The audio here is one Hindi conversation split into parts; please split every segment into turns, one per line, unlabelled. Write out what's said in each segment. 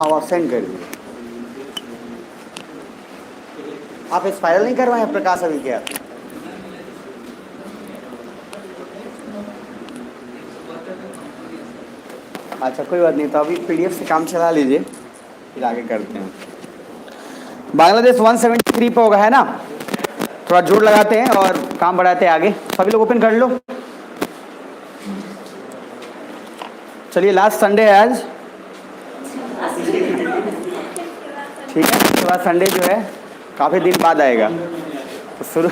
आप सेंड कर दीजिए। आप स्पाइरल नहीं करवाए प्रकाश अभी क्या? अच्छा कोई बात नहीं, तो अभी पीडीएफ से काम चला लीजिए, फिर आगे करते हैं। बांग्लादेश 173 पे होगा है ना, थोड़ा जोर लगाते हैं और काम बढ़ाते हैं आगे। सभी लोग ओपन कर लो। चलिए लास्ट संडे है आज, ठीक है। उसके बाद संडे जो है काफ़ी दिन बाद आएगा तो शुरू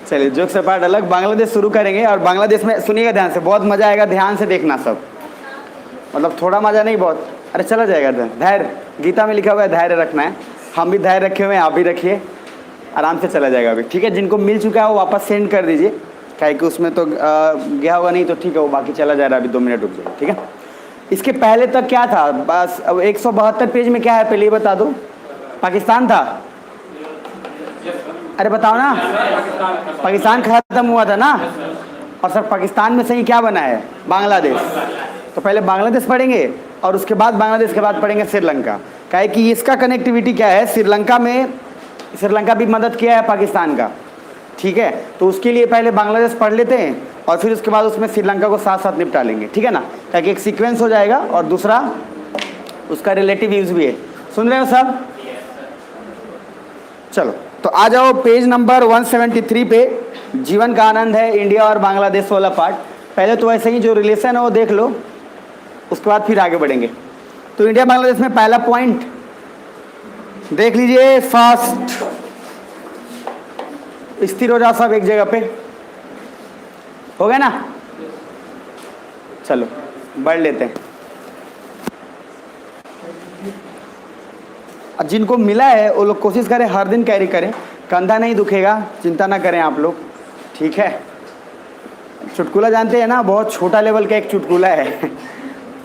चलिए जोक से पार्ट अलग, बांग्लादेश शुरू करेंगे। और बांग्लादेश में सुनिएगा ध्यान से, बहुत मज़ा आएगा, ध्यान से देखना सब, मतलब थोड़ा मज़ा नहीं बहुत, अरे चला जाएगा। धैर्य, गीता में लिखा हुआ है धैर्य रखना है, हम भी धैर्य रखे हुए हैं, आप भी रखिए, आराम से चला जाएगा अभी, ठीक है। जिनको मिल चुका है वो वापस सेंड कर दीजिए, क्या कि उसमें तो गया होगा नहीं तो ठीक है, वो बाकी चला जा रहा है, अभी 2 मिनट रुक जाए, ठीक है। इसके पहले तक क्या था, बस अब 172 पेज में क्या है पहले ये बता दो। पाकिस्तान था, अरे बताओ ना, पाकिस्तान खत्म हुआ था ना, और सर पाकिस्तान में से ही क्या बना है, बांग्लादेश। तो पहले बांग्लादेश पढ़ेंगे और उसके बाद बांग्लादेश के बाद पढ़ेंगे श्रीलंका, क्या कि इसका कनेक्टिविटी क्या है, श्रीलंका भी मदद किया है पाकिस्तान का, ठीक है। तो उसके लिए पहले बांग्लादेश पढ़ लेते हैं और फिर उसके बाद उसमें श्रीलंका को साथ साथ निपटा लेंगे, ठीक है ना, ताकि एक सीक्वेंस हो जाएगा और दूसरा उसका रिलेटिव यूज भी है। सुन रहे हो सब? चलो तो आ जाओ पेज नंबर 173 पे, जीवन का आनंद है, इंडिया और बांग्लादेश वाला पार्ट। पहले तो ऐसे ही जो रिलेशन है वो देख लो, उसके बाद फिर आगे बढ़ेंगे। तो इंडिया बांग्लादेश में पहला पॉइंट देख लीजिए, फास्ट, स्थिर हो जाओ सब एक जगह पे, हो गया ना। चलो बढ़ लेते हैं। जिनको मिला है वो लोग कोशिश करें हर दिन कैरी करें, कंधा नहीं दुखेगा, चिंता ना करें आप लोग, ठीक है। चुटकुला जानते हैं ना, बहुत छोटा लेवल का एक चुटकुला है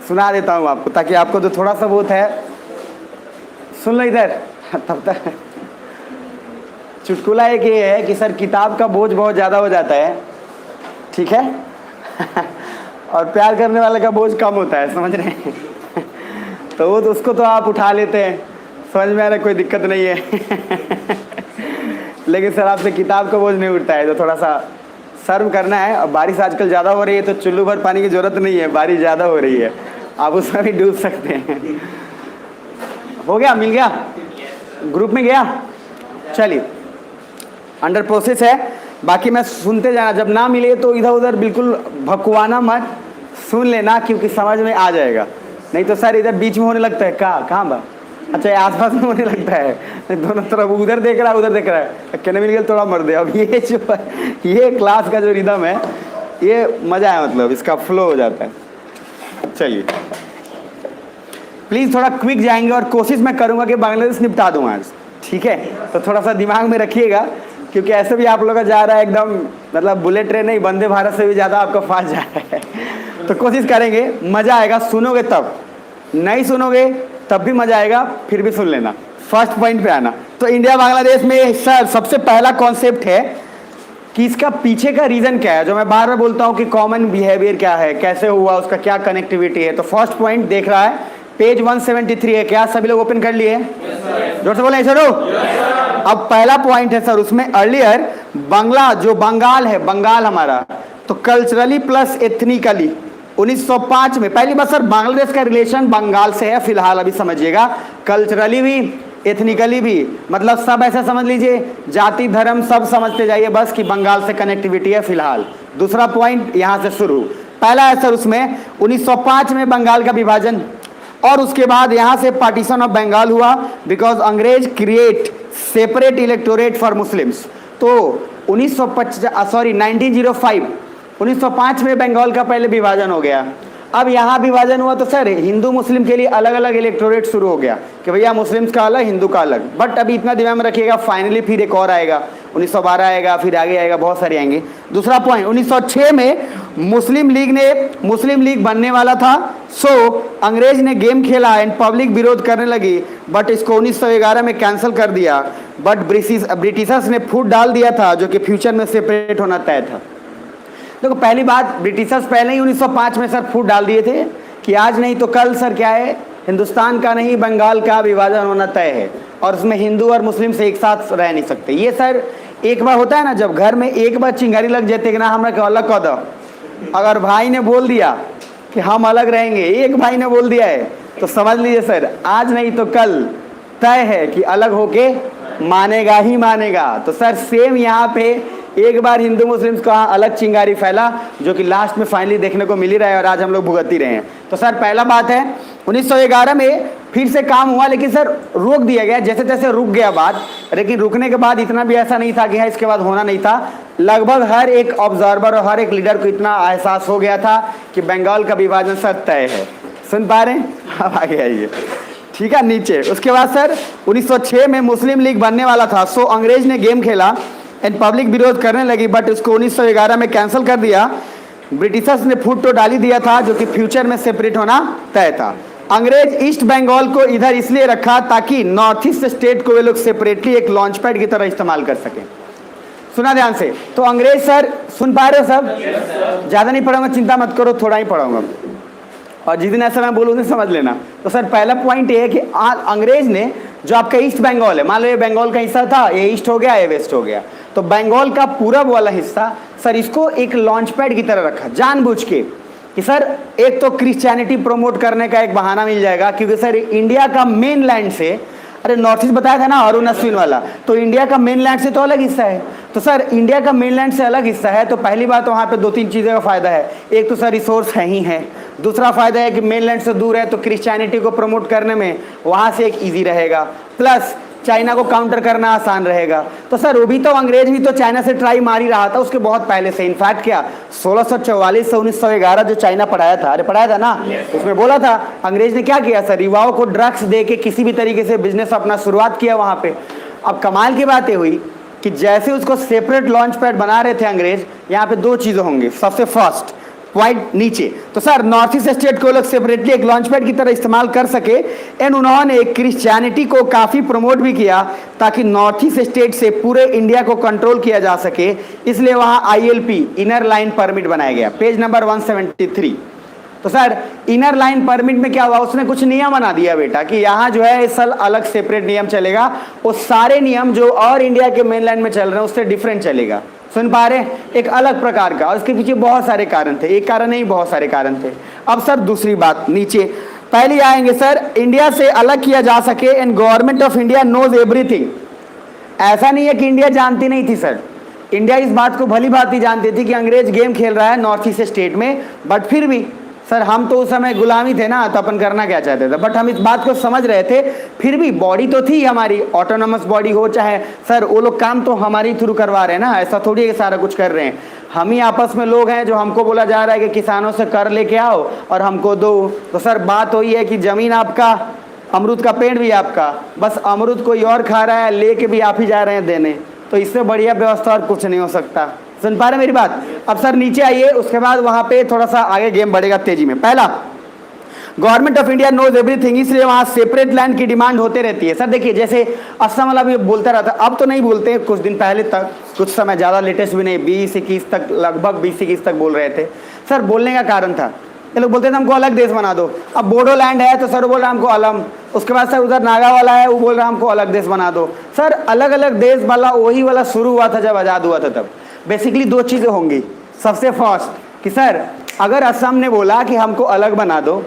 सुना देता हूँ आपको, ताकि आपको तो थोड़ा सा बहुत है, सुन लो इधर तब तक। चुटकुला एक ये है कि सर किताब का बोझ बहुत ज़्यादा हो जाता है, ठीक है और प्यार करने वाले का बोझ कम होता है, समझ रहे हैं तो वो तो उसको तो आप उठा लेते हैं, समझ में आ रहा है, कोई दिक्कत नहीं है लेकिन सर आपसे किताब का बोझ नहीं उठता है, तो थोड़ा सा सर्व करना है। और बारिश आजकल ज़्यादा हो रही है तो चुल्लू भर पानी की ज़रूरत नहीं है, बारिश ज़्यादा हो रही है, आप उसमें भी डूब सकते हैं। हो गया, मिल गया, ग्रुप में गया, चलिए अंडर प्रोसेस है, बाकी मैं सुनते जाना, जब ना मिले तो इधर उधर बिल्कुल भकुआना मत, सुन लेना क्योंकि समझ में आ जाएगा। नहीं तो सर इधर बीच में होने लगता है, कहाँ बा, अच्छा आसपास में होने लगता है, दोनों तरफ उधर देख रहा है उधर देख रहा है, कहने मिल गया थोड़ा मर दे। अब ये जो ये क्लास का जो रिदम है ये मज़ा है, मतलब इसका फ्लो हो जाता है। चलिए प्लीज़ थोड़ा क्विक जाएंगे और कोशिश मैं करूँगा कि बांग्लादेश निपटा दूँ आज, ठीक है। तो थोड़ा सा दिमाग में रखिएगा क्योंकि ऐसे भी आप लोगों का जा रहा है एकदम, मतलब बुलेट ट्रेन नहीं, वंदे भारत से भी ज़्यादा आपका फास्ट जा रहा है तो कोशिश करेंगे, मज़ा आएगा, सुनोगे तब, नहीं सुनोगे तब भी मज़ा आएगा, फिर भी सुन लेना। फर्स्ट पॉइंट पे आना, तो इंडिया बांग्लादेश में सर सबसे पहला कॉन्सेप्ट है कि इसका पीछे का रीज़न क्या है, जो मैं बार बार बोलता हूँ कि कॉमन बिहेवियर क्या है, कैसे हुआ, उसका क्या कनेक्टिविटी है। तो फर्स्ट पॉइंट देख रहा है पेज 173 है, क्या सभी लोग ओपन कर लिए? जोर से बोले सर। अब पहला पॉइंट है सर, उसमें अर्लियर बंगला, जो बंगाल है, बंगाल हमारा, तो कल्चरली प्लस एथनिकली 1905 में, पहली बात सर बांग्लादेश का रिलेशन बंगाल से है फिलहाल, अभी समझिएगा, कल्चरली भी एथनिकली भी, मतलब सब ऐसा समझ लीजिए, जाति धर्म सब समझते जाइए बस कि बंगाल से कनेक्टिविटी है फिलहाल। दूसरा पॉइंट यहाँ से शुरू, पहला है सर उसमें 1905 में बंगाल का विभाजन, और उसके बाद यहाँ से पार्टीशन ऑफ बंगाल हुआ बिकॉज अंग्रेज create separate electorate for Muslims. तो 1905 में बंगाल का पहले विभाजन हो गया। अब यहाँ विभाजन हुआ तो सर हिंदू मुस्लिम के लिए अलग अलग इलेक्टोरेट शुरू हो गया कि भैया मुस्लिम्स का अलग, हिंदू का अलग। बट अभी इतना दिमाग में रखिएगा, फाइनली फिर एक और आएगा, 1912 आएगा, फिर आगे आएगा, बहुत सारे आएंगे। दूसरा पॉइंट, 1906 में मुस्लिम लीग बनने वाला था, सो अंग्रेज ने गेम खेला एंड पब्लिक विरोध करने लगी, बट इसको 1911 में कैंसिल कर दिया। बट ब्रिटिशर्स ने फूट डाल दिया था जो कि फ्यूचर में सेपरेट होना तय था। देखो पहली बात, ब्रिटिशर्स पहले ही 1905 में सर फूट डाल दिए थे कि आज नहीं तो कल सर क्या है, हिंदुस्तान का नहीं बंगाल का विभाजन होना तय है और उसमें हिंदू और मुस्लिम से एक साथ रह नहीं सकते। ये सर एक बार होता है ना, जब घर में एक बार चिंगारी लग जाते कि ना हमरा क्यों अलग कह दो, अगर भाई ने बोल दिया कि हम अलग रहेंगे, एक भाई ने बोल दिया है, तो समझ लीजिए सर आज नहीं तो कल तय है कि अलग होके मानेगा ही मानेगा। तो सर सेम यहाँ पे एक बार हिंदू मुस्लिम्स का अलग चिंगारी फैला, जो कि लास्ट में फाइनली देखने को मिल ही रहा है और आज हम लोग भुगत ही रहे हैं। तो सर पहला बात है 1911 में फिर से काम हुआ, लेकिन सर रोक दिया गया, जैसे तैसे रुक गया बात। लेकिन रुकने के बाद इतना भी ऐसा नहीं था कि हाँ इसके बाद होना नहीं था। लगभग हर एक ऑब्जर्वर और हर एक लीडर को इतना एहसास हो गया था कि बंगाल का विभाजन सर तय है। सुन पा रहे हैं? अब आगे आइए, ठीक है। नीचे उसके बाद सर 1906 में मुस्लिम लीग बनने वाला था, सो अंग्रेज ने गेम खेला एंड पब्लिक विरोध करने लगी, बट उसको 1911 में कैंसिल कर दिया। ब्रिटिशर्स ने फुट तो डाल ही दिया था, जो कि फ्यूचर में सेपरेट होना तय था। अंग्रेज ईस्ट बंगाल को इधर इसलिए रखा ताकि नॉर्थ ईस्ट स्टेट को वे लोग सेपरेटली एक लॉन्च पैड की तरह इस्तेमाल कर सकें। सुना ध्यान से। तो अंग्रेज सर सुन पा रहे हो सब? ज़्यादा नहीं पढ़ाऊंगा, चिंता मत करो, थोड़ा ही पढ़ाऊंगा और जिस दिन ऐसा मैं बोलूँ उसे समझ लेना। तो सर पहला पॉइंट ये है कि अंग्रेज ने जो आपका ईस्ट बंगाल है, मान लो ये बंगाल का हिस्सा था, ये ईस्ट हो गया, ये वेस्ट हो गया, तो बंगाल का पूरब वाला हिस्सा सर इसको एक लॉन्च पैड की तरह रखा जानबूझ के कि सर एक तो क्रिश्चियनिटी प्रमोट करने का एक बहाना मिल जाएगा, क्योंकि सर इंडिया का मेन लैंड से, अरे नॉर्थ ईस्ट बताया था ना अरुण अश्विन वाला, तो इंडिया का मेन लैंड से तो अलग हिस्सा है। तो सर इंडिया का मेन लैंड से अलग हिस्सा है, तो पहली बात वहाँ पे दो तीन चीज़ों का फ़ायदा है। एक तो सर रिसोर्स है ही है, दूसरा फ़ायदा है कि मेन लैंड से दूर है तो क्रिश्चियनिटी को प्रमोट करने में वहाँ से एक ईजी रहेगा, प्लस चाइना को काउंटर करना आसान रहेगा। तो सर वो भी तो अंग्रेज भी तो चाइना से ट्राई मार ही रहा था उसके बहुत पहले से। इनफैक्ट क्या 1644 से 1911 जो चाइना पढ़ाया था, अरे पढ़ाया था ना, उसमें बोला था अंग्रेज ने क्या किया सर, युवाओं को ड्रग्स दे के किसी भी तरीके से बिजनेस अपना शुरुआत किया वहाँ पे। अब कमाल की बात ये हुई कि जैसे उसको सेपरेट लॉन्च पैड बना रहे थे अंग्रेज, यहाँ पे दो चीज़ें होंगी। सबसे फर्स्ट पॉइंट नीचे, तो सर नॉर्थ ईस्ट स्टेट को लोग सेपरेटली एक लॉन्च पैड की तरह इस्तेमाल कर सके, एंड उन्होंने क्रिश्चियनिटी को काफ़ी प्रमोट भी किया ताकि नॉर्थ ईस्ट स्टेट से पूरे इंडिया को कंट्रोल किया जा सके। इसलिए वहाँ ILP इनर लाइन परमिट बनाया गया, पेज नंबर 173। तो सर इनर लाइन परमिट में क्या हुआ, उसने कुछ नियम बना दिया बेटा कि यहाँ जो है इस अलग सेपरेट नियम चलेगा, वो सारे नियम जो और इंडिया के मेनलैंड में चल रहे हैं उससे डिफरेंट चलेगा। सुन पा रहे हैं? एक अलग प्रकार का, और इसके पीछे बहुत सारे कारण थे, एक कारण नहीं बहुत सारे कारण थे। अब सर दूसरी बात नीचे पहले आएंगे सर, इंडिया से अलग किया जा सके and government of India knows everything. ऐसा नहीं है कि इंडिया जानती नहीं थी सर, इंडिया इस बात को भली बात ही जानती थी कि अंग्रेज गेम खेल रहा है नॉर्थ ईस्ट स्टेट में, बट फिर भी सर हम तो उस समय गुलामी थे ना, तो अपन करना क्या चाहते थे, बट हम इस बात को समझ रहे थे। फिर भी बॉडी तो थी हमारी, ऑटोनोमस बॉडी हो चाहे सर, वो लोग काम तो हमारी थ्रू करवा रहे हैं ना, ऐसा थोड़ी है कि सारा कुछ कर रहे हैं। हम ही आपस में लोग हैं जो हमको बोला जा रहा है कि किसानों से कर लेके आओ और हमको दो। तो सर बात वही है कि ज़मीन आपका, अमरूद का पेड़ भी आपका, बस अमरूद कोई और खा रहा है, लेके भी आप ही जा रहे हैं देने। तो इससे बढ़िया व्यवस्था और कुछ नहीं हो सकता। सुन पा रहे मेरी बात? अब सर नीचे आइए, उसके बाद वहाँ पे थोड़ा सा आगे गेम बढ़ेगा तेजी में। पहला, government of India knows everything, इसलिए वहाँ सेपरेट लैंड की डिमांड होते रहती है। सर देखिए जैसे असम वाला भी बोलता रहता, अब तो नहीं बोलते, कुछ दिन पहले तक, कुछ समय ज़्यादा लेटेस्ट भी नहीं, 20-21 तक, लगभग 20-21 तक बोल रहे थे। सर बोलने का कारण था, ये लोग बोलते थे हमको अलग देश बना दो। अब बोडो लैंड है तो सर बोल रहा हमको अलम, उसके बाद सर उधर नागा वाला है, वो बोल रहा हमको अलग देश बना दो। सर अलग अलग देश वाला वही वाला शुरू हुआ था जब आज़ाद हुआ था तब। बेसिकली दो चीज़ें होंगी। सबसे फर्स्ट कि सर अगर असम ने बोला कि हमको अलग बना दो,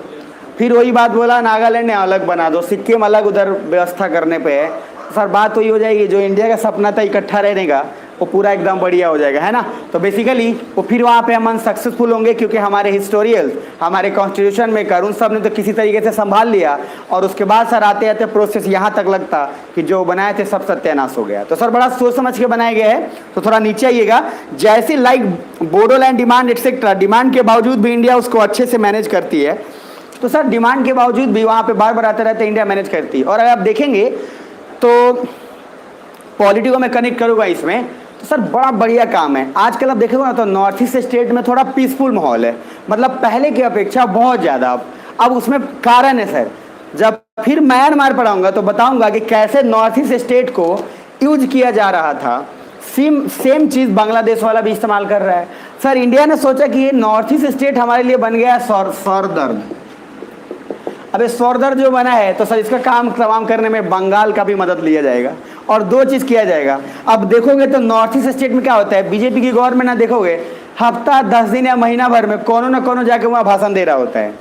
फिर वही बात बोला नागालैंड ने अलग बना दो, सिक्किम अलग उधर व्यवस्था करने पे है, सर बात वही हो जाएगी, जो इंडिया का सपना था इकट्ठा रहने का वो पूरा एकदम बढ़िया हो जाएगा, है ना। तो बेसिकली वो फिर वहाँ पे हम अनसक्सेसफुल होंगे, क्योंकि हमारे हिस्टोरियल्स, हमारे कॉन्स्टिट्यूशन मेकर, उन सब ने तो किसी तरीके से संभाल लिया, और उसके बाद सर आते आते प्रोसेस यहाँ तक लगता कि जो बनाए थे सब सत्यानाश हो गया। तो सर बड़ा सोच समझ के बनाया गया है। तो थोड़ा नीचे आइएगा, जैसे like Bodoland demand etcetera, demand के बावजूद भी इंडिया उसको अच्छे से मैनेज करती है। तो सर डिमांड के बावजूद भी वहाँ पे बार बार आते रहते इंडिया मैनेज करती है। और अगर आप देखेंगे तो पॉलिटी को मैं कनेक्ट करूँगा इसमें, तो सर बड़ा बढ़िया काम है। आजकल आप देखेंगे ना तो नॉर्थ ईस्ट स्टेट में थोड़ा पीसफुल माहौल है, मतलब पहले की अपेक्षा बहुत ज़्यादा। अब उसमें कारण है सर, जब फिर म्यांमार पढ़ाऊँगा तो बताऊँगा कि कैसे नॉर्थ ईस्ट स्टेट को यूज किया जा रहा था। सेम चीज़ बांग्लादेश वाला भी इस्तेमाल कर रहा है। सर इंडिया ने सोचा कि ये नॉर्थ ईस्ट स्टेट हमारे लिए बन गया सर दर्द, अब इस सौरदर जो बना है तो सर इसका काम तमाम करने में बंगाल का भी मदद लिया जाएगा और दो चीज़ किया जाएगा। अब देखोगे तो नॉर्थ ईस्ट स्टेट में क्या होता है, बीजेपी की गवर्नमेंट ना देखोगे हफ्ता 10 दिन या महीना भर में कोनो ना कोनो जाके वहाँ भाषण दे रहा होता है।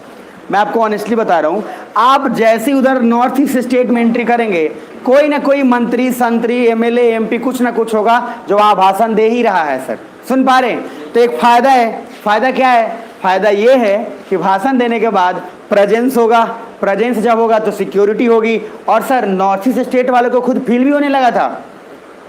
मैं आपको ऑनेस्टली बता रहा हूँ, आप जैसे उधर नॉर्थ ईस्ट स्टेट में एंट्री करेंगे कोई ना कोई मंत्री संतरी एमएलए एमपी कुछ ना कुछ होगा जो वहाँ भाषण दे ही रहा है। सर सुन पा रहे हैं? तो एक फायदा है। फायदा क्या है? फायदा ये है कि भाषण देने के बाद प्रेजेंस होगा, प्रेजेंस जब होगा तो सिक्योरिटी होगी। और सर नॉर्थ ईस्ट स्टेट वालों को खुद फील भी होने लगा था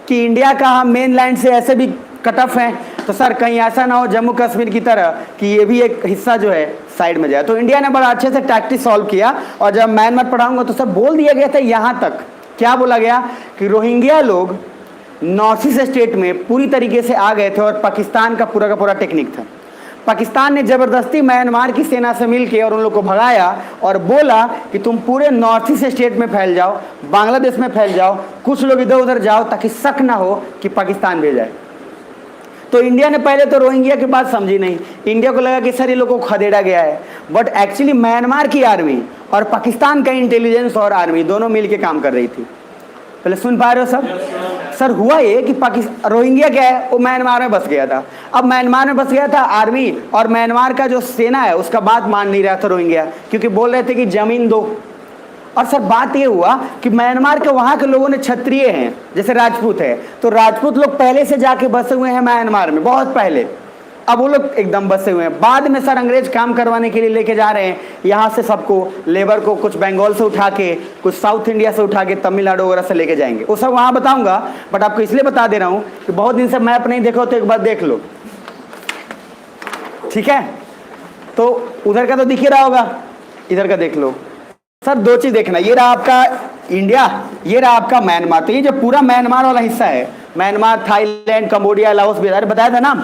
कि इंडिया का हम मेन लैंड से ऐसे भी कट ऑफ हैं, तो सर कहीं ऐसा ना हो जम्मू कश्मीर की तरह कि ये भी एक हिस्सा जो है साइड में जाए। तो इंडिया ने बड़ा अच्छे से टैक्टिक सॉल्व किया। और जब म्यांमार पढ़ाऊंगा तो सर बोल दिया गया था, यहाँ तक क्या बोला गया कि रोहिंग्या लोग नॉर्थ ईस्ट स्टेट में पूरी तरीके से आ गए थे और पाकिस्तान का पूरा टेक्निक था। पाकिस्तान ने ज़बरदस्ती म्यांमार की सेना से मिल के और उन लोग को भगाया और बोला कि तुम पूरे नॉर्थ ईस्ट स्टेट में फैल जाओ, बांग्लादेश में फैल जाओ, कुछ लोग इधर उधर जाओ ताकि शक ना हो कि पाकिस्तान भेजा है। तो इंडिया ने पहले तो रोहिंग्या की बात समझी नहीं। इंडिया को लगा कि सर ये लोगों को खदेड़ा गया है, बट एक्चुअली म्यांमार की आर्मी और पाकिस्तान का इंटेलिजेंस और आर्मी दोनों मिल के काम कर रही थी। पहले सुन पा रहे हो सब? सर हुआ ये कि रोहिंग्या क्या है, वो म्यांमार में बस गया था। अब म्यांमार में बस गया था आर्मी, और म्यांमार का जो सेना है उसका बात मान नहीं रहा था रोहिंग्या, क्योंकि बोल रहे थे कि जमीन दो। और सर बात ये हुआ कि म्यांमार के वहाँ के लोगों ने क्षत्रिय हैं, जैसे राजपूत है, तो राजपूत लोग पहले से जाके बसे हुए हैं म्यांमार में, बहुत पहले। अब वो लोग एकदम बसे हुए हैं। बाद में सर अंग्रेज काम करवाने के लिए लेके जा रहे हैं यहाँ से सबको, लेबर को कुछ बंगाल से उठा के, कुछ साउथ इंडिया से उठा के, तमिलनाडु वगैरह से लेके जाएंगे। वो सब वहाँ बताऊंगा, बट आपको इसलिए बता दे रहा हूँ कि बहुत दिन से मैप नहीं देखो तो एक बार देख लो, ठीक है? तो उधर का तो दिख ही रहा होगा, इधर का देख लो। सर दो चीज देखना, ये रहा आपका इंडिया, ये रहा आपका म्यांमार। तो ये जो पूरा म्यांमार वाला हिस्सा है, म्यांमार, थाईलैंड, कंबोडिया, लाओस, अरे बताया था ना।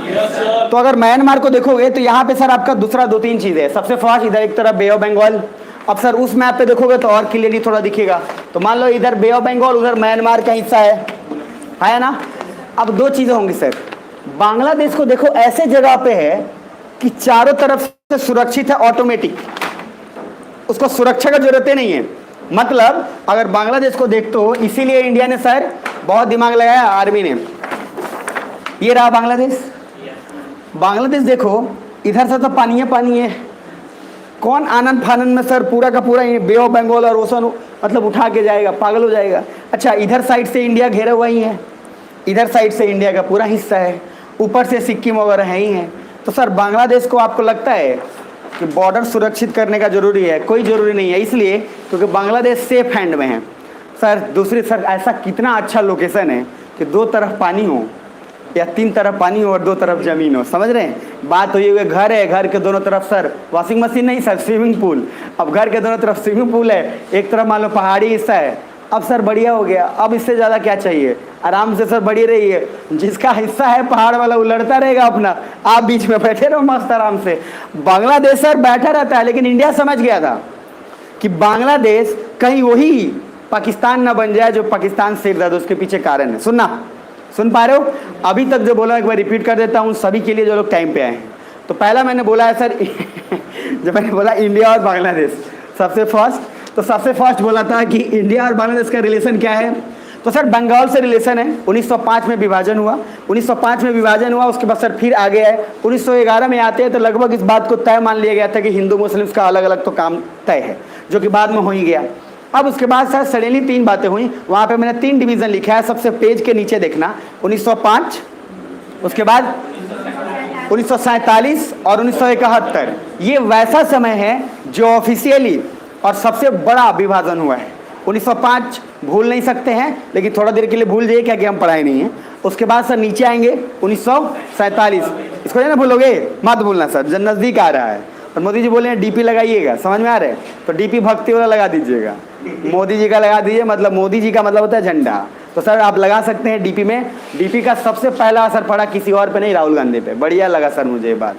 तो अगर म्यांमार को देखोगे तो यहाँ पे सर आपका दूसरा दो तीन चीज़ है। सबसे फर्स्ट इधर एक तरफ बे ऑफ बंगाल। अब सर उस मैप पे देखोगे तो और क्लियरली थोड़ा दिखेगा। तो मान लो इधर बे ऑफ बंगाल, उधर म्यांमार का हिस्सा है ना। अब दो चीज़ें होंगी सर, बांग्लादेश को देखो ऐसे जगह पे है कि चारों तरफ से सुरक्षित है, ऑटोमेटिक, उसको सुरक्षा का जरूरत ही नहीं है। मतलब अगर बांग्लादेश को देखते हो, इसीलिए इंडिया ने सर बहुत दिमाग लगाया, आर्मी ने। ये रहा बांग्लादेश। बांग्लादेश देखो, इधर से तो पानी है, कौन आनंद फानंद में सर पूरा का पूरा बे ऑफ बंगाल और ओशन मतलब उठा के जाएगा, पागल हो जाएगा। अच्छा इधर साइड से इंडिया घेरा हुआ ही है, इधर साइड से इंडिया का पूरा हिस्सा है, ऊपर से सिक्किम वगैरह है ही है। तो सर बांग्लादेश को आपको लगता है कि बॉर्डर सुरक्षित करने का जरूरी है? कोई ज़रूरी नहीं है, इसलिए क्योंकि बांग्लादेश सेफ हैंड में है। सर दूसरी सर ऐसा कितना अच्छा लोकेशन है कि दो तरफ पानी हो या तीन तरफ पानी हो और दो तरफ ज़मीन हो, समझ रहे हैं बात? हुई हुई घर है, घर के दोनों तरफ सर वॉशिंग मशीन नहीं सर, स्विमिंग पूल। अब घर के दोनों तरफ स्विमिंग पूल है, एक तरफ मान लो पहाड़ी हिस्सा है। अब सर बढ़िया हो गया, अब इससे ज़्यादा क्या चाहिए? आराम से सर बढ़ी रही है, जिसका हिस्सा है पहाड़ वाला वो लड़ता रहेगा अपना, आप बीच में बैठे रहो मस्त आराम से। बांग्लादेश सर बैठा रहता है, लेकिन इंडिया समझ गया था कि बांग्लादेश कहीं वही पाकिस्तान ना बन जाए जो पाकिस्तान सिर दर्द उसके पीछे कारण है। सुन पा रहे हो? अभी तक जो बोला एक बार रिपीट कर देता हूँ सभी के लिए जो लोग टाइम पे आए हैं। तो पहला मैंने बोला है सर जब मैंने बोला इंडिया और बांग्लादेश, सबसे फर्स्ट बोला था कि इंडिया और बांग्लादेश का रिलेशन क्या है। तो सर बंगाल से रिलेशन है, 1905 में विभाजन हुआ, 1905 में विभाजन हुआ, उसके बाद सर फिर आगे है 1911 में आते हैं। तो लगभग इस बात को तय मान लिया गया था कि हिंदू मुस्लिम्स का अलग अलग तो काम तय है, जो कि बाद में हो ही गया। अब उसके बाद सर सडनली तीन बातें हुई, वहाँ पे मैंने 3 डिवीज़न लिखा है, सबसे पेज के नीचे देखना, 1905, उसके बाद 1947 और 1971। ये वैसा समय है जो ऑफिशियली और सबसे बड़ा विभाजन हुआ है। 1905 भूल नहीं सकते हैं, लेकिन थोड़ा देर के लिए भूल जाइए, क्या कि हम पढ़ाए नहीं है। उसके बाद सर नीचे आएंगे 1947, इसको ना भूलोगे, मत भूलना सर, जब नज़दीक आ रहा है। और मोदी जी बोले डीपी लगाइएगा, समझ में आ रहा है? तो डीपी भक्ति वाला लगा दीजिएगा, मोदी जी का लगा दीजिए, मतलब मोदी जी का मतलब होता है झंडा। तो सर आप लगा सकते हैं डीपी में। डीपी का सबसे पहला असर पड़ा किसी और पे नहीं, राहुल गांधी पे। बढ़िया लगा सर मुझे ये बात।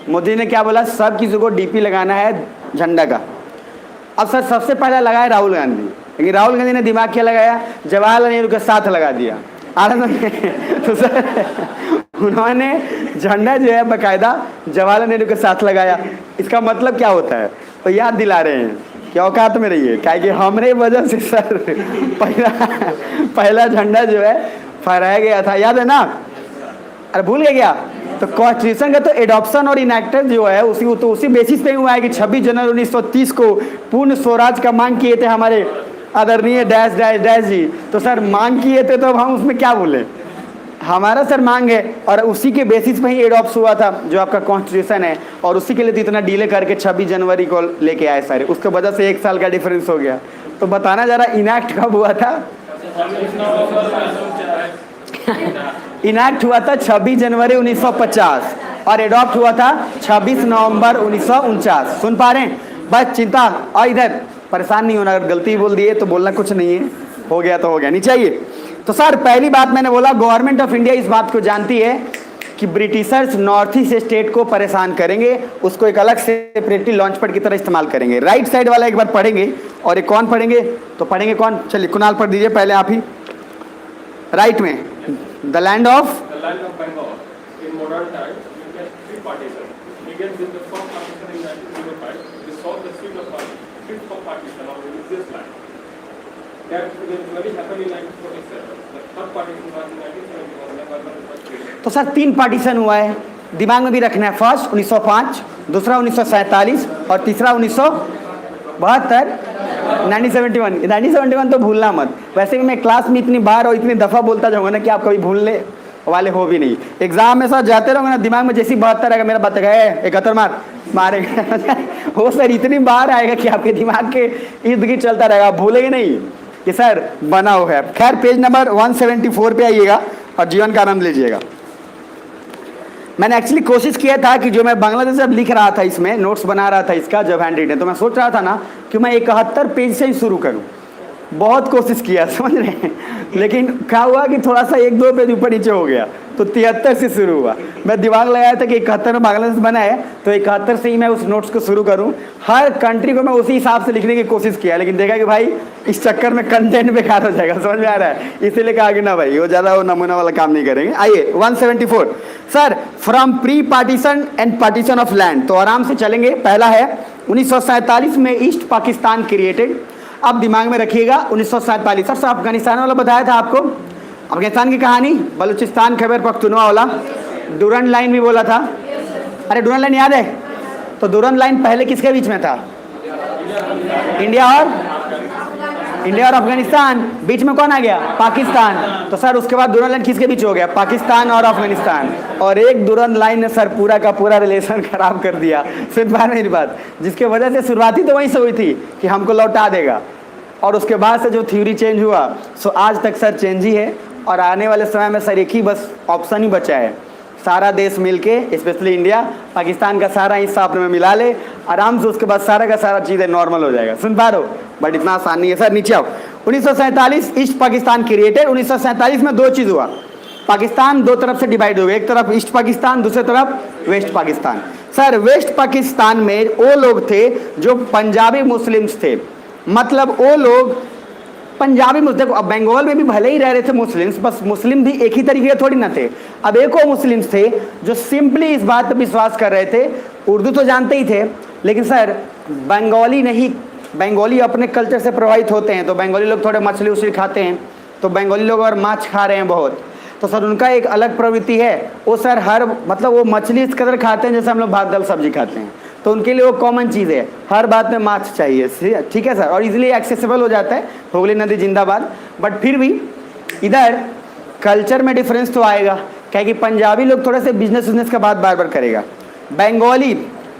मोदी ने क्या बोला, सब किसी को डीपी लगाना है झंडा का। अब सर सबसे पहला लगाया राहुल गांधी, लेकिन राहुल गांधी ने दिमाग क्या लगाया, जवाहरलाल नेहरू के साथ लगा दिया। तो सर उन्होंने झंडा जो है बाकायदा जवाहरलाल नेहरू के साथ लगाया। इसका मतलब क्या होता है, तो याद दिला रहे हैं क्या औकात में रहिए, क्या कि हमरे वजह से सर पहला झंडा जो है फहराया गया था, याद है ना? अरे भूल गए क्या? तो कॉन्स्टिट्यूशन का तो एडॉप्शन और इनैक्टेड जो है उसी बेसिस पे हुआ है कि 26 जनवरी 1930 को पूर्ण स्वराज का मांग किए थे हमारे आदरणीय डैश डैश डैश जी। तो सर मांग किए थे तो अब हम उसमें क्या बोले, हमारा सर मांग है और उसी के बेसिस पे ही एडॉप्ट हुआ था जो आपका कॉन्स्टिट्यूशन है, और उसी के लिए तो इतना डिले करके 26 जनवरी को लेके आए सारे, उसके वजह से 1 साल का डिफरेंस हो गया। तो बताना जरा इनैक्ट कब हुआ था? इनैक्ट हुआ था 26 जनवरी 1950 और एडॉप्ट हुआ था 26 नवंबर 1949। सुन पा रहे हैं? बस चिंता और इधर परेशान नहीं होना, अगर गलती बोल दिए तो बोलना कुछ नहीं है, हो गया तो हो गया, नहीं चाहिए। तो सर पहली बात मैंने बोला, गवर्नमेंट ऑफ इंडिया इस बात को जानती है कि ब्रिटिशर्स नॉर्थ ईस्ट स्टेट को परेशान करेंगे, उसको एक अलग सेपरेटली लॉन्च पैड की तरह इस्तेमाल करेंगे। राइट साइड वाला एक बार पढ़ेंगे, और एक कौन पढ़ेंगे? तो पढ़ेंगे कौन? चलिए कुणाल पढ़ दीजिए पहले आप ही। राइट में the land of
Bengal. In modern times, you get three partitions. Begins with the first partition in 1905. This solved the split of fifth of partition of the easiest line. That eventually happened in 1947. The third partition was in 1971 when Bengal was created.
तो सर 3 पार्टीशन हुआ है, दिमाग में भी रखना है। फर्स्ट 1905, दूसरा 1947 और तीसरा 1972 1971 तो भूलना मत। वैसे भी मैं क्लास में इतनी बार और इतनी दफ़ा बोलता जाऊँगा ना कि आप कभी भूलने वाले हो भी नहीं। एग्जाम में सर जाते रहोगे ना, दिमाग में जैसी 72 आएगा, मेरा बात है 71 मारेगा वो सर इतनी बार आएगा कि आपके दिमाग के इर्द गिर्द चलता रहेगा, आप भूलेंगे नहीं कि सर बना हुआ है। खैर पेज नंबर 174 पे आइएगा और जीवन का आनंद लीजिएगा। मैंने एक्चुअली कोशिश किया था कि जो मैं बांग्लादेश जब लिख रहा था, इसमें नोट्स बना रहा था इसका जब हैंड रिटन, तो मैं सोच रहा था ना कि मैं 71 पेज से ही शुरू करूं। बहुत कोशिश किया, समझ रहे हैं, लेकिन क्या हुआ कि थोड़ा सा 1-2 पेज ऊपर नीचे हो गया, तो 73 से शुरू हुआ। मैं दिमाग लगाया था कि 71 में बांग्लादेश बना है तो 71 से ही मैं उस नोट्स को शुरू करूं। हर कंट्री को मैं उसी हिसाब से लिखने की कोशिश किया, लेकिन देखा कि भाई इस चक्कर में कंटेंट बेकार हो जाएगा, समझ में आ रहा है, इसीलिए कहा कि ना भाई वो ज़्यादा वो नमूना वाला काम नहीं करेंगे। आइए 174 sir, from pre partition and partition of land, तो आराम से चलेंगे। पहला है 1947 में ईस्ट पाकिस्तान क्रिएटेड। अब दिमाग में रखिएगा 1947। सर अफगानिस्तान वाला बताया था आपको, अफगानिस्तान की कहानी, बलूचिस्तान खैबर पख्तूनवा वाला, डूरंड लाइन भी बोला था। अरे डूरंड लाइन याद है? तो डूरंड लाइन पहले किसके बीच में था? इंडिया और अफगानिस्तान, बीच में कौन आ गया? पाकिस्तान। तो सर उसके बाद डूरंड लाइन किसके बीच हो गया? पाकिस्तान और अफगानिस्तान। और एक डूरंड लाइन ने सर पूरा का पूरा रिलेशन खराब कर दिया। सिर्फ बार मेरी बात, जिसके वजह से शुरुआती तो वहीं से हुई थी कि हमको लौटा देगा, और उसके बाद से जो थ्योरी चेंज हुआ सो आज तक सर चेंज ही है। और आने वाले समय में सर एक ही बस ऑप्शन ही बचा है, सारा देश मिलके, स्पेशली इंडिया पाकिस्तान का सारा हिस्सा अपने में मिला ले आराम से, उसके बाद सारा का सारा चीज़ें नॉर्मल हो जाएगा। सुन पा रहे हो? बट इतना आसान नहीं है सर। नीचे आओ। 1947 ईस्ट पाकिस्तान क्रिएटेड। 1947 में 2 चीज़ हुआ, पाकिस्तान 2 तरफ से डिवाइड हो गया, एक तरफ ईस्ट पाकिस्तान, दूसरी तरफ West Pakistan. Sir West Pakistan में वो लोग थे जो पंजाबी मुस्लिम्स थे, मतलब वो लोग पंजाबी मुस्लिम, अब बंगाल में भी भले ही रह रहे थे मुस्लिम्स, बस मुस्लिम भी एक ही तरीके के थोड़ी ना थे। अब एक वो मुस्लिम्स थे जो सिंपली इस बात पर विश्वास कर रहे थे, उर्दू तो जानते ही थे, लेकिन सर बंगाली नहीं, बंगाली अपने कल्चर से प्रभावित होते हैं, तो बंगाली लोग थोड़े मछली उछली खाते हैं, तो बंगाली लोग और माछ खा रहे हैं बहुत, तो सर उनका एक अलग प्रवृत्ति है, वो सर हर मतलब वो मछली इस कदर खाते हैं जैसे हम लोग भात दाल सब्जी खाते हैं, तो उनके लिए वो कॉमन चीज़ है, हर बात में माछ चाहिए। ठीक है सर, और इजीली एक्सेसिबल हो जाता है, हुगली नदी जिंदाबाद। बट फिर भी इधर कल्चर में डिफरेंस तो आएगा, क्या कि पंजाबी लोग थोड़े से बिजनेस का बात बार बार करेगा, बंगाली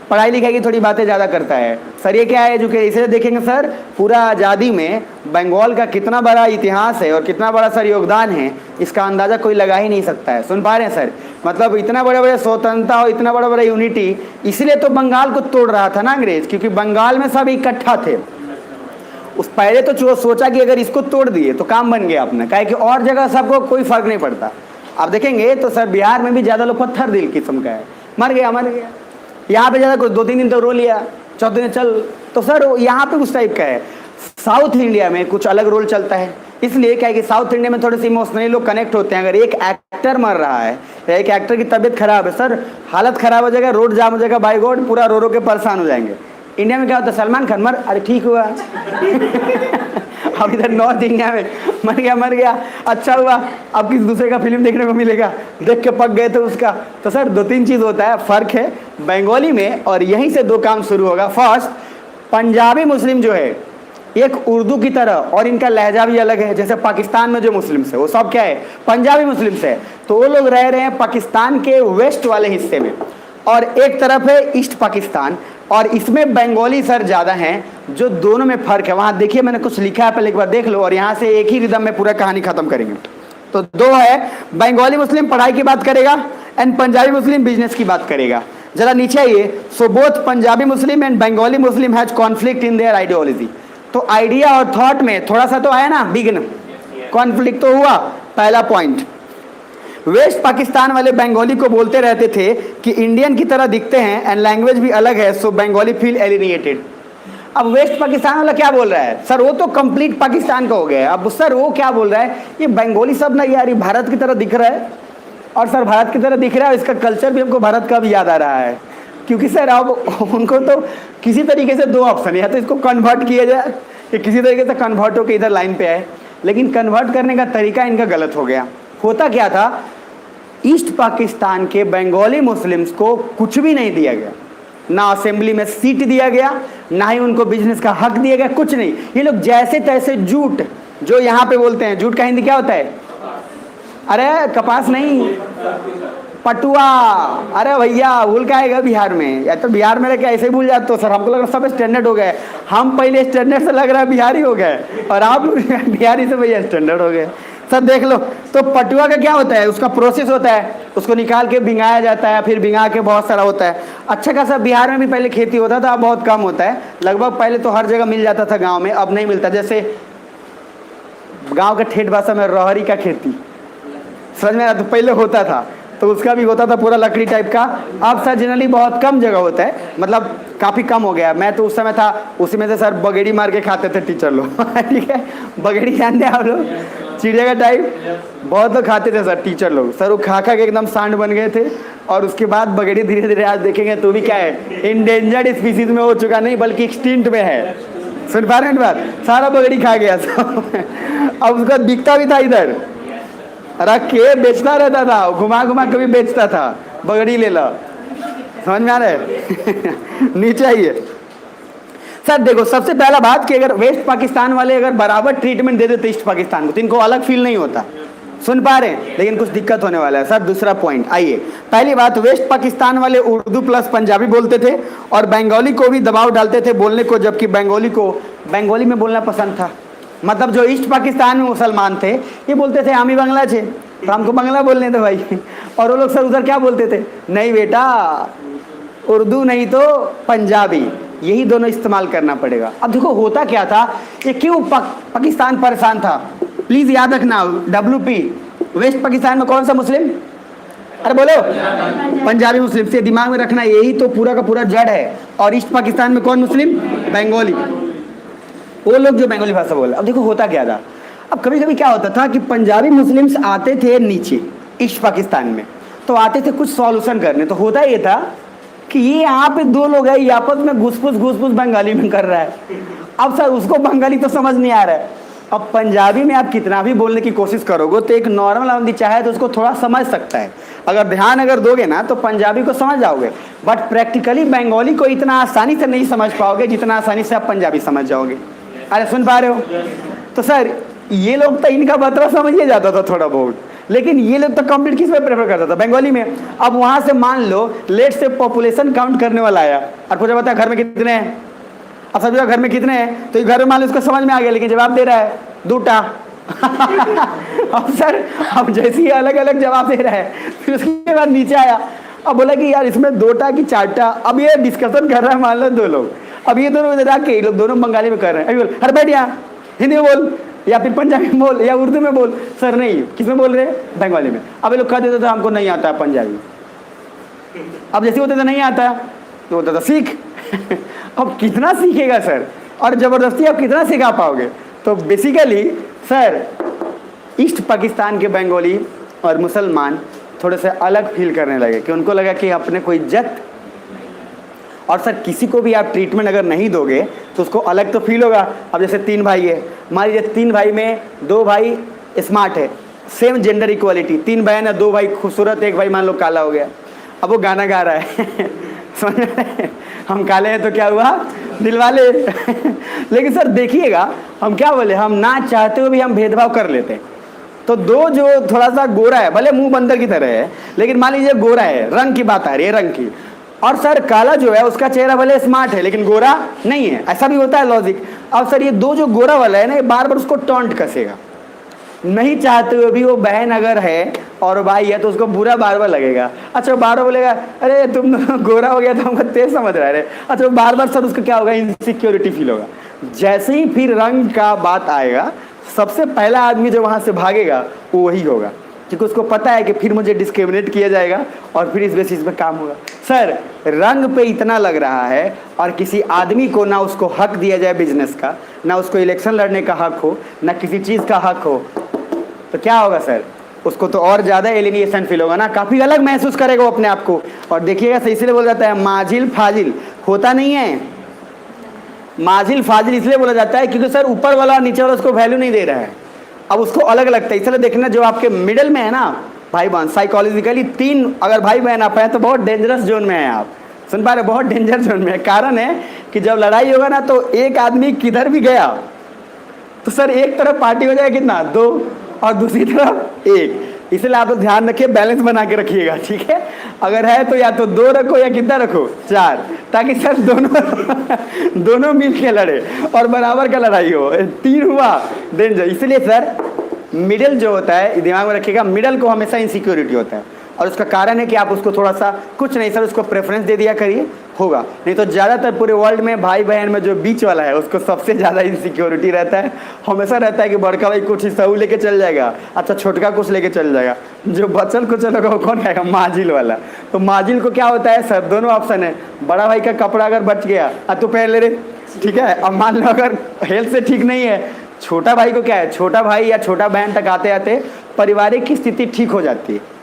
पढ़ाई लिखाई की थोड़ी बातें ज़्यादा करता है। सर ये क्या है एजुकेशन, इसे देखेंगे सर पूरा आज़ादी में बंगाल का कितना बड़ा इतिहास है और कितना बड़ा सर योगदान है, इसका अंदाज़ा कोई लगा ही नहीं सकता है। सुन पा रहे हैं सर, मतलब इतना बड़े बड़े स्वतंत्रता और इतना बड़ा बड़ा यूनिटी, इसलिए तो बंगाल को तोड़ रहा था ना अंग्रेज, क्योंकि बंगाल में सब इकट्ठा थे। उस पहले तो सोचा कि अगर इसको तोड़ दिए तो काम बन गया अपना, क्या कि और जगह सबको कोई फर्क नहीं पड़ता। आप देखेंगे तो सर बिहार में भी ज़्यादा लोग पत्थर दिल किस्म का है, मर गया, यहाँ पे ज़्यादा कुछ 2-3 दिन तो रो लिया, चौथे दिन चल, तो सर यहाँ पे उस टाइप का है। साउथ इंडिया में कुछ अलग रोल चलता है, इसलिए क्या है कि साउथ इंडिया में थोड़े से इमोशनली लोग कनेक्ट होते हैं। अगर एक एक्टर मर रहा है या एक एक्टर की तबीयत खराब है, सर हालत खराब हो जाएगा, रोड जाम हो जाएगा, बाई गॉड पूरा रो रो के परेशान हो जाएंगे। इंडिया में क्या होता है, सलमान खान मर, अरे ठीक हुआ। अब इधर नॉर्थ इंडिया में मर गया, अच्छा हुआ, अब किसी दूसरे का फिल्म देखने को मिलेगा, देख के पक गए तो उसका। तो सर 2-3 चीज़ होता है, फ़र्क है बंगाली में, और यहीं से 2 काम शुरू होगा। फर्स्ट, पंजाबी मुस्लिम जो है एक उर्दू की तरह, और इनका लहजा भी अलग है। जैसे पाकिस्तान में जो मुस्लिम्स है वो सब क्या है, पंजाबी मुस्लिम्स है, तो वो लोग रह रहे हैं पाकिस्तान के वेस्ट वाले हिस्से में, और एक तरफ है ईस्ट पाकिस्तान, और इसमें बंगाली सर ज़्यादा हैं, जो दोनों में फ़र्क है। वहाँ देखिए मैंने कुछ लिखा है, पहले एक बार देख लो, और यहाँ से एक ही रिदम में पूरा कहानी ख़त्म करेंगे। तो 2 है, बंगाली मुस्लिम पढ़ाई की बात करेगा एंड पंजाबी मुस्लिम बिजनेस की बात करेगा। जरा नीचे आइए। So both Punjabi Muslim and Bengali Muslim has conflict in their ideology. तो आइडिया और थॉट में थोड़ा सा तो आया ना, बिगन कॉन्फ्लिक्ट तो हुआ। पहला पॉइंट, वेस्ट पाकिस्तान वाले बंगाली को बोलते रहते थे कि इंडियन की तरह दिखते हैं एंड लैंग्वेज भी अलग है, सो बंगाली फील एलिनेटेड। अब वेस्ट पाकिस्तान वाला क्या बोल रहा है, सर वो तो कंप्लीट पाकिस्तान का हो गया है। अब सर वो क्या बोल रहा है, ये बंगाली सब ना यार, ये भारत की तरह दिख रहा है, और सर भारत की तरह दिख रहा है, इसका कल्चर भी हमको भारत का भी याद आ रहा है। क्योंकि सर अब उनको तो किसी तरीके से 2 ऑप्शन है, या तो इसको कन्वर्ट किया जाए, या किसी तरीके से कन्वर्ट होकर इधर लाइन पे आए, लेकिन कन्वर्ट करने का तरीका इनका गलत हो गया। होता क्या था, ईस्ट पाकिस्तान के बंगाली मुस्लिम्स को कुछ भी नहीं दिया गया, ना असेंबली में सीट दिया गया, ना ही उनको बिजनेस का हक दिया गया, कुछ नहीं। ये लोग जैसे तैसे जूट, जो यहाँ पे बोलते हैं, जूट का हिंदी क्या होता है, अरे कपास नहीं, पटुआ। अरे भैया भूल का आएगा बिहार में, या तो बिहार में रह के ऐसे ही भूल जाते हो सर, हमको लग रहा सब स्टैंडर्ड हो गए, हम पहले स्टैंडर्ड से लग रहा है बिहारी हो गए, और आप बिहारी से भैया स्टैंडर्ड हो गए। सर देख लो, तो पटुआ का क्या होता है, उसका प्रोसेस होता है, उसको निकाल के भिंगाया जाता है, फिर भिंगा के बहुत सारा होता है। अच्छा खासा बिहार में भी पहले खेती होता था, अब बहुत कम होता है, लगभग पहले तो हर जगह मिल जाता था गांव में, अब नहीं मिलता। जैसे गांव के ठेठ भाषा में रहरी का खेती, समझ में आया, तो पहले होता था, तो उसका भी होता था पूरा लकड़ी टाइप का। अब सर जनरली बहुत कम जगह होता है, मतलब काफ़ी कम हो गया। मैं तो उस समय था, उसी में से सर बगेड़ी मार के खाते थे टीचर लोग। ठीक है, बगेड़ी जानते हैं आप लोग, चिड़िया का टाइप, बहुत लोग खाते थे सर टीचर लोग। सर वो खा के एकदम सांड बन गए थे, और उसके बाद बगेड़ी धीरे धीरे आज देखेंगे तो भी क्या है, इंडेंजर्ड स्पीसीज में हो चुका, नहीं बल्कि एक्सटिंक्ट में है। सुन पा रहे हैं बात, सारा बगेड़ी खा गया सब। अब उसका दिखता भी था, इधर रख के बेचता रहता था, घुमा घुमा कभी बेचता था, बगड़ी ले लो, समझ में आ रहा है। नीचे आइए सर, देखो सबसे पहला बात कि अगर वेस्ट पाकिस्तान वाले अगर बराबर ट्रीटमेंट दे देते ईस्ट पाकिस्तान को, तो इनको अलग फील नहीं होता। सुन पा रहे हैं, लेकिन कुछ दिक्कत होने वाला है सर। दूसरा पॉइंट, आइए। पहली बात, वेस्ट पाकिस्तान वाले उर्दू प्लस पंजाबी बोलते थे, और बंगाली को भी दबाव डालते थे बोलने को, जबकि बंगाली को बंगाली में बोलना पसंद था। मतलब जो ईस्ट पाकिस्तान में मुसलमान थे, ये बोलते थे आमी बांग्ला छे, तो हमको बांग्ला बोलने दो भाई। और वो लोग सर उधर क्या बोलते थे, नहीं बेटा उर्दू नहीं तो पंजाबी, यही दोनों इस्तेमाल करना पड़ेगा। अब देखो होता क्या था, ये क्यों पाकिस्तान परेशान था, प्लीज याद रखना। WP वेस्ट पाकिस्तान में कौन सा मुस्लिम, अरे बोलो, पंजाबी मुस्लिम, से दिमाग में रखना, यही तो पूरा का पूरा जड़ है। और ईस्ट पाकिस्तान में कौन मुस्लिम, बंगाली, वो लोग जो बंगाली भाषा बोले। अब देखो होता क्या था, अब कभी कभी क्या होता था कि पंजाबी मुस्लिम्स आते थे नीचे ईस्ट पाकिस्तान में, तो आते थे कुछ सॉल्यूशन करने। तो होता ये था कि ये यहाँ पे 2 लोग हैं, ये आपस में घुसपुस बंगाली में कर रहा है। अब सर उसको बंगाली तो समझ नहीं आ रहा है। अब पंजाबी में आप कितना भी बोलने की कोशिश करोगे, तो एक नॉर्मल आदमी चाहे तो उसको थोड़ा समझ सकता है, अगर ध्यान दोगे ना तो पंजाबी को समझ जाओगे। बट प्रैक्टिकली बंगाली को इतना आसानी से नहीं समझ पाओगे जितना आसानी से आप पंजाबी समझ जाओगे। अरे सुन पा रहे हो? तो सर ये लोग तो इनका बतवा समझिए जाता था थोड़ा बहुत, लेकिन ये लोग तो कंप्लीट किस में प्रेफर करता था, बंगाली में। अब वहाँ से मान लो लेट से पॉपुलेशन काउंट करने वाला आया और पूछा बता घर में कितने हैं, अब सब घर में कितने हैं, तो घर में मान लो उसको समझ में आ गया, लेकिन जवाब दे रहा है 2टा। अब सर अब जैसे ही अलग अलग जवाब दे रहा है, फिर उसके बाद नीचे आया, अब बोला कि यार इसमें 2टा कि 4टा। अब ये डिस्कशन कर रहा है मान लो 2 लोग, अब ये दोनों इधर आके लोग दोनों बंगाली में कर रहे हैं। अभी बोल अरे बैठ यहाँ हिंदी में बोल या फिर पंजाबी में बोल या उर्दू में बोल। सर नहीं, किस में बोल रहे हैं, बंगाली में। अब ये लोग कह देते थे हमको नहीं आता पंजाबी। अब जैसे होते थे नहीं आता तो होता था सीख। अब कितना सीखेगा सर, और ज़बरदस्ती आप कितना सिखा पाओगे। तो बेसिकली सर ईस्ट पाकिस्तान के बंगाली और मुसलमान थोड़े से अलग फील करने लगे कि उनको लगा कि अपने को इज्जत और सर किसी को भी आप ट्रीटमेंट अगर नहीं दोगे तो उसको अलग तो फील होगा। अब जैसे 3 भाई है, मान लीजिए 3 भाई में 2 भाई स्मार्ट है, सेम जेंडर इक्वालिटी, 3 बहन है, 2 भाई खूबसूरत, 1 भाई मान लो काला हो गया। अब वो गाना गा रहा है समझ रहे हैं? हम काले हैं तो क्या हुआ, दिलवाले लेकिन सर देखिएगा, हम क्या बोले, हम ना चाहते हुए भी हम भेदभाव कर लेते हैं। तो 2 जो थोड़ा सा गोरा है, भले मुंह बंदर की तरह है, लेकिन मान लीजिए गोरा है, रंग की बात आ रही है, रंग की, और सर काला जो है उसका चेहरा भले स्मार्ट है लेकिन गोरा नहीं है, ऐसा भी होता है लॉजिक। अब सर ये 2 जो गोरा वाला है ना, ये बार बार उसको टॉन्ट कसेगा, नहीं चाहते हुए भी। वो बहन अगर है और भाई है तो उसको बुरा बार बार लगेगा। अच्छा वो बार बार बोलेगा अरे तुम गोरा हो गया तो हमको तेज समझ रहा है। अच्छा वो बार बार सर उसको क्या होगा, इनसिक्योरिटी फील होगा। जैसे ही फिर रंग का बात आएगा, सबसे पहला आदमी जो वहां से भागेगा वो वही होगा, क्योंकि उसको पता है कि फिर मुझे डिस्क्रिमिनेट किया जाएगा और फिर इस बेसिस पे काम होगा। सर रंग पे इतना लग रहा है और किसी आदमी को ना उसको हक दिया जाए बिजनेस का, ना उसको इलेक्शन लड़ने का हक हो, ना किसी चीज़ का हक हो, तो क्या होगा सर, उसको तो और ज़्यादा एलिनिएशन फील होगा ना, काफ़ी अलग महसूस करेगा वो अपने आप को। और देखिएगा सही इसलिए बोला जाता है माजिल फाजिल होता नहीं है, माजिल फाजिल इसलिए बोला जाता है क्योंकि सर ऊपर वाला नीचे वाला उसको वैल्यू नहीं दे रहा है, अब उसको अलग लगता है। इसलिए देखना जो आपके मिडिल में है ना भाई बहन, साइकोलॉजिकली 3 अगर भाई बहन आप हैं तो बहुत डेंजरस जोन में हैं आप, सुन पा रहे, बहुत डेंजर जोन में है। कारण है कि जब लड़ाई होगा ना तो एक आदमी किधर भी गया तो सर एक तरफ पार्टी हो जाए कितना 2 और दूसरी तरफ 1, इसलिए आप लोग ध्यान रखिए, बैलेंस बना के रखिएगा, ठीक है। अगर है तो या तो 2 रखो या कितना रखो 4, ताकि सर दोनों मिल के लड़े और बराबर का लड़ाई हो। 3 हुआ डेंजर। इसलिए सर मिडिल जो होता है दिमाग में रखिएगा, मिडिल को हमेशा इनसिक्योरिटी होता है, और उसका कारण है कि आप उसको थोड़ा सा कुछ नहीं सर उसको प्रेफरेंस दे दिया करिए, होगा। नहीं तो ज़्यादातर पूरे वर्ल्ड में भाई बहन में जो बीच वाला है उसको सबसे ज़्यादा इनसिक्योरिटी रहता है, हमेशा रहता है कि बड़का भाई कुछ हिस्सा लेके चल जाएगा, अच्छा छोटका कुछ लेके चल जाएगा, जो बचल कुछ होगा वो कौन खाएगा, माजिल वाला। तो माजिल को क्या होता है सर, दोनों ऑप्शन है, बड़ा भाई का कपड़ा अगर बच गया तो पहले रे, ठीक है। अब मान लो अगर हेल्थ से ठीक नहीं है, छोटा भाई को क्या है, छोटा भाई या छोटा बहन तक आते आते पारिवारिक की स्थिति ठीक हो जाती है,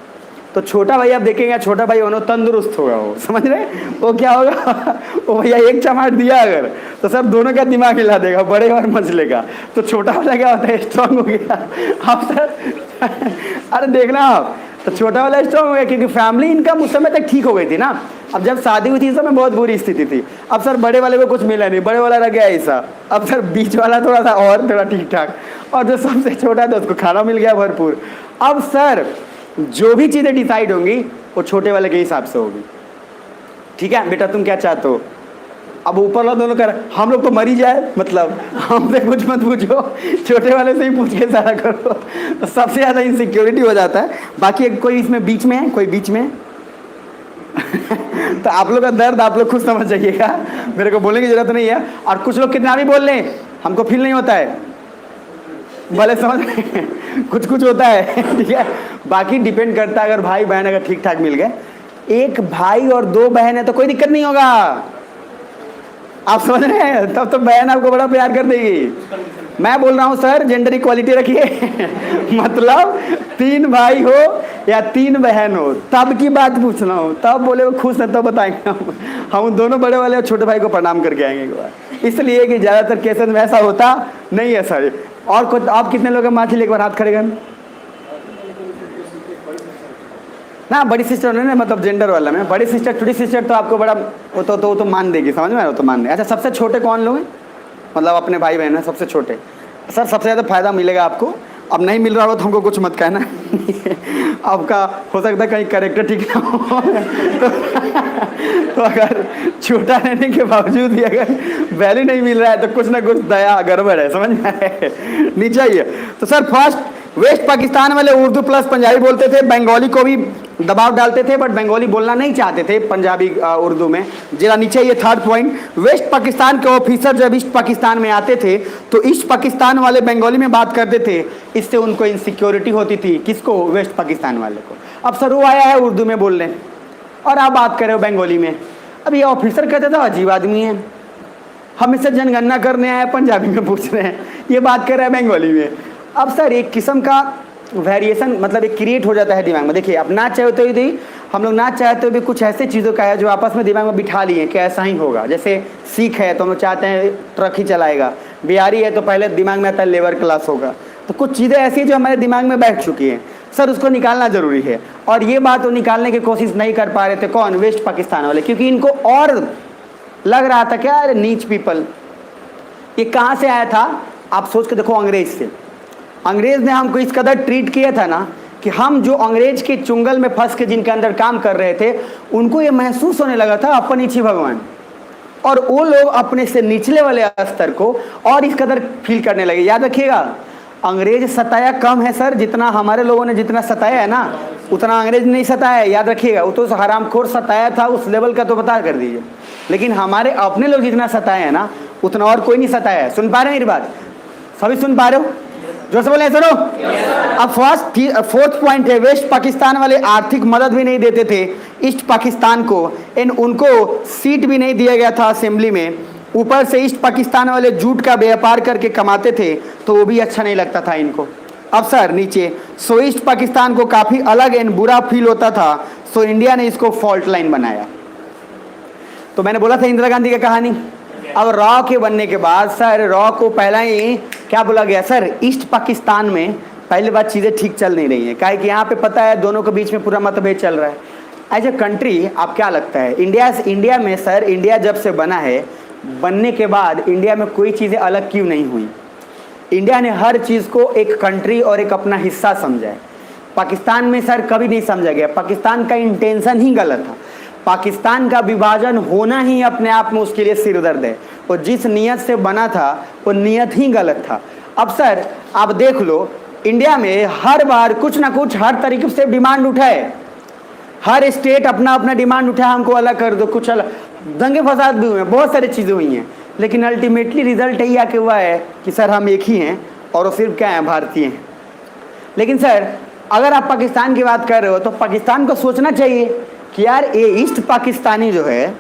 तो छोटा भाई आप देखेंगे, छोटा भाई होना तंदुरुस्त होगा, वो समझ रहे, वो क्या होगा, वो भैया एक चमाट दिया अगर तो सब दोनों का दिमाग हिला देगा, बड़े और मझले का। तो छोटा वाला क्या होता है, स्ट्रांग हो गया। आप सर अरे देखना आप, तो छोटा वाला स्ट्रांग हो गया क्योंकि फैमिली इनकम उस समय तक ठीक हो गई थी ना। अब जब शादी हुई थी इस समय बहुत बुरी स्थिति थी, अब सर बड़े वाले को कुछ मिला नहीं, बड़े वाला रह गया ऐसा, अब सर बीच वाला थोड़ा सा और थोड़ा ठीक ठाक, और जो सबसे छोटा था उसको खाना मिल गया भरपूर। अब सर जो भी चीज़ें डिसाइड होंगी वो छोटे वाले के हिसाब से होगी, ठीक है। बेटा तुम क्या चाहते हो, अब ऊपर वाला दोनों कर, हम लोग तो मर ही जाए, मतलब हमसे कुछ मत पूछो, छोटे वाले से ही पूछ के सारा करो, तो सबसे ज़्यादा इनसिक्योरिटी हो जाता है। बाकी कोई इसमें बीच में है, कोई बीच में है तो आप लोग का दर्द आप लोग खुद समझ जाइएगा, मेरे को बोलने की जरूरत नहीं है। और कुछ लोग कितना भी बोल लें हमको फील नहीं होता है, भले समझ कुछ कुछ होता है, ठीक है। बाकी डिपेंड करता है, अगर भाई बहन अगर ठीक ठाक मिल गए, एक भाई और 2 बहन है तो कोई दिक्कत नहीं होगा, आप समझ रहे हैं, तब तो बहन आपको बड़ा प्यार कर देगी। मैं बोल रहा हूँ सर जेंडर इक्वालिटी रखिए मतलब 3 भाई हो या 3 बहन हो तब की बात पूछना हो, तब बोले वो खुश है तो बताएंगे हम दोनों बड़े वाले और छोटे भाई को प्रणाम करके आएंगे एक बार, इसलिए कि ज़्यादातर केसेस में ऐसा होता नहीं है सर। और कुछ आप कितने लोग हैं माछली, एक बार हाथ खड़े कर ना। बड़ी सिस्टर ने मतलब जेंडर वाला में बड़ी सिस्टर छोटी सिस्टर तो आपको बड़ा वो तो मान देगी, समझ में, वो तो मान देगी। अच्छा सबसे छोटे कौन लोग हैं, मतलब अपने भाई बहन है सबसे छोटे, सर सबसे ज़्यादा फायदा मिलेगा आपको। अब नहीं मिल रहा हो तो हमको कुछ मत कहना आपका हो सकता है कहीं कैरेक्टर ठीक ना हो तो अगर छोटा रहने के बावजूद भी अगर वैल्यू नहीं मिल रहा है तो कुछ ना कुछ दया गड़बड़ है, समझ में आए नहीं चाहिए। तो सर फर्स्ट वेस्ट पाकिस्तान वाले उर्दू प्लस पंजाबी बोलते थे, बंगाली को भी दबाव डालते थे बट बंगाली बोलना नहीं चाहते थे पंजाबी उर्दू में। जरा नीचे ये 3rd पॉइंट, वेस्ट पाकिस्तान के ऑफिसर जब ईस्ट पाकिस्तान में आते थे तो ईस्ट पाकिस्तान वाले बंगाली में बात करते थे, इससे उनको इनसिक्योरिटी होती थी। किसको, वेस्ट पाकिस्तान वाले को। अब सर वो आया है उर्दू में बोलने और आप बात कर रहे हो बंगाली में। अब ये ऑफिसर कहते थे अजीब आदमी है, हम इससे जनगणना करने आए पंजाबी में पूछ रहे हैं, ये बात कर रहे हैं बंगाली में। अब सर एक किस्म का वेरिएशन मतलब एक क्रिएट हो जाता है दिमाग में। देखिए अब ना चाहे तो ही हम लोग ना चाहते हुए भी कुछ ऐसे चीज़ों का है जो आपस में दिमाग में बिठा लिए कि ऐसा ही होगा। जैसे सिख है तो हम लोग चाहते हैं ट्रक ही चलाएगा, बिहारी है तो पहले दिमाग में आता है लेबर क्लास होगा। तो कुछ चीज़ें ऐसी हैं जो हमारे दिमाग में बैठ चुकी हैं सर, उसको निकालना ज़रूरी है। और ये बात वो निकालने की कोशिश नहीं कर पा रहे थे, कौन? वेस्ट पाकिस्तान वाले, क्योंकि इनको और लग रहा था क्या, अरे नीच पीपल। ये कहाँ से आया था आप सोच के देखो, अंग्रेज से। अंग्रेज ने हमको इस कदर ट्रीट किया था ना कि हम जो अंग्रेज के चुंगल में फंस के जिनके अंदर काम कर रहे थे, उनको ये महसूस होने लगा था अपन ही भगवान, और वो लोग अपने से निचले वाले स्तर को और इस कदर फील करने लगे। याद रखिएगा, अंग्रेज सताया कम है सर, जितना हमारे लोगों ने जितना सताया है ना, उतना अंग्रेज नहीं सताया है। याद रखिएगा, वो तो हरामखोर सताया था, उस लेवल का तो बता कर दीजिए। लेकिन हमारे अपने लोग जितना सताए हैं ना, उतना और कोई नहीं सताया है। सुन पा रहे हैं मेरी बात? सभी सुन पा रहे हो? जोर से बोले सुनो। अब फोर्थ पॉइंट है, वेस्ट पाकिस्तान वाले आर्थिक मदद भी नहीं देते थे ईस्ट पाकिस्तान को, उनको सीट भी नहीं दिया गया था असेंबली में। ऊपर से ईस्ट पाकिस्तान वाले जूट का व्यापार करके कमाते थे, तो वो भी अच्छा नहीं लगता था इनको। अब सर नीचे, सो ईस्ट पाकिस्तान को काफ़ी अलग एंड बुरा फील होता था, सो इंडिया ने इसको फॉल्ट लाइन बनाया। तो मैंने बोला था इंदिरा गांधी की कहानी। अब रॉ के बनने के बाद सर, रॉ को पहला ही क्या बोला गया सर, ईस्ट पाकिस्तान में पहली बात चीज़ें ठीक चल नहीं रही हैं, काहे कि यहाँ पे पता है दोनों के बीच में पूरा मतभेद चल रहा है। एज ए कंट्री आप क्या लगता है, इंडिया में सर, इंडिया जब से बना है, बनने के बाद इंडिया में कोई चीज़ें अलग क्यों नहीं हुई? इंडिया ने हर चीज़ को एक कंट्री और एक अपना हिस्सा समझा है। पाकिस्तान में सर कभी नहीं समझा गया, पाकिस्तान का इंटेंशन ही गलत था। पाकिस्तान का विभाजन होना ही अपने आप में उसके लिए सिरदर्द है, और जिस नियत से बना था वो नियत ही गलत था। अब सर आप देख लो, इंडिया में हर बार कुछ ना कुछ हर तरीके से डिमांड उठाए, हर स्टेट अपना अपना डिमांड उठाया, हमको अलग कर दो, कुछ अलग, दंगे फसाद भी हुए हैं, बहुत सारी चीज़ें हुई हैं, लेकिन अल्टीमेटली रिजल्ट यही आके हुआ है कि सर हम एक ही हैं और वो सिर्फ क्या हैं, भारतीय हैं। लेकिन सर अगर आप पाकिस्तान की बात कर रहे हो तो पाकिस्तान को सोचना चाहिए कि यार ये ईस्ट पाकिस्तानी जो है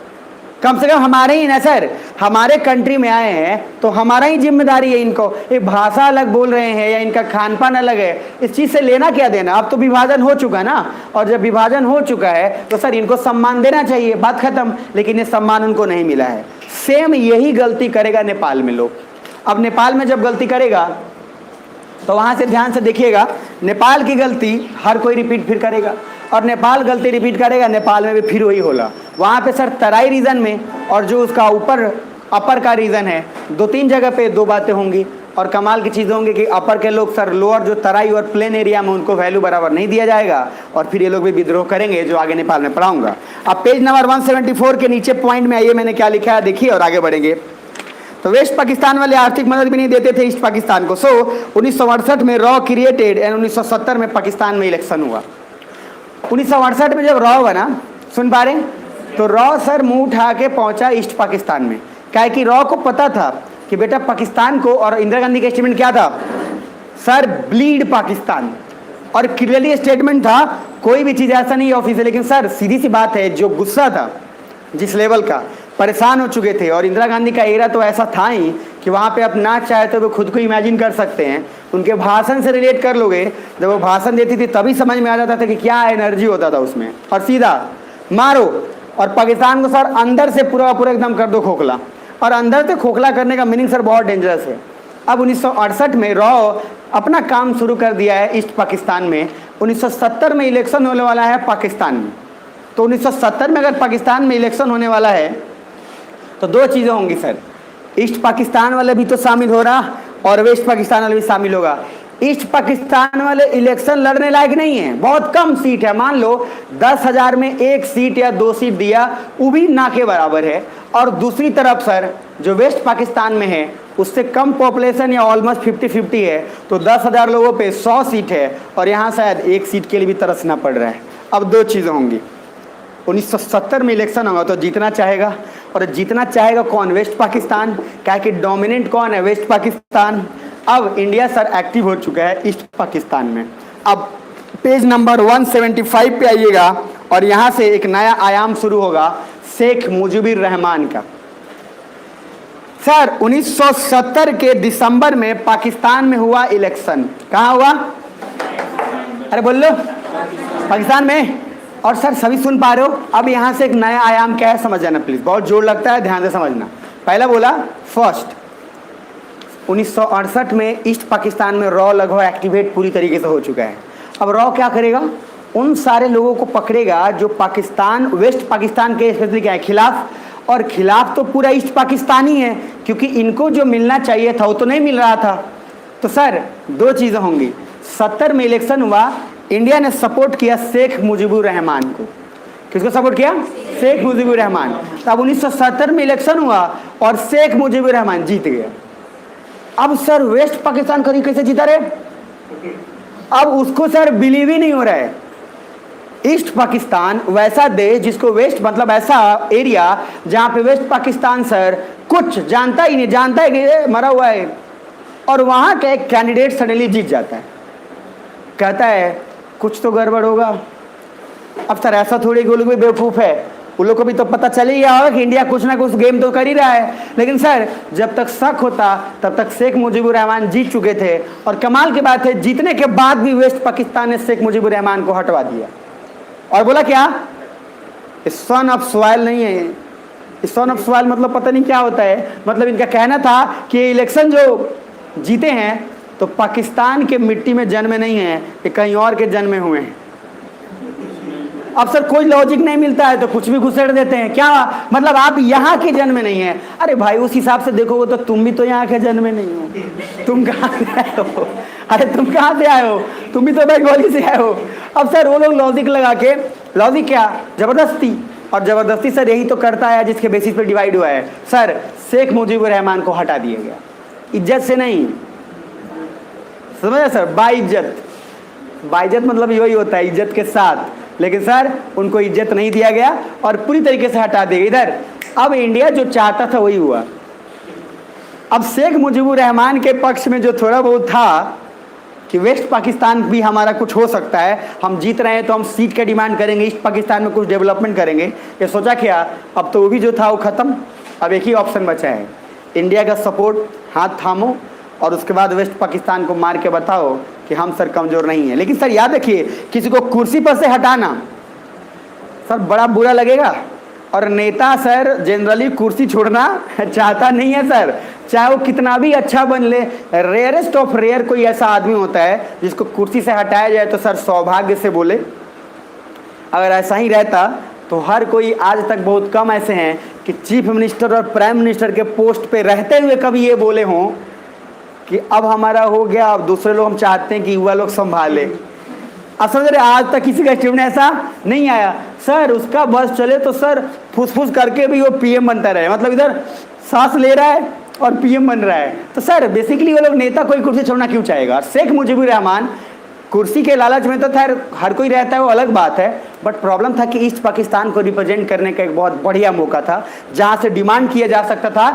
कम से कम हमारे ही ना सर, हमारे कंट्री में आए हैं तो हमारा ही जिम्मेदारी है इनको। ये भाषा अलग बोल रहे हैं या इनका खान पान अलग है, इस चीज़ से लेना क्या देना? अब तो विभाजन हो चुका ना, और जब विभाजन हो चुका है तो सर इनको सम्मान देना चाहिए, बात खत्म। लेकिन ये सम्मान उनको नहीं मिला है। सेम यही गलती करेगा नेपाल में लोग। अब नेपाल में जब गलती करेगा तो वहाँ से ध्यान से देखिएगा, नेपाल की गलती हर कोई रिपीट फिर करेगा, और नेपाल गलती रिपीट करेगा, नेपाल में भी फिर वही होला। वहाँ पे सर तराई रीजन में और जो उसका ऊपर अपर का रीजन है, 2-3 जगह पे 2 बातें होंगी, और कमाल की चीज़ होंगी कि अपर के लोग सर लोअर जो तराई और प्लेन एरिया में उनको वैल्यू बराबर नहीं दिया जाएगा, और फिर ये लोग भी विद्रोह करेंगे, जो आगे नेपाल में पढ़ाऊंगा। अब पेज नंबर 174 के नीचे पॉइंट में आइए, मैंने क्या लिखा है देखिए और आगे बढ़ेंगे। तो वेस्ट पाकिस्तान वाले आर्थिक मदद भी नहीं देते थे ईस्ट पाकिस्तान को। सो 1968 में रॉ क्रिएटेड एंड 1970 में पाकिस्तान में इलेक्शन हुआ। 1968 में जब रॉ बना, सुन पा रहे हैं, तो रॉ सर मुंह उठा के पहुंचा ईस्ट पाकिस्तान में, क्या कि रॉ को पता था कि बेटा पाकिस्तान को, और इंदिरा गांधी का स्टेटमेंट क्या था सर, ब्लीड पाकिस्तान, और क्लियरली स्टेटमेंट था, कोई भी चीज़ ऐसा नहीं है ऑफिस है। लेकिन सर सीधी सी बात है, जो गुस्सा था, जिस लेवल का परेशान हो चुके थे, और इंदिरा गांधी का एरा तो ऐसा था ही कि वहाँ पे आप ना चाहे तो वो खुद को इमेजिन कर सकते हैं, उनके भाषण से रिलेट कर लोगे, जब वो भाषण देती थी तभी समझ में आ जाता था कि क्या एनर्जी होता था उसमें, और सीधा मारो। और पाकिस्तान को सर अंदर से पूरा पूरा एकदम कर दो खोखला, और अंदर से खोखला करने का मीनिंग सर बहुत डेंजरस है। अब 1968 में रॉ अपना काम शुरू कर दिया है ईस्ट पाकिस्तान में। 1970 में इलेक्शन होने वाला है पाकिस्तान में, तो 1970 में अगर पाकिस्तान में इलेक्शन होने वाला है तो 2 चीज़ें होंगी सर, ईस्ट पाकिस्तान वाले भी तो शामिल हो रहा और वेस्ट पाकिस्तान वाले भी शामिल होगा। ईस्ट पाकिस्तान वाले इलेक्शन लड़ने लायक नहीं है, बहुत कम सीट है, मान लो 10,000 में 1 सीट या 2 सीट दिया, वो भी ना के बराबर है। और दूसरी तरफ सर जो वेस्ट पाकिस्तान में है उससे कम पॉपुलेशन या ऑलमोस्ट 50-50 है, तो 10,000 लोगों पे 100 सीट है, और यहाँ शायद 1 सीट के लिए भी तरसना पड़ रहा है। अब 2 चीज़ें होंगी, 1970 में इलेक्शन होगा तो जीतना चाहेगा, और जीतना चाहेगा कौन, वेस्ट पाकिस्तान, क्या कि डोमिनेंट कौन है, वेस्ट पाकिस्तान। अब इंडिया सर एक्टिव हो चुका है ईस्ट पाकिस्तान में। अब पेज नंबर 175 पे आइएगा, और यहाँ से एक नया आयाम शुरू होगा शेख मुजीबुर रहमान का। सर 1970 के दिसंबर में पाकिस्तान में हुआ इलेक्शन, कहाँ हुआ, अरे बोल लो, पाकिस्तान में। और सर सभी सुन पा रहे हो? अब यहाँ से एक नया आयाम क्या है समझ जाना प्लीज, बहुत जोर लगता है, ध्यान से समझना। पहला बोला फर्स्ट 1968 में ईस्ट पाकिस्तान में रॉ लगभग एक्टिवेट पूरी तरीके से हो चुका है। अब रॉ क्या करेगा? उन सारे लोगों को पकड़ेगा जो पाकिस्तान, वेस्ट पाकिस्तान के स्पेशली क्या है खिलाफ, और खिलाफ तो पूरा ईस्ट पाकिस्तान ही है, क्योंकि इनको जो मिलना चाहिए था वो तो नहीं मिल रहा था। तो सर दो चीज़ें होंगी, 70 में इलेक्शन हुआ, इंडिया ने सपोर्ट किया शेख मुजीबुर रहमान को। किसको सपोर्ट किया? शेख मुजीबुर रहमान। तो अब 1970 में इलेक्शन हुआ और शेख मुजीबुर रहमान जीत गया। अब सर वेस्ट पाकिस्तान को कैसे जीता रे? अब उसको सर बिलीव ही नहीं हो रहा है। ईस्ट पाकिस्तान वैसा देश जिसको वेस्ट मतलब ऐसा एरिया जहां पे वेस्ट पाकिस्तान सर कुछ जानता ही नहीं, जानता है कि ये मरा हुआ है, और वहां का एक कैंडिडेट सडनली जीत जाता है। कहता है कुछ तो गड़बड़ होगा। अब सर ऐसा थोड़ी कि वो लोग भी बेवकूफ़ है, उन लोग को भी तो पता चल ही गया होगा कि इंडिया कुछ ना कुछ गेम तो कर ही रहा है। लेकिन सर जब तक शक होता तब तक शेख मुजीबुर रहमान जीत चुके थे, और कमाल की बात है जीतने के बाद भी वेस्ट पाकिस्तान ने शेख मुजीबुर रहमान को हटवा दिया और बोला क्या? सन ऑफ सॉइल नहीं है। सन ऑफ सॉइल मतलब पता नहीं क्या होता है, मतलब इनका कहना था कि इलेक्शन जो जीते हैं तो पाकिस्तान के मिट्टी में जन्मे नहीं है, ये कहीं और के जन्मे हुए हैं। अब सर कोई लॉजिक नहीं मिलता है तो कुछ भी घुसेड़ देते हैं। क्या मतलब आप यहाँ के जन्मे नहीं है? अरे भाई उस हिसाब से देखोगे तो तुम भी तो यहाँ के जन्मे नहीं हो, तुम कहाँ से आए हो? अरे तुम कहाँ से आए हो? तुम भी तो बंगाली से आए हो। अब सर वो लोग लॉजिक लगा के, लॉजिक क्या? जबरदस्ती, और जबरदस्ती सर यही तो करता है जिसके बेसिस पे डिवाइड हुआ है। सर शेख मुजीबुर रहमान को हटा दिया गया, इज्जत से नहीं, समझे सर? बाइज्जत, बाइज्जत मतलब यही होता है इज्जत के साथ। लेकिन सर उनको इज्जत नहीं दिया गया और पूरी तरीके से हटा दिया इधर। अब इंडिया जो चाहता था वही हुआ। अब शेख मुजीबुर रहमान के पक्ष में जो थोड़ा बहुत था कि वेस्ट पाकिस्तान भी हमारा कुछ हो सकता है, हम जीत रहे हैं तो हम सीट का डिमांड करेंगे, ईस्ट पाकिस्तान में कुछ डेवलपमेंट करेंगे, ये सोचा क्या? अब तो वो भी जो था वो ख़त्म। अब एक ही ऑप्शन बचा है, इंडिया का सपोर्ट हाथ थामो और उसके बाद वेस्ट पाकिस्तान को मार के बताओ कि हम सर कमज़ोर नहीं है। लेकिन सर याद रखिए, किसी को कुर्सी पर से हटाना सर बड़ा बुरा लगेगा, और नेता सर जनरली कुर्सी छोड़ना चाहता नहीं है सर, चाहे वो कितना भी अच्छा बन ले। रेयरेस्ट ऑफ रेयर कोई ऐसा आदमी होता है जिसको कुर्सी से हटाया जाए तो सर सौभाग्य से बोले। अगर ऐसा ही रहता तो हर कोई, आज तक बहुत कम ऐसे हैं कि चीफ मिनिस्टर और प्राइम मिनिस्टर के पोस्ट पे रहते हुए कभी ये बोले हों कि अब हमारा हो गया, अब दूसरे लोग हम चाहते हैं कि युवा लोग संभाले। असल आज तक किसी का स्टेटमेंट ऐसा नहीं आया। सर उसका बस चले तो सर फुसफुस करके भी वो पीएम बनता रहे, मतलब इधर सांस ले रहा है और पीएम बन रहा है। तो सर बेसिकली वो लोग नेता कोई कुर्सी छोड़ना क्यों चाहेगा? शेख मुजीबुर रहमान कुर्सी के लालच में तो खैर हर कोई रहता है, वो अलग बात है, बट प्रॉब्लम था कि ईस्ट पाकिस्तान को रिप्रेजेंट करने का एक बहुत बढ़िया मौका था जहाँ से डिमांड किया जा सकता था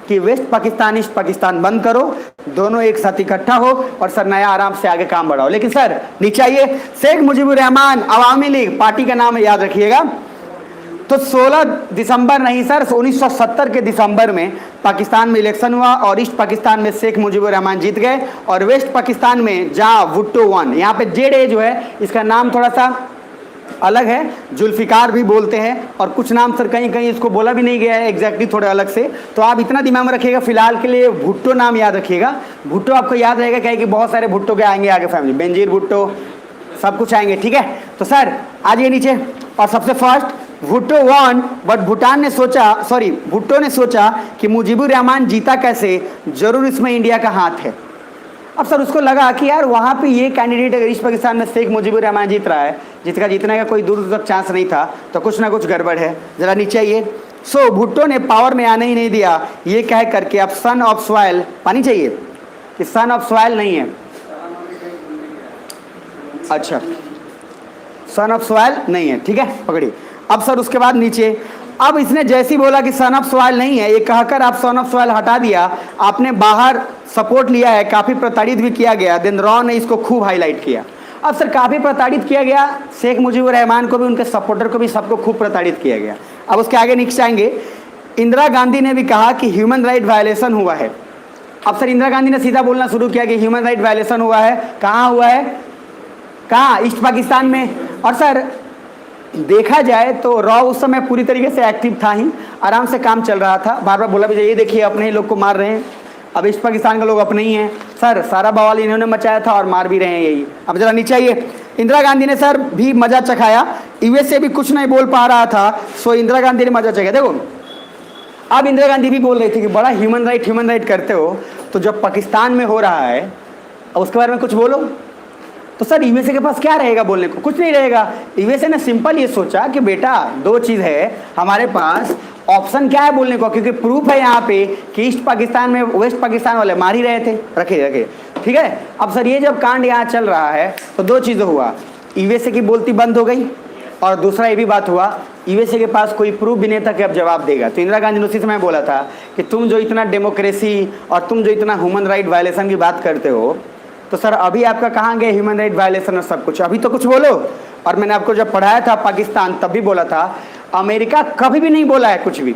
कि वेस्ट पाकिस्तान ईस्ट पाकिस्तान बंद करो, दोनों एक साथ इकट्ठा हो और सर नया आराम से आगे काम बढ़ाओ। लेकिन सर नीचे आइए, शेख मुजीबुर रहमान अवामी लीग पार्टी का नाम है, याद रखिएगा। तो 16 दिसंबर नहीं सर 1970 के दिसंबर में पाकिस्तान में इलेक्शन हुआ और ईस्ट पाकिस्तान में शेख मुजीबुर रहमान जीत गए, और वेस्ट पाकिस्तान में जहाँ भुट्टो वन, यहाँ पे जेड जो है इसका नाम थोड़ा सा अलग है, जुल्फिकार भी बोलते हैं, और कुछ नाम सर कहीं कहीं इसको बोला भी नहीं गया है एग्जैक्टली थोड़े अलग से। तो आप इतना दिमाग में रखिएगा, फिलहाल के लिए भुट्टो नाम याद रखिएगा। भुट्टो आपको याद रहेगा क्या कि बहुत सारे भुट्टो के आएंगे आगे फैमिली, बेनजीर भुट्टो सब कुछ आएंगे, ठीक है? तो सर आइए नीचे, और सबसे first Bhutto one, but Bhutto ने सोचा कि मुजीबुर रहमान जीता कैसे, जरूर इसमें इंडिया का हाथ है। अब सर उसको लगा कि यार वहाँ पे ये कैंडिडेट अगर ईस्ट पाकिस्तान में शेख मुजीबुर रहमान जीत रहा है, जिसका जीतने का कोई दूर तक चांस नहीं था, तो कुछ ना कुछ गड़बड़ है, जरा नीचे आइए। सो भुट्टो ने पावर में आने ही नहीं दिया, ये कह करके अब सन ऑफ सॉइल, पानी चाहिए कि सन ऑफ सॉइल नहीं है, अच्छा सन ऑफ सॉइल नहीं है, ठीक है पकड़िए। अब सर उसके बाद नीचे, अब इसने जैसी बोला कि सन ऑफ सॉइल नहीं है, ये कहकर आप सन ऑफ सॉइल हटा दिया, आपने बाहर सपोर्ट लिया है, काफ़ी प्रताड़ित भी किया गया, देन रॉ ने इसको खूब हाईलाइट किया। अब सर काफ़ी प्रताड़ित किया गया, शेख मुजीबुर रहमान को भी, उनके सपोर्टर को भी, सबको खूब प्रताड़ित किया गया। अब उसके आगे नीचे आएंगे, इंदिरा गांधी ने भी कहा कि ह्यूमन राइट वायलेशन हुआ है। अब सर इंदिरा गांधी ने सीधा बोलना शुरू किया कि ह्यूमन राइट वायलेशन हुआ है, कहाँ हुआ है, कहाँ? ईस्ट पाकिस्तान में। और सर देखा जाए तो रॉ उस समय पूरी तरीके से एक्टिव था ही, आराम से काम चल रहा था। बार बार बोला भी ये देखिए अपने ही लोग को मार रहे हैं, अब ईस्ट पाकिस्तान के लोग अपने ही हैं सर, सारा बवाल इन्होंने मचाया था और मार भी रहे हैं यही। अब जरा नीचे आइए, इंदिरा गांधी ने सर भी मजा चखाया, यूएसए भी कुछ नहीं बोल पा रहा था, सो इंदिरा गांधी ने मजा चखाया। देखो अब इंदिरा गांधी भी बोल रही थी कि बड़ा ह्यूमन राइट करते हो, तो जब पाकिस्तान में हो रहा है उसके बारे में कुछ बोलो। तो सर यूएसए के पास क्या रहेगा बोलने को, कुछ नहीं रहेगा। यूएसए ने सिंपल ये सोचा कि बेटा दो चीज़ है हमारे पास, ऑप्शन क्या है बोलने को, क्योंकि प्रूफ है यहाँ पे कि ईस्ट पाकिस्तान में वेस्ट पाकिस्तान वाले मार ही रहे थे। रखे ठीक है। अब सर ये जब कांड यहाँ चल रहा है तो दो चीज़ें हुआ, यूएसए की बोलती बंद हो गई और दूसरा ये भी बात हुआ यूएसए के पास कोई प्रूफ भी नहीं था कि अब जवाब देगा। तो इंदिरा गांधी ने उसी समय बोला था कि तुम जो इतना डेमोक्रेसी और तुम जो इतना ह्यूमन राइट वायलेशन की बात करते हो, तो सर अभी आपका कहाँ गए ह्यूमन राइट वायलेशन और सब कुछ, अभी तो कुछ बोलो। और मैंने आपको जब पढ़ाया था पाकिस्तान तब भी बोला था अमेरिका कभी भी नहीं बोला है कुछ भी,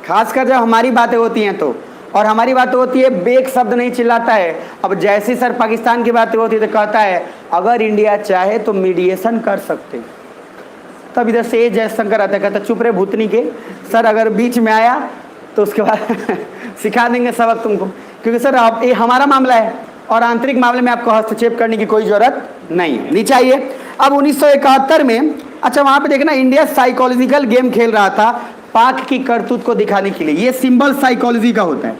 खासकर जब हमारी बातें होती हैं तो, और हमारी बातें होती है बेक शब्द नहीं चिल्लाता है। अब जैसी सर पाकिस्तान की बातें होती है तो कहता है अगर इंडिया चाहे तो मीडिएशन कर सकते। तब इधर से जयशंकर आता है, कहता चुप रहे भूतनी के, सर अगर बीच में आया तो उसके बाद सिखा देंगे सबक तुमको, क्योंकि सर अब ये हमारा मामला है और आंतरिक मामले में आपको हस्तक्षेप करने की कोई जरूरत नहीं है। नीचे आइए, अब 1971 में, अच्छा वहां पे देखना इंडिया साइकोलॉजिकल गेम खेल रहा था पाक की करतूत को दिखाने के लिए। ये सिंबल साइकोलॉजी का होता है,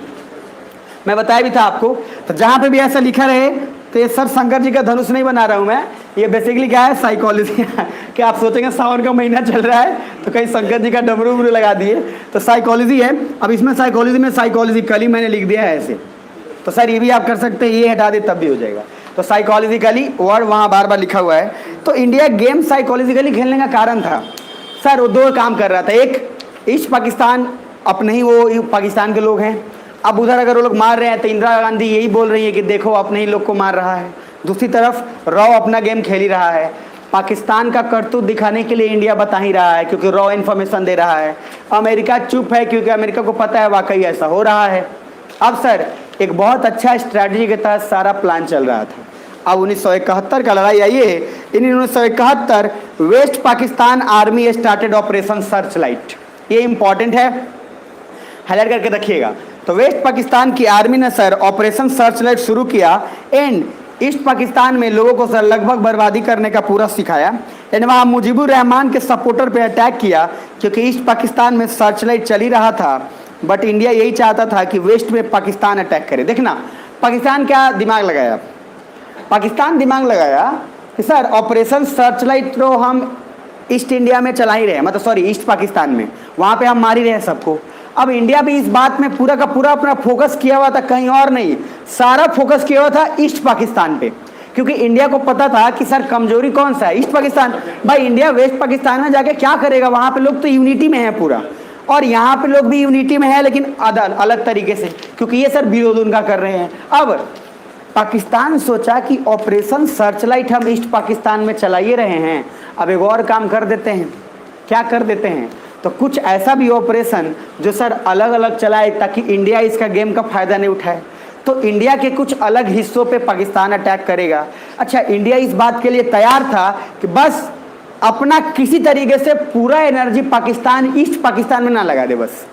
मैं बताया भी था आपको। तो जहां पे भी ऐसा लिखा रहे तो ये सर शंकर जी का धनुष नहीं बना रहा हूं मैं, ये बेसिकली क्या है साइकोलॉजी कि आप सोचेंगे सावन का महीना चल रहा है तो कहीं शंकर जी का डमरू उमरू लगा दिए, तो साइकोलॉजी है। अब इसमें साइकोलॉजी में साइकोलॉजिकली मैंने लिख दिया है ऐसे, तो सर ये भी आप कर सकते हैं, ये हटा दे तब भी हो जाएगा। तो साइकोलॉजिकली वर्ड वहाँ बार बार लिखा हुआ है। तो इंडिया गेम साइकोलॉजिकली खेलने का कारण था सर वो दो काम कर रहा था, एक ईस्ट पाकिस्तान अपने ही वो पाकिस्तान के लोग हैं, अब उधर अगर वो लोग मार रहे हैं तो इंदिरा गांधी यही बोल रही है कि देखो अपने ही लोग को मार रहा है। दूसरी तरफ रॉ अपना गेम खेल ही रहा है, पाकिस्तान का करतूत दिखाने के लिए इंडिया बता ही रहा है क्योंकि रॉ इन्फॉर्मेशन दे रहा है। अमेरिका चुप है क्योंकि अमेरिका को पता है वाकई ऐसा हो रहा है। अब सर एक बहुत अच्छा स्ट्रैटेजी के तहत सारा प्लान चल रहा था। अब 1971 का लड़ाई आई है, in 1971 West Pakistan army started Operation Searchlight, ये इंपॉर्टेंट है, हाईलाइट करके रखिएगा। तो वेस्ट पाकिस्तान की आर्मी ने सर ऑपरेशन सर्च लाइट शुरू किया एंड ईस्ट पाकिस्तान में लोगों को सर लगभग बर्बादी करने का पूरा सिखाया। यानी वहाँ मुजीबुर रहमान के सपोर्टर पे अटैक किया क्योंकि ईस्ट पाकिस्तान में सर्च लाइट चल ही रहा था, बट इंडिया यही चाहता था कि वेस्ट में पाकिस्तान अटैक करे। देखना पाकिस्तान क्या दिमाग लगाया, पाकिस्तान दिमाग लगाया कि सर ऑपरेशन सर्च लाइट तो हम ईस्ट इंडिया में चला ही रहे हैं, मतलब सॉरी ईस्ट पाकिस्तान में, वहाँ पे हम मार ही रहे हैं सबको। अब इंडिया भी इस बात में पूरा का पूरा अपना फोकस किया हुआ था, कहीं और नहीं, सारा फोकस किया हुआ था ईस्ट पाकिस्तान पे, क्योंकि इंडिया को पता था कि सर कमजोरी कौन सा है, ईस्ट पाकिस्तान। भाई इंडिया वेस्ट पाकिस्तान में जाके क्या करेगा, वहाँ पे लोग तो यूनिटी में है पूरा, और यहाँ पे लोग भी यूनिटी में है लेकिन अलग तरीके से, क्योंकि ये सर विरोध उनका कर रहे हैं। अब पाकिस्तान सोचा कि ऑपरेशन सर्चलाइट हम ईस्ट पाकिस्तान में चलाइए रहे हैं, अब एक और काम कर देते हैं। क्या कर देते हैं, तो कुछ ऐसा भी ऑपरेशन जो सर अलग अलग चलाए ताकि इंडिया इसका गेम का फ़ायदा नहीं उठाए। तो इंडिया के कुछ अलग हिस्सों पे पाकिस्तान अटैक करेगा। अच्छा इंडिया इस बात के लिए तैयार था कि बस अपना किसी तरीके से पूरा एनर्जी पाकिस्तान ईस्ट पाकिस्तान में ना लगा दे बस,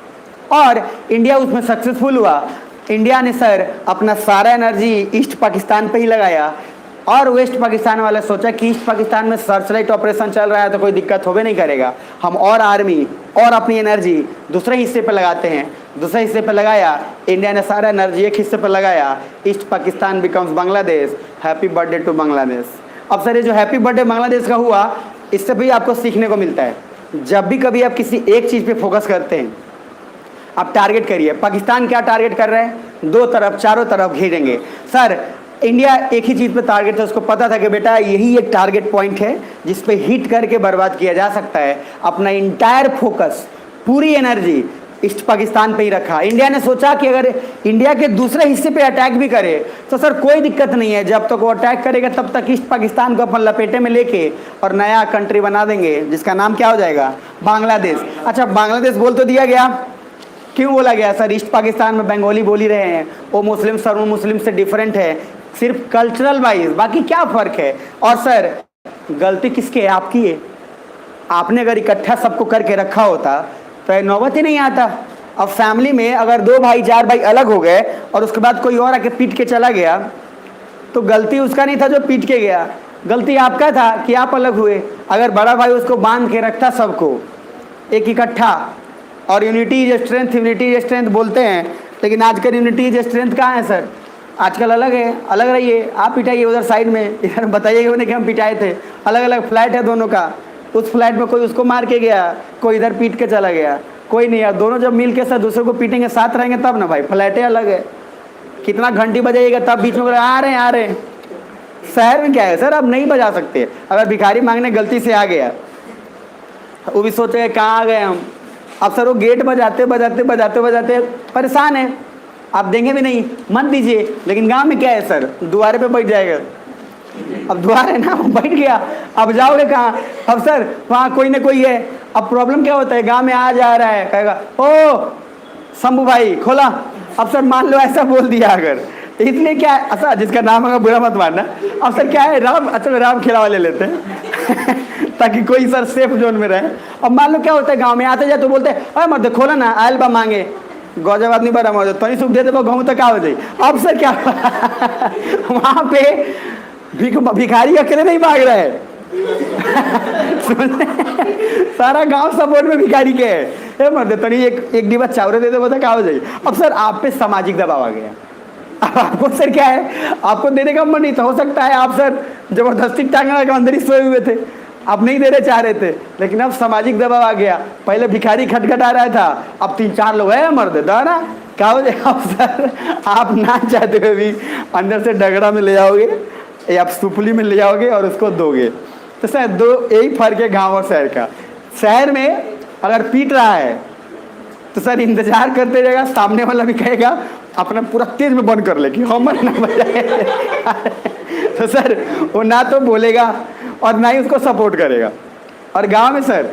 और इंडिया उसमें सक्सेसफुल हुआ। इंडिया ने सर अपना सारा एनर्जी ईस्ट पाकिस्तान पे ही लगाया, और वेस्ट पाकिस्तान वाले सोचा कि ईस्ट पाकिस्तान में सर्चलाइट ऑपरेशन चल रहा है तो कोई दिक्कत होवे नहीं करेगा, हम और आर्मी और अपनी एनर्जी दूसरे हिस्से पे लगाते हैं। दूसरे हिस्से पे लगाया, इंडिया ने सारा एनर्जी एक हिस्से पे लगाया, East Pakistan becomes Bangladesh, happy birthday to Bangladesh. अब सर ये जो हैप्पी बर्थडे बांग्लादेश का हुआ, इससे भी आपको सीखने को मिलता है, जब भी कभी आप किसी एक चीज़ पे फोकस करते हैं, आप टारगेट करिए। पाकिस्तान क्या टारगेट कर रहे हैं, दो तरफ चारों तरफ घेरेंगे। सर इंडिया एक ही चीज़ पे टारगेट था, उसको पता था कि बेटा यही एक टारगेट पॉइंट है जिस पे हिट करके बर्बाद किया जा सकता है। अपना इंटायर फोकस, पूरी एनर्जी ईस्ट पाकिस्तान पे ही रखा। इंडिया ने सोचा कि अगर इंडिया के दूसरे हिस्से पे अटैक भी करे तो सर कोई दिक्कत नहीं है, जब तक वो अटैक करेगा तब तक ईस्ट पाकिस्तान को अपन लपेटे में लेके और नया कंट्री बना देंगे जिसका नाम क्या हो जाएगा, बांग्लादेश। अच्छा बांग्लादेश बोल तो दिया गया, क्यों बोला गया सर, ईस्ट पाकिस्तान में बंगाली बोल ही रहे हैं, वो मुस्लिम सर वो मुस्लिम से डिफरेंट है, सिर्फ कल्चरल वाइज, बाकी क्या फ़र्क है। और सर गलती किसकी है, आपकी है, आपने अगर इकट्ठा सबको करके रखा होता तो ये नौबत ही नहीं आता। अब फैमिली में अगर 2 भाई 4 भाई अलग हो गए और उसके बाद कोई और आके पीट के चला गया तो गलती उसका नहीं था जो पीट के गया, गलती आपका था कि आप अलग हुए। अगर बड़ा भाई उसको बांध के रखता सबको एक इकट्ठा, और unity is strength, unity is strength बोलते हैं, लेकिन आजकल यूनिटी इज स्ट्रेंथ कहाँ है सर? आजकल अलग है, अलग रहिए, आप पिटाइए उधर साइड में, इधर बताइए उन्हें कि हम पिटाए थे। अलग अलग फ्लैट है दोनों का, उस फ्लैट में कोई उसको मार के गया, कोई इधर पीट के चला गया, कोई नहीं। यार दोनों जब मिल के साथ दूसरे को पीटेंगे, साथ रहेंगे तब ना भाई। फ्लैटें अलग है, कितना घंटी बजाइएगा तब बीच में आ रहे हैं आ रहे हैं। शहर में क्या है सर, आप नहीं बजा सकते। अगर भिखारी मांगने गलती से आ गया, वो भी सोचेगा कहाँ आ गए हम। अब सर वो गेट बजाते बजाते बजाते बजाते परेशान है, आप देंगे भी नहीं, मत दीजिए। लेकिन गांव में क्या है सर, द्वारे पे बैठ जाएगा। अब द्वार है ना, बैठ गया, अब जाओगे कहाँ? अब सर वहाँ कोई ना कोई है। अब प्रॉब्लम क्या होता है, गांव में आ जा रहा है, कहेगा ओ शंभू भाई खोला। अब सर मान लो ऐसा बोल दिया अगर, इसलिए क्या है, अच्छा जिसका नाम होगा बुरा मत मानना। अब सर क्या है, राम, अच्छा राम खिलावा ले लेते हैं ताकि कोई सर सेफ जोन में रहे। अब मान लो क्या होता है, गांव में आते जाए तो बोलते हैं अरे मर्द खोला ना, आयल बा मांगे, गौजाबाद नहीं बड़ा मौजूद तो नहीं सुख देते गाँव तक आ हो जाए। अब सर क्या वहाँ पे भिखारी अकेले नहीं मांग रहा है सारा गांव सपोर्ट में भिखारी के है। मर्द तो नहीं एक डिब्बा चावल दे दे बता क्या हो जाए। अब सर आप पे सामाजिक दबाव आ गया। अब आपको सर क्या है, आपको देने का मन नहीं था, हो सकता है आप सर जबरदस्ती टांगा के अंदर ही सोए हुए थे, आप नहीं देने चाह रहे थे, लेकिन अब सामाजिक दबाव आ गया। पहले भिखारी खटखटा रहा था, अब 3-4 लोग है मर्द दाना क्या हो जाए। अब सर आप ना चाहते हुए भी अंदर से डगड़ा में ले जाओगे या आप सुपली में ले जाओगे और उसको दोगे। तो सर दो यही फर्क है गांव और शहर का। शहर में अगर पीट रहा है तो सर इंतजार करते रहेगा, सामने वाला भी कहेगा अपना पूरा तेज में बंद कर ले कि हमर ना बजाए तो सर वो ना तो बोलेगा और ना ही उसको सपोर्ट करेगा। और गांव में सर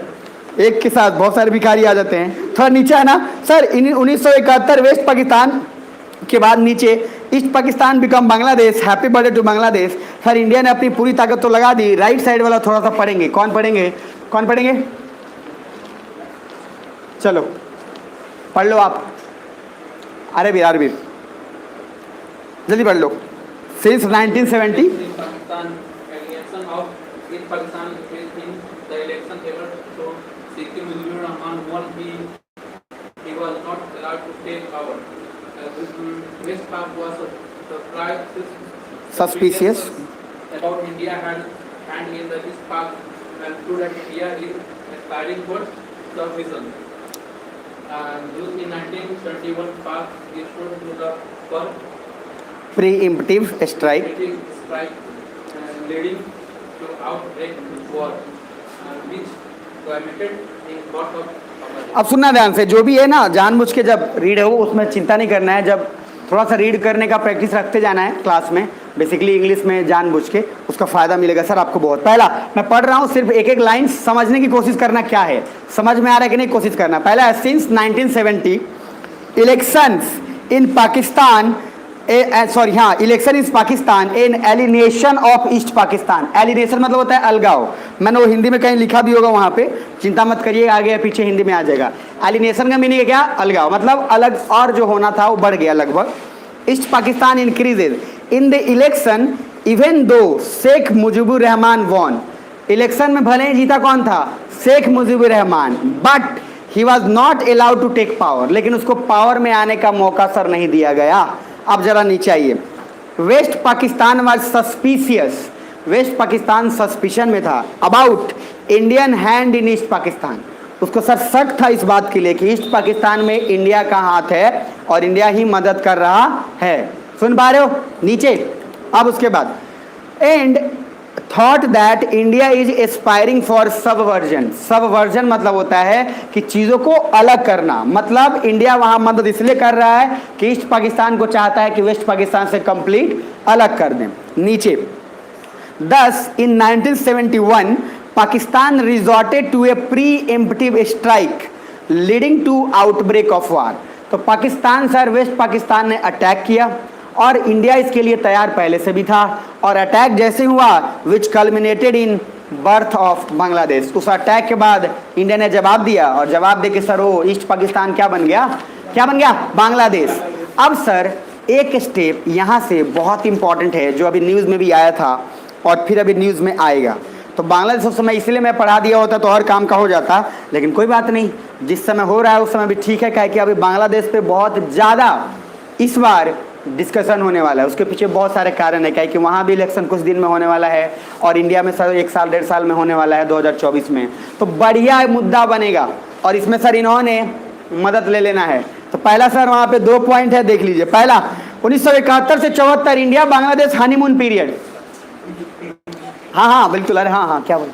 एक के साथ बहुत सारे भिखारी आ जाते हैं। थोड़ा नीचे है ना सर, 1971 वेस्ट पाकिस्तान के बाद नीचे East Pakistan become Bangladesh, happy birthday to Bangladesh. Sir India ने अपनी पूरी ताकत तो लगा दी। राइट साइड वाला थोड़ा सा पढ़ेंगे, कौन पढ़ेंगे? चलो पढ़ लो आप, अरे जल्दी पढ़ लो। Since 1970 suspicious
about India hand in the East Pak and proved that India is aspiring for submission. And in 1971, Pak issued to the first
preemptive strike
leading to outbreak war, which committed in court of.
अब सुनना ध्यान से, जो भी है ना जानबूझ के जब रीड हो उसमें चिंता नहीं करना है। जब थोड़ा सा रीड करने का प्रैक्टिस रखते जाना है क्लास में, बेसिकली इंग्लिश में जानबूझ के, उसका फ़ायदा मिलेगा सर आपको बहुत। पहला मैं पढ़ रहा हूँ, सिर्फ एक एक लाइन समझने की कोशिश करना, क्या है समझ में आ रहा है कि नहीं कोशिश करना। पहला है since 1970 elections in Pakistan election is Pakistan an alienation of East Pakistan. Alienation मतलब होता है अलगाव, मैंने वो हिंदी में कहीं लिखा भी होगा वहाँ पे, चिंता मत करिए, आगे या पीछे हिंदी में आ जाएगा। एलिनेशन का मीनिंग है क्या, अलगाव, मतलब अलग और जो होना था वो बढ़ गया लगभग। East Pakistan increases in the election even though Sheikh Mujibur Rahman won. इलेक्शन में भले ही जीता कौन था, Sheikh Mujibur Rahman, but he was not allowed to take power, लेकिन उसको पावर में आने का मौका सर नहीं दिया गया। अब जरा नीचे आइए। West Pakistan was suspicious, West Pakistan suspicion में था about Indian hand in East Pakistan. उसको सर शक था इस बात के लिए कि ईस्ट पाकिस्तान में इंडिया का हाथ है और इंडिया ही मदद कर रहा है। सुन पा रहे हो नीचे। अब उसके बाद and thought that India is aspiring for subversion. Subversion मतलब होता है कि चीज़ों को अलग करना, मतलब इंडिया वहाँ मदद इसलिए कर रहा है कि ईस्ट पाकिस्तान को चाहता है कि वेस्ट पाकिस्तान से कंप्लीट अलग कर दें। नीचे 10 in 1971 Pakistan resorted to a preemptive strike leading to outbreak of war. तो पाकिस्तान सर वेस्ट पाकिस्तान ने अटैक किया और इंडिया इसके लिए तैयार पहले से भी था, और अटैक जैसे हुआ which culminated in birth of Bangladesh. उस अटैक के बाद इंडिया ने जवाब दिया और जवाब दे के सर वो ईस्ट पाकिस्तान क्या बन गया, क्या बन गया, बांग्लादेश। अब सर एक स्टेप यहाँ से बहुत इंपॉर्टेंट है जो अभी न्यूज़ में भी आया था और फिर अभी न्यूज़ में आएगा। तो बांग्लादेश उस समय इसलिए मैं पढ़ा दिया होता तो हर काम का हो जाता, लेकिन कोई बात नहीं, जिस समय हो रहा है उस समय भी ठीक है। क्या कि अभी बांग्लादेश पे बहुत ज़्यादा इस बार डिस्कशन होने वाला है। उसके पीछे बहुत सारे कारण है, क्या कि वहाँ भी इलेक्शन कुछ दिन में होने वाला है और इंडिया में सर 1 साल 1.5 साल में होने वाला है 2024 में। तो बढ़िया मुद्दा बनेगा और इसमें सर इन्होंने मदद ले लेना है। तो पहला सर वहाँ पे 2 पॉइंट है, देख लीजिए। पहला 1971 से 74 इंडिया बांग्लादेश हनीमून पीरियड। हाँ बिल्कुल, अरे हाँ क्या बोल,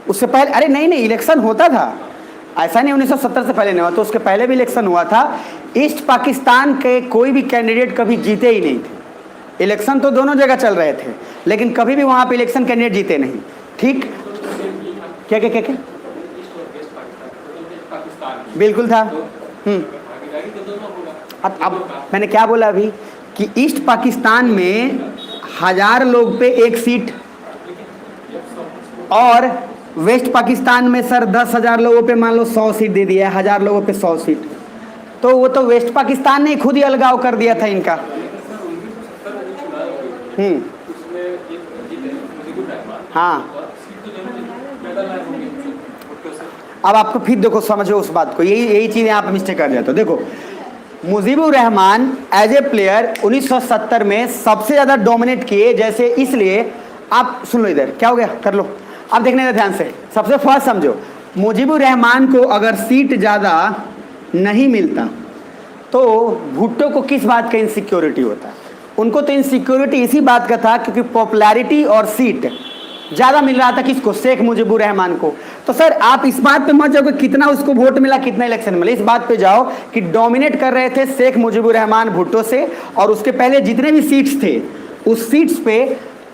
उससे पहले, अरे नहीं इलेक्शन होता था, ऐसा नहीं 1970 से पहले नहीं हुआ, तो उसके पहले भी इलेक्शन हुआ था। ईस्ट पाकिस्तान के कोई भी कैंडिडेट कभी जीते ही नहीं थे। इलेक्शन तो दोनों जगह चल रहे थे लेकिन कभी भी वहाँ पे इलेक्शन कैंडिडेट जीते नहीं। ठीक, क्या बिल्कुल था। अब मैंने क्या बोला अभी कि ईस्ट पाकिस्तान में 1000 लोग पे 1 सीट और वेस्ट पाकिस्तान में सर 10,000 लोगों पे मान लो 100 सीट दे दिया है, 1000 लोगों पे 100 सीट। तो वो तो वेस्ट पाकिस्तान ने खुद ही अलगाव कर दिया था इनका। हाँ, अब आपको फिर देखो समझो उस बात को, यही चीज़ें आप मिस्टेक कर जाते हो। देखो Mujibur Rahman as a player 1970 में सबसे ज़्यादा डोमिनेट किए, जैसे इसलिए आप सुन लो, इधर क्या हो गया कर लो, अब देखने का ध्यान से। सबसे फर्स्ट समझो, मुजीबुर रहमान को अगर सीट ज़्यादा नहीं मिलता तो भुट्टो को किस बात का इनसिक्योरिटी होता? उनको तो इनसिक्योरिटी इसी बात का था क्योंकि पॉपुलैरिटी और सीट ज़्यादा मिल रहा था किसको, शेख मुजीबुर रहमान को। तो सर आप इस बात पे मत जाओ कि कितना उसको वोट मिला, कितना इलेक्शन मिला, इस बात पे जाओ कि डोमिनेट कर रहे थे शेख मुजीबुर रहमान भुट्टो से, और उसके पहले जितने भी सीट्स थे उस सीट्स पे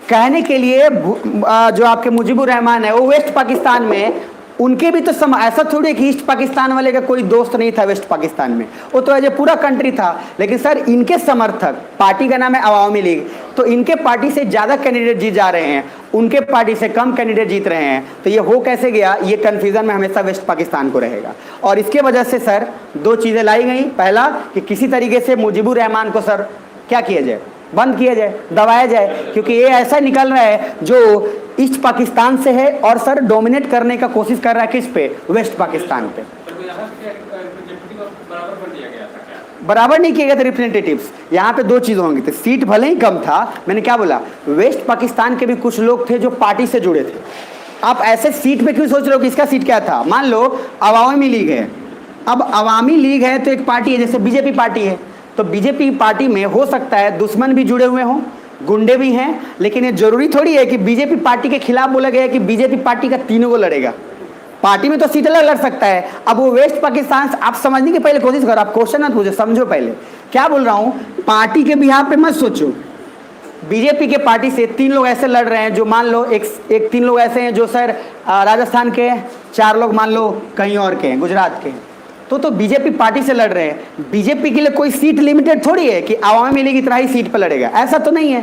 कहने के लिए जो आपके मुजीबुर रहमान है वो वेस्ट पाकिस्तान में, उनके भी तो ऐसा थोड़ी है कि ईस्ट पाकिस्तान वाले का कोई दोस्त नहीं था वेस्ट पाकिस्तान में, वो तो एज ए पूरा कंट्री था। लेकिन सर इनके समर्थक, पार्टी का नाम है अवामी लीग, तो इनके पार्टी से ज़्यादा कैंडिडेट जीत जा रहे हैं, उनके पार्टी से कम कैंडिडेट जीत रहे हैं। तो ये हो कैसे गया, ये कन्फ्यूज़न में हमेशा वेस्ट पाकिस्तान को रहेगा। और इसके वजह से सर 2 चीज़ें लाई गई। पहला कि किसी तरीके से मुजीबुर रहमान को सर क्या किया जाए, बंद किया जाए, दबाया जाए, क्योंकि ये ऐसा निकल रहा है जो ईस्ट पाकिस्तान से है और सर डोमिनेट करने का कोशिश कर रहा है किस पे, वेस्ट पाकिस्तान पे। बराबर नहीं किए गए थे रिप्रेजेंटेटिव्स। यहाँ पे 2 चीज़ होंगी थी, सीट भले ही कम था, मैंने क्या बोला, वेस्ट पाकिस्तान के भी कुछ लोग थे जो पार्टी से जुड़े थे। आप ऐसे सीट पे क्यों सोच रहे हो कि इसका सीट क्या था? मान लो अवामी लीग है, अब अवामी लीग है तो एक पार्टी है, जैसे बीजेपी पार्टी है, तो बीजेपी पार्टी में हो सकता है दुश्मन भी जुड़े हुए हों, गुंडे भी हैं, लेकिन ये जरूरी थोड़ी है कि बीजेपी पार्टी के खिलाफ बोला गया है कि बीजेपी पार्टी का तीनों को लड़ेगा। पार्टी में तो सीट अलग लड़ सकता है। अब वो वेस्ट पाकिस्तान से, आप समझने की पहले कोशिश करो, आप क्वेश्चन मत पूछो, समझो पहले क्या बोल रहा हूँ। पार्टी के बिहार पे मत सोचो। बीजेपी के पार्टी से 3 लोग ऐसे लड़ रहे हैं जो मान लो एक 3 लोग ऐसे हैं जो सर राजस्थान के, 4 लोग मान लो कहीं और के, गुजरात के, तो बीजेपी पार्टी से लड़ रहे हैं। बीजेपी के लिए कोई सीट लिमिटेड थोड़ी है कि अवामी लीग इतना ही सीट पर लड़ेगा, ऐसा तो नहीं है।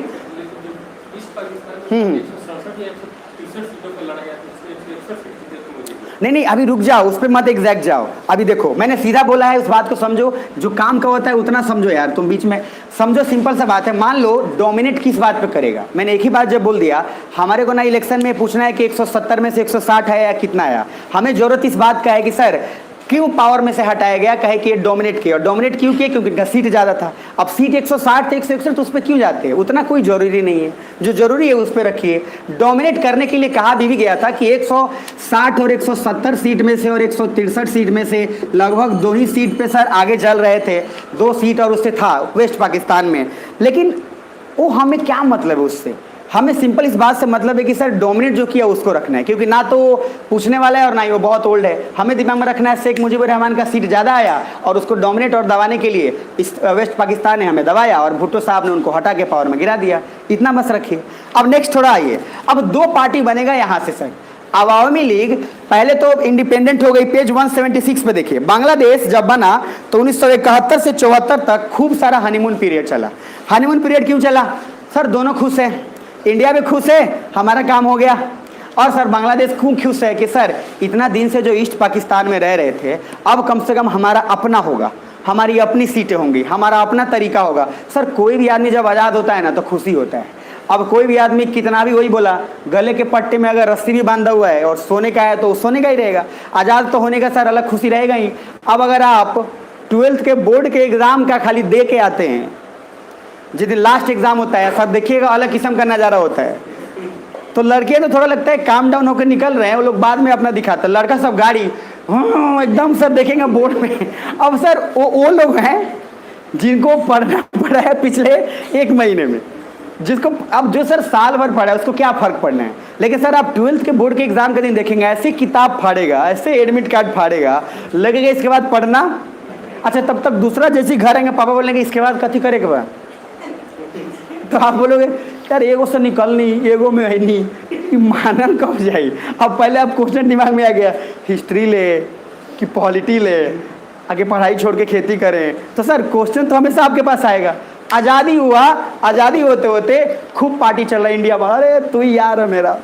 नहीं अभी रुक जाओ, उस पर मत एग्जैक्ट जाओ। अभी देखो मैंने सीधा बोला है, उस बात को समझो, जो काम का होता है उतना समझो यार, तुम बीच में समझो। सिंपल सा बात है, मान लो डोमिनेट किस बात पे करेगा। मैंने एक ही बात जब बोल दिया, हमारे को ना इलेक्शन में पूछना है कि 170 में से 160 है या कितना आया, हमें जरूरत इस बात का है कि सर क्यों पावर में से हटाया गया, कहे कि ये डोमिनेट किया। और डोमिनेट क्यों किया? क्योंकि इनका सीट ज़्यादा था। अब सीट 160 थे, 161, तो उस पर क्यों जाते हैं? उतना कोई जरूरी नहीं है, जो जरूरी है उस पर रखिए। डोमिनेट करने के लिए कहा भी गया था कि 160 और 170 सीट में से और 163 सीट में से लगभग 2 ही सीट पे सर आगे चल रहे थे, 2 सीट और उससे था वेस्ट पाकिस्तान में। लेकिन वो हमें क्या मतलब है उससे? हमें सिंपल इस बात से मतलब है कि सर डोमिनेट जो किया उसको रखना है, क्योंकि ना तो पूछने वाला है और ना ही वो बहुत ओल्ड है। हमें दिमाग में रखना है शेख मुजीबुर रहमान का सीट ज़्यादा आया और उसको डोमिनेट और दबाने के लिए इस वेस्ट पाकिस्तान ने हमें दबाया और भुट्टो साहब ने उनको हटा के पावर में गिरा दिया। इतना बस रखिए। अब नेक्स्ट थोड़ा आइए, अब 2 पार्टी बनेगा यहाँ से सर। अवामी लीग पहले तो इंडिपेंडेंट हो गई, पेज 176 पे देखिए। बांग्लादेश जब बना तो 1971 से 74 तक खूब सारा हनीमून पीरियड चला। हनीमून पीरियड क्यों चला? सर दोनों खुश हैं, इंडिया भी खुश है, हमारा काम हो गया। और सर बांग्लादेश खूब खुश है कि सर इतना दिन से जो ईस्ट पाकिस्तान में रह रहे थे, अब कम से कम हमारा अपना होगा, हमारी अपनी सीटें होंगी, हमारा अपना तरीका होगा। सर कोई भी आदमी जब आज़ाद होता है ना तो खुशी होता है। अब कोई भी आदमी कितना भी, वही बोला, गले के पट्टे में अगर रस्सी भी बांधा हुआ है और सोने का है तो सोने का ही रहेगा। आज़ाद तो होने का सर अलग खुशी रहेगा ही। अब अगर आप 12th के बोर्ड के एग्ज़ाम का खाली दे के आते हैं, जिस दिन लास्ट एग्ज़ाम होता है, सर देखिएगा अलग किस्म का नज़ारा होता है। तो लड़के तो थोड़ा लगता है काम डाउन होकर निकल रहे हैं, वो लोग बाद में अपना दिखाते हैं। लड़का सब गाड़ी एकदम सर देखेंगे बोर्ड में। अब सर वो लोग हैं जिनको पढ़ना पड़ा है पिछले 1 महीने में, जिसको अब जो सर साल भर पढ़ा है उसको क्या फ़र्क पड़ना है। लेकिन सर आप 12th के बोर्ड के एग्ज़ाम के दिन देखेंगे, ऐसी किताब फाड़ेगा, ऐसे एडमिट कार्ड फाड़ेगा, लगेगा इसके बाद पढ़ना। अच्छा तब तक दूसरा जैसे घर आएंगे, पापा बोलेंगे इसके बाद कथी करेगा बा? तो आप बोलोगे यार एगो से निकलनी, एगो में है नहीं, कि मानल कब जाए। अब पहले आप क्वेश्चन दिमाग में आ गया, हिस्ट्री ले कि पॉलिटी ले, आगे पढ़ाई छोड़ के खेती करें। तो सर क्वेश्चन तो हमेशा आपके पास आएगा। आज़ादी हुआ, आज़ादी होते होते खूब पार्टी चल रहा है इंडिया में, अरे तू ही यार है मेरा।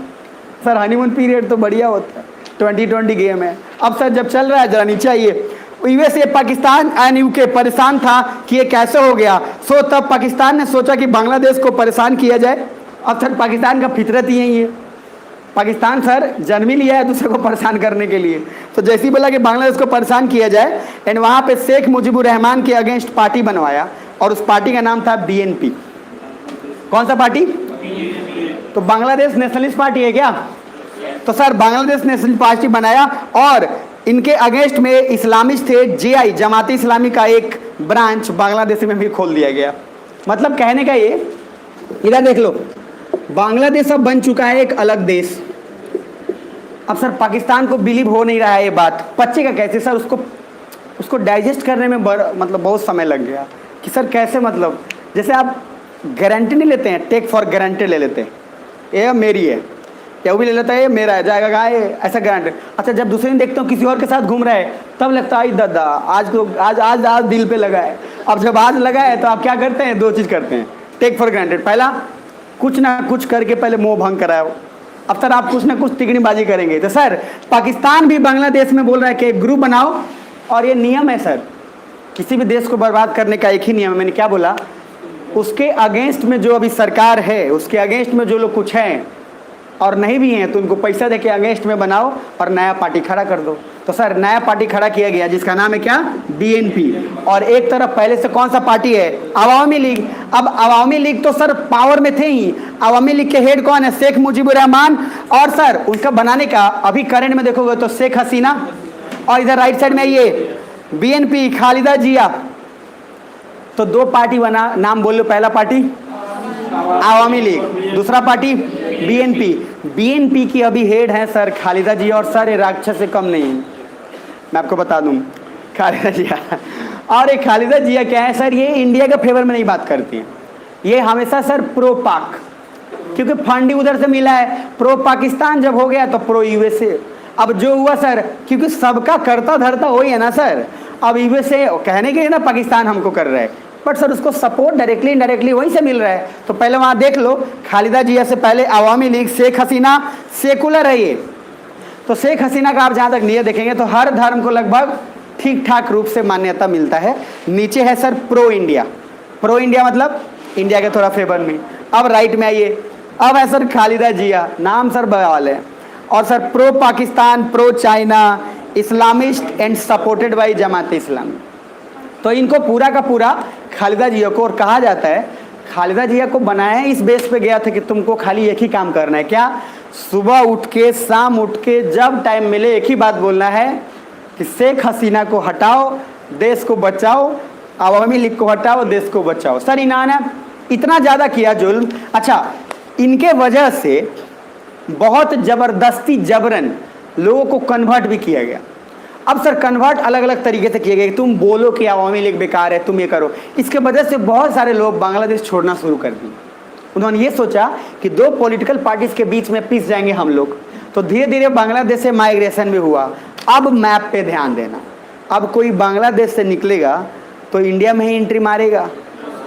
सर हनीमून पीरियड तो बढ़िया होता है, 2020 गेम है। अब सर जब चल रहा है, जरा नीचे आइए, यूएसए पाकिस्तान एंड यूके परेशान था कि ये कैसे हो गया। सो तब पाकिस्तान ने सोचा कि बांग्लादेश को परेशान किया जाए। अब सर पाकिस्तान का फितरत ही यही है, पाकिस्तान सर जन्म ही लिया है दूसरे को परेशान करने के लिए। तो जैसे ही बोला कि बांग्लादेश को परेशान किया जाए, एंड वहाँ पे शेख मुजीबुर रहमान के अगेंस्ट पार्टी बनवाया, और उस पार्टी का नाम था बीएनपी। कौन सा पार्टी? तो बांग्लादेश नेशनलिस्ट पार्टी है क्या? तो सर बांग्लादेश नेशनल पार्टी बनाया, और इनके अगेंस्ट में इस्लामिस्ट थे, जेआई जमात इस्लामी का एक ब्रांच बांग्लादेश में भी खोल दिया गया। मतलब कहने का ये, इधर देख लो, बांग्लादेश अब बन चुका है एक अलग देश। अब सर पाकिस्तान को बिलीव हो नहीं रहा है ये बात, पचेगा कैसे सर? उसको डाइजेस्ट करने में मतलब बहुत समय लग गया कि सर कैसे, मतलब जैसे आप गारंटी नहीं लेते हैं, टेक फॉर गारंटी ले लेते हैं, ये मेरी है, या वो भी ले लेता है ये मेरा है, जाएगा गाय, ऐसा गारंटी। अच्छा जब दूसरे दिन देखते हो किसी और के साथ घूम रहा है, तब लगता है दादा आज तो आज दिल पे लगा है। अब जब आज लगा है तो आप क्या करते हैं? 2 चीज़ करते हैं, टेक फॉर ग्रांटेड। पहला, कुछ ना कुछ करके पहले मोह भंग कराओ। अब सर आप कुछ ना कुछ तिगड़ीबाजी करेंगे। तो सर पाकिस्तान भी बांग्लादेश में बोल रहा है कि एक ग्रुप बनाओ, और ये नियम है सर, किसी भी देश को बर्बाद करने का एक ही नियम है। मैंने क्या बोला? उसके अगेंस्ट में जो अभी सरकार है, उसके अगेंस्ट में जो लोग कुछ हैं और नहीं भी हैं, तो उनको पैसा देके अगेंस्ट में बनाओ और नया पार्टी खड़ा कर दो। तो सर नया पार्टी खड़ा किया गया जिसका नाम है क्या? बीएनपी। और एक तरफ पहले से कौन सा पार्टी है? अवामी लीग। अब अवामी लीग तो सर पावर में थे ही। अवामी लीग के हेड कौन है? शेख मुजीबुर रहमान। और सर उनका बनाने का अभी करंट में देखोगे तो शेख हसीना, और इधर राइट साइड में ये बीएनपी खालिदा जिया। तो 2 पार्टी बना, नाम बोल लो। पहला पार्टी अवामी लीग, दूसरा पार्टी बीएनपी। बीएनपी की अभी हेड हैं सर खालिदा जिया, और सर ये राक्षस से कम नहीं है, मैं आपको बता दूं, खालिदा जिया। और ये खालिदा जिया क्या है सर? ये इंडिया के फेवर में नहीं बात करती हैं, ये हमेशा सर प्रो पाक, क्योंकि फंड ही उधर से मिला है। प्रो पाकिस्तान जब हो गया तो प्रो यूएसए। अब जो हुआ सर, क्योंकि सबका करता धरता वही है ना सर। अब यूएसए कहने के लिए ना पाकिस्तान हमको कर रहा है, बट सर उसको सपोर्ट डायरेक्टली इनडायरेक्टली वहीं से मिल रहा है। तो पहले वहाँ देख लो, खालिदा जिया से पहले अवामी लीग, शेख हसीना सेकुलर है ये। तो शेख हसीना का आप जहाँ तक नियत देखेंगे तो हर धर्म को लगभग ठीक ठाक रूप से मान्यता मिलता है। नीचे है sir pro India. Pro India मतलब इंडिया के थोड़ा फेवर में। अब राइट में आइए, अब है सर खालिदा जिया, नाम सर बवाल है। और sir pro Pakistan, pro China, Islamist and supported by Jamaat Islami. तो इनको पूरा का पूरा खालिदा जिया को, और कहा जाता है खालिदा जिया को बनाया इस बेस पे गया था कि तुमको खाली एक ही काम करना है। क्या? सुबह उठ के शाम उठ के जब टाइम मिले एक ही बात बोलना है कि शेख हसीना को हटाओ, देश को बचाओ, अवामी लीग को हटाओ, देश को बचाओ। सर इन्होंने इतना ज़्यादा किया जुल्म। अच्छा इनके वजह से बहुत ज़बरदस्ती जबरन लोगों को कन्वर्ट भी किया गया। अब सर कन्वर्ट अलग अलग तरीके से किए गए, तुम बोलो कि अवामी लीग बेकार है, तुम ये करो। इसके वजह से बहुत सारे लोग बांग्लादेश छोड़ना शुरू कर दिए। उन्होंने ये सोचा कि 2 पॉलिटिकल पार्टीज के बीच में पिस जाएंगे हम लोग। तो धीरे धीरे बांग्लादेश से माइग्रेशन भी हुआ। अब मैप पे ध्यान देना, अब कोई बांग्लादेश से निकलेगा तो इंडिया में ही एंट्री मारेगा।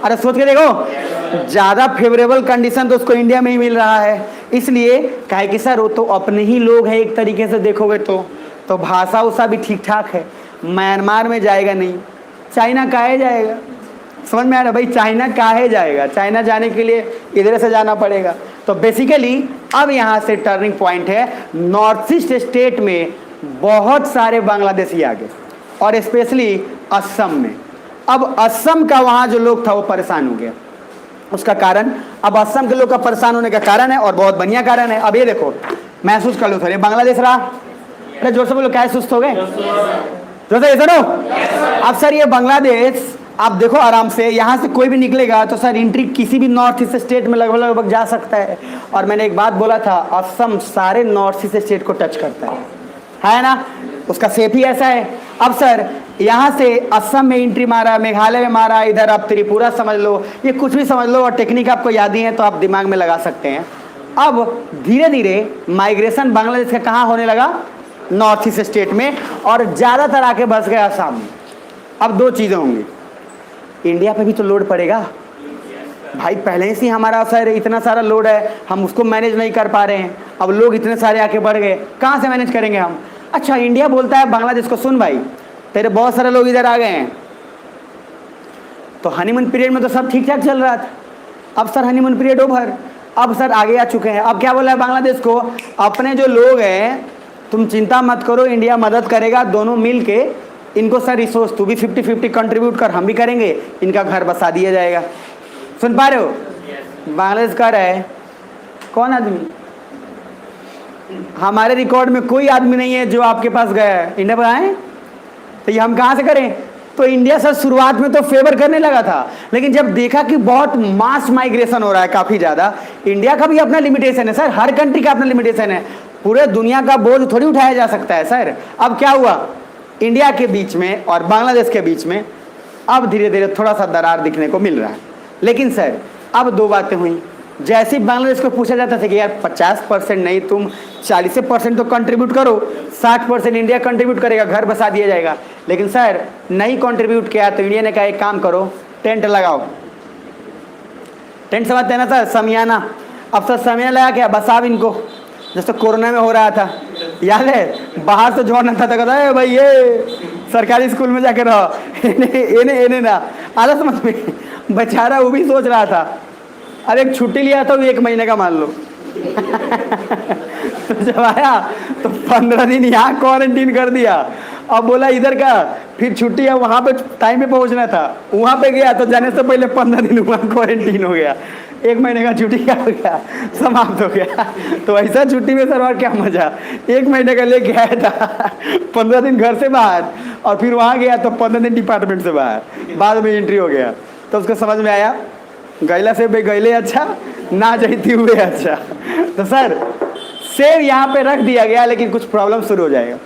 अरे सोच के देखो, ज़्यादा फेवरेबल कंडीशन तो उसको इंडिया में ही मिल रहा है। इसलिए कहे कि सर वो तो अपने ही लोग हैं, एक तरीके से देखोगे तो भाषा उषा भी ठीक ठाक है। म्यांमार में जाएगा नहीं, चाइना काहे जाएगा? समझ में आ रहा भाई, चाइना काहे जाएगा? चाइना जाने के लिए इधर से जाना पड़ेगा। तो बेसिकली अब यहाँ से टर्निंग पॉइंट है, नॉर्थ ईस्ट स्टेट में बहुत सारे बांग्लादेशी आ गए और स्पेशली असम में। अब असम का वहाँ जो लोग था वो परेशान हो गया। उसका कारण, अब असम के लोग का परेशान होने का कारण है और बहुत बढ़िया कारण है। अब ये देखो, महसूस कर लो सर, ये बांग्लादेश रहा। अरे जोर से बोलो, क्या सुस्त हो गए? जोर से सुनो। अब सर ये बांग्लादेश, आप देखो आराम से, यहाँ से कोई भी निकलेगा तो सर एंट्री किसी भी नॉर्थ ईस्ट स्टेट में लगभग जा सकता है। और मैंने एक बात बोला था, असम सारे नॉर्थ ईस्ट स्टेट को टच करता है ना, उसका शेप ही ऐसा है। अब सर यहाँ से असम में एंट्री मारा, मेघालय में मारा, इधर आप त्रिपुरा समझ लो, ये कुछ भी समझ लो, और टेक्निक आपको याद ही है तो आप दिमाग में लगा सकते हैं। अब धीरे धीरे माइग्रेशन बांग्लादेश का कहाँ होने लगा? नॉर्थ ईस्ट स्टेट में, और ज़्यादातर आके बस गए असम में। अब दो चीज़ें होंगी, इंडिया पे भी तो लोड पड़ेगा भाई। पहले से ही हमारा सर इतना सारा लोड है, हम उसको मैनेज नहीं कर पा रहे हैं। अब लोग इतने सारे आके बढ़ गए, कहाँ से मैनेज करेंगे हम? अच्छा, इंडिया बोलता है बांग्लादेश को, सुन भाई तेरे बहुत सारे लोग इधर आ गए हैं। तो हनीमून पीरियड में तो सब ठीक ठाक चल रहा था, अब सर हनीमून पीरियड ओवर, अब सर आगे आ चुके हैं। अब क्या बोला है बांग्लादेश को? अपने जो लोग हैं तुम चिंता मत करो, इंडिया मदद करेगा, दोनों मिल के इनको सर रिसोर्स, तू भी 50-50 कंट्रीब्यूट कर, हम भी करेंगे, इनका घर बसा दिया जाएगा। सुन पा रहे हो? बांग्लादेश कर रहा है। कौन आदमी? हमारे रिकॉर्ड में कोई आदमी नहीं है जो आपके पास गया है इंडिया पर आए, तो ये हम कहाँ से करें? तो इंडिया सर शुरुआत में तो फेवर करने लगा था, लेकिन जब देखा कि बहुत मास माइग्रेशन हो रहा है काफ़ी ज़्यादा, इंडिया का भी अपना लिमिटेशन है सर, हर कंट्री का अपना लिमिटेशन है, पूरे दुनिया का बोझ थोड़ी उठाया जा सकता है सर। अब क्या हुआ, इंडिया के बीच में और बांग्लादेश के बीच में अब धीरे धीरे थोड़ा सा दरार दिखने को मिल रहा है। लेकिन सर अब दो बातें हुई, जैसे बांग्लादेश को पूछा जाता था कि यार 50% नहीं, तुम 40% तो कंट्रीब्यूट करो, 60% इंडिया कंट्रीब्यूट करेगा, घर बसा दिया जाएगा। लेकिन सर नहीं कंट्रीब्यूट किया तो इंडिया ने कहा एक काम करो, टेंट लगाओ। टेंट समझते हैं ना सर, समियाना। अब सर समियाना लगा क्या, बसाव इनको, जैसे कोरोना में हो रहा था, याद है? बाहर से जोड़ना था तो कहता है भाई ये सरकारी स्कूल में जाकर रहो, इन्हें ना आधा समझ में। बेचारा वो भी सोच रहा था, अरे एक छुट्टी लिया था वो 1 महीने का मान लो तो जब आया तो 15 दिन यहाँ क्वारंटीन कर दिया। अब बोला इधर का फिर छुट्टी है, वहाँ पे टाइम पे पहुँचना था, वहाँ पे गया तो जाने से पहले 15 दिन वहाँ क्वारंटीन हो गया, 1 महीने का छुट्टी क्या हो गया, समाप्त हो गया। तो ऐसा छुट्टी में सर और क्या मजा, 1 महीने का लेके आया था, 15 दिन घर से बाहर, और फिर वहाँ गया तो 15 दिन डिपार्टमेंट से बाहर, बाद में एंट्री हो गया। तो उसको समझ में आया गैला से गैले अच्छा, ना जाती हुए अच्छा। तो सर सेव यहाँ पे रख दिया गया, लेकिन कुछ प्रॉब्लम शुरू हो जाएगा।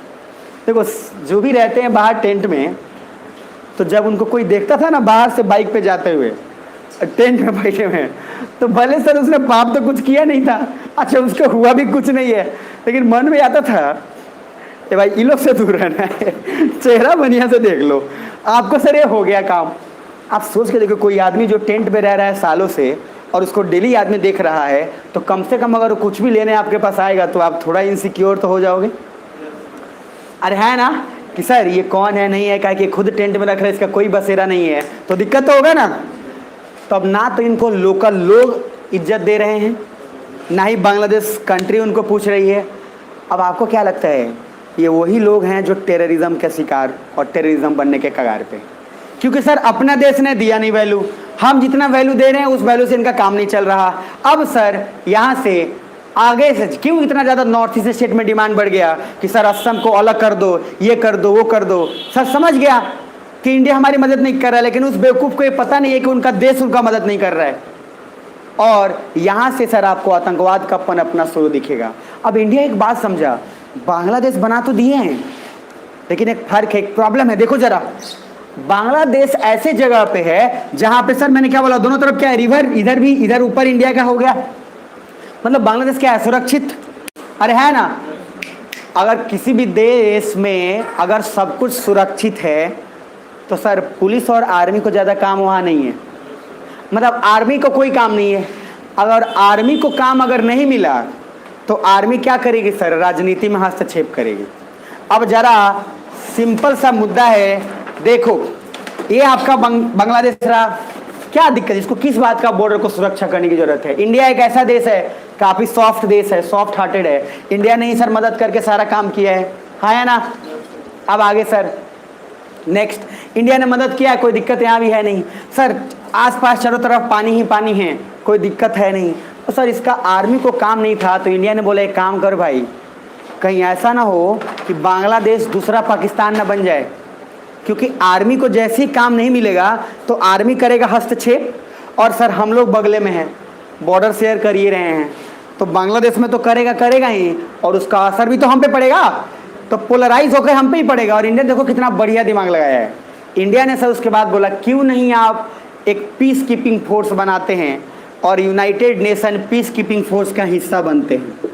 देखो जो भी रहते हैं बाहर टेंट में, तो जब उनको कोई देखता था ना बाहर से बाइक पे जाते हुए टेंट में बैठे हुए, तो भले सर उसने पाप तो कुछ किया नहीं था, अच्छा उसको हुआ भी कुछ नहीं है, लेकिन मन में आता था कि भाई इन लोग से दूर रहना है, चेहरा बढ़िया से देख लो, आपको सर ये हो गया काम। आप सोच के देखो, कोई आदमी जो टेंट में रह रहा है सालों से और उसको डेली आदमी देख रहा है, तो कम से कम अगर वो कुछ भी लेने आपके पास आएगा तो आप थोड़ा इनसिक्योर तो हो जाओगे। अरे है ना कि सर ये कौन है, नहीं है, क्या कि खुद टेंट में रख रहे, इसका कोई बसेरा नहीं है, तो दिक्कत तो होगा ना। तो अब ना तो इनको लोकल लोग इज्जत दे रहे हैं, ना ही बांग्लादेश कंट्री उनको पूछ रही है। अब आपको क्या लगता है, ये वही लोग हैं जो टेररिज्म के शिकार और टेररिज्म बनने के कगार पे, क्योंकि सर अपना देश ने दिया नहीं वैल्यू, हम जितना वैल्यू दे रहे हैं उस वैल्यू से इनका काम नहीं चल रहा। अब सर यहाँ से आगे से क्यों इतना ज़्यादा नॉर्थ ईस्ट स्टेट में डिमांड बढ़ गया कि सर असम को अलग कर दो, ये कर दो, वो कर दो। सर समझ गया कि इंडिया हमारी मदद नहीं कर रहा है, लेकिन उस बेवकूफ़ को ये पता नहीं है कि उनका देश उनका मदद नहीं कर रहा है। और यहाँ से सर आपको आतंकवाद का पनपना शुरू दिखेगा। अब इंडिया एक बात समझा, बांग्लादेश बना तो दिए हैं, लेकिन एक फर्क है, एक प्रॉब्लम है। देखो जरा, बांग्लादेश ऐसे जगह पे है जहाँ पे सर मैंने क्या बोला, दोनों तरफ क्या है, रिवर, इधर भी, इधर ऊपर इंडिया का हो गया, मतलब बांग्लादेश क्या है, सुरक्षित। अरे है ना, अगर किसी भी देश में अगर सब कुछ सुरक्षित है तो सर पुलिस और आर्मी को ज़्यादा काम वहाँ नहीं है। मतलब आर्मी को कोई काम नहीं है। अगर आर्मी को काम अगर नहीं मिला तो आर्मी क्या करेगी सर? राजनीति में हस्तक्षेप करेगी। अब जरा सिंपल सा मुद्दा है, देखो ये आपका बांग्लादेश रहा, क्या दिक्कत, इसको किस बात का बॉर्डर को सुरक्षा करने की जरूरत है? इंडिया एक ऐसा देश है, काफी सॉफ्ट देश है, सॉफ्ट हार्टेड है। इंडिया ने ही सर मदद करके सारा काम किया है, हाँ या ना? अब आगे सर नेक्स्ट, इंडिया ने मदद किया, कोई दिक्कत यहाँ भी है नहीं सर। आसपास चारों तरफ पानी ही पानी है, कोई दिक्कत है नहीं। तो सर इसका आर्मी को काम नहीं था तो इंडिया ने बोला एक काम कर भाई, कहीं ऐसा ना हो कि बांग्लादेश दूसरा पाकिस्तान ना बन जाए, क्योंकि आर्मी को जैसे ही काम नहीं मिलेगा तो आर्मी करेगा हस्तक्षेप। और सर हम लोग बगले में हैं, बॉर्डर शेयर कर ही रहे हैं, तो बांग्लादेश में तो करेगा ही, और उसका असर भी तो हम पे पड़ेगा, तो पोलराइज होकर हम पे ही पड़ेगा। और इंडिया देखो कितना बढ़िया दिमाग लगाया है। इंडिया ने सर उसके बाद बोला क्यों नहीं आप एक पीस कीपिंग फोर्स बनाते हैं और United Nation peace keeping force का हिस्सा बनते हैं।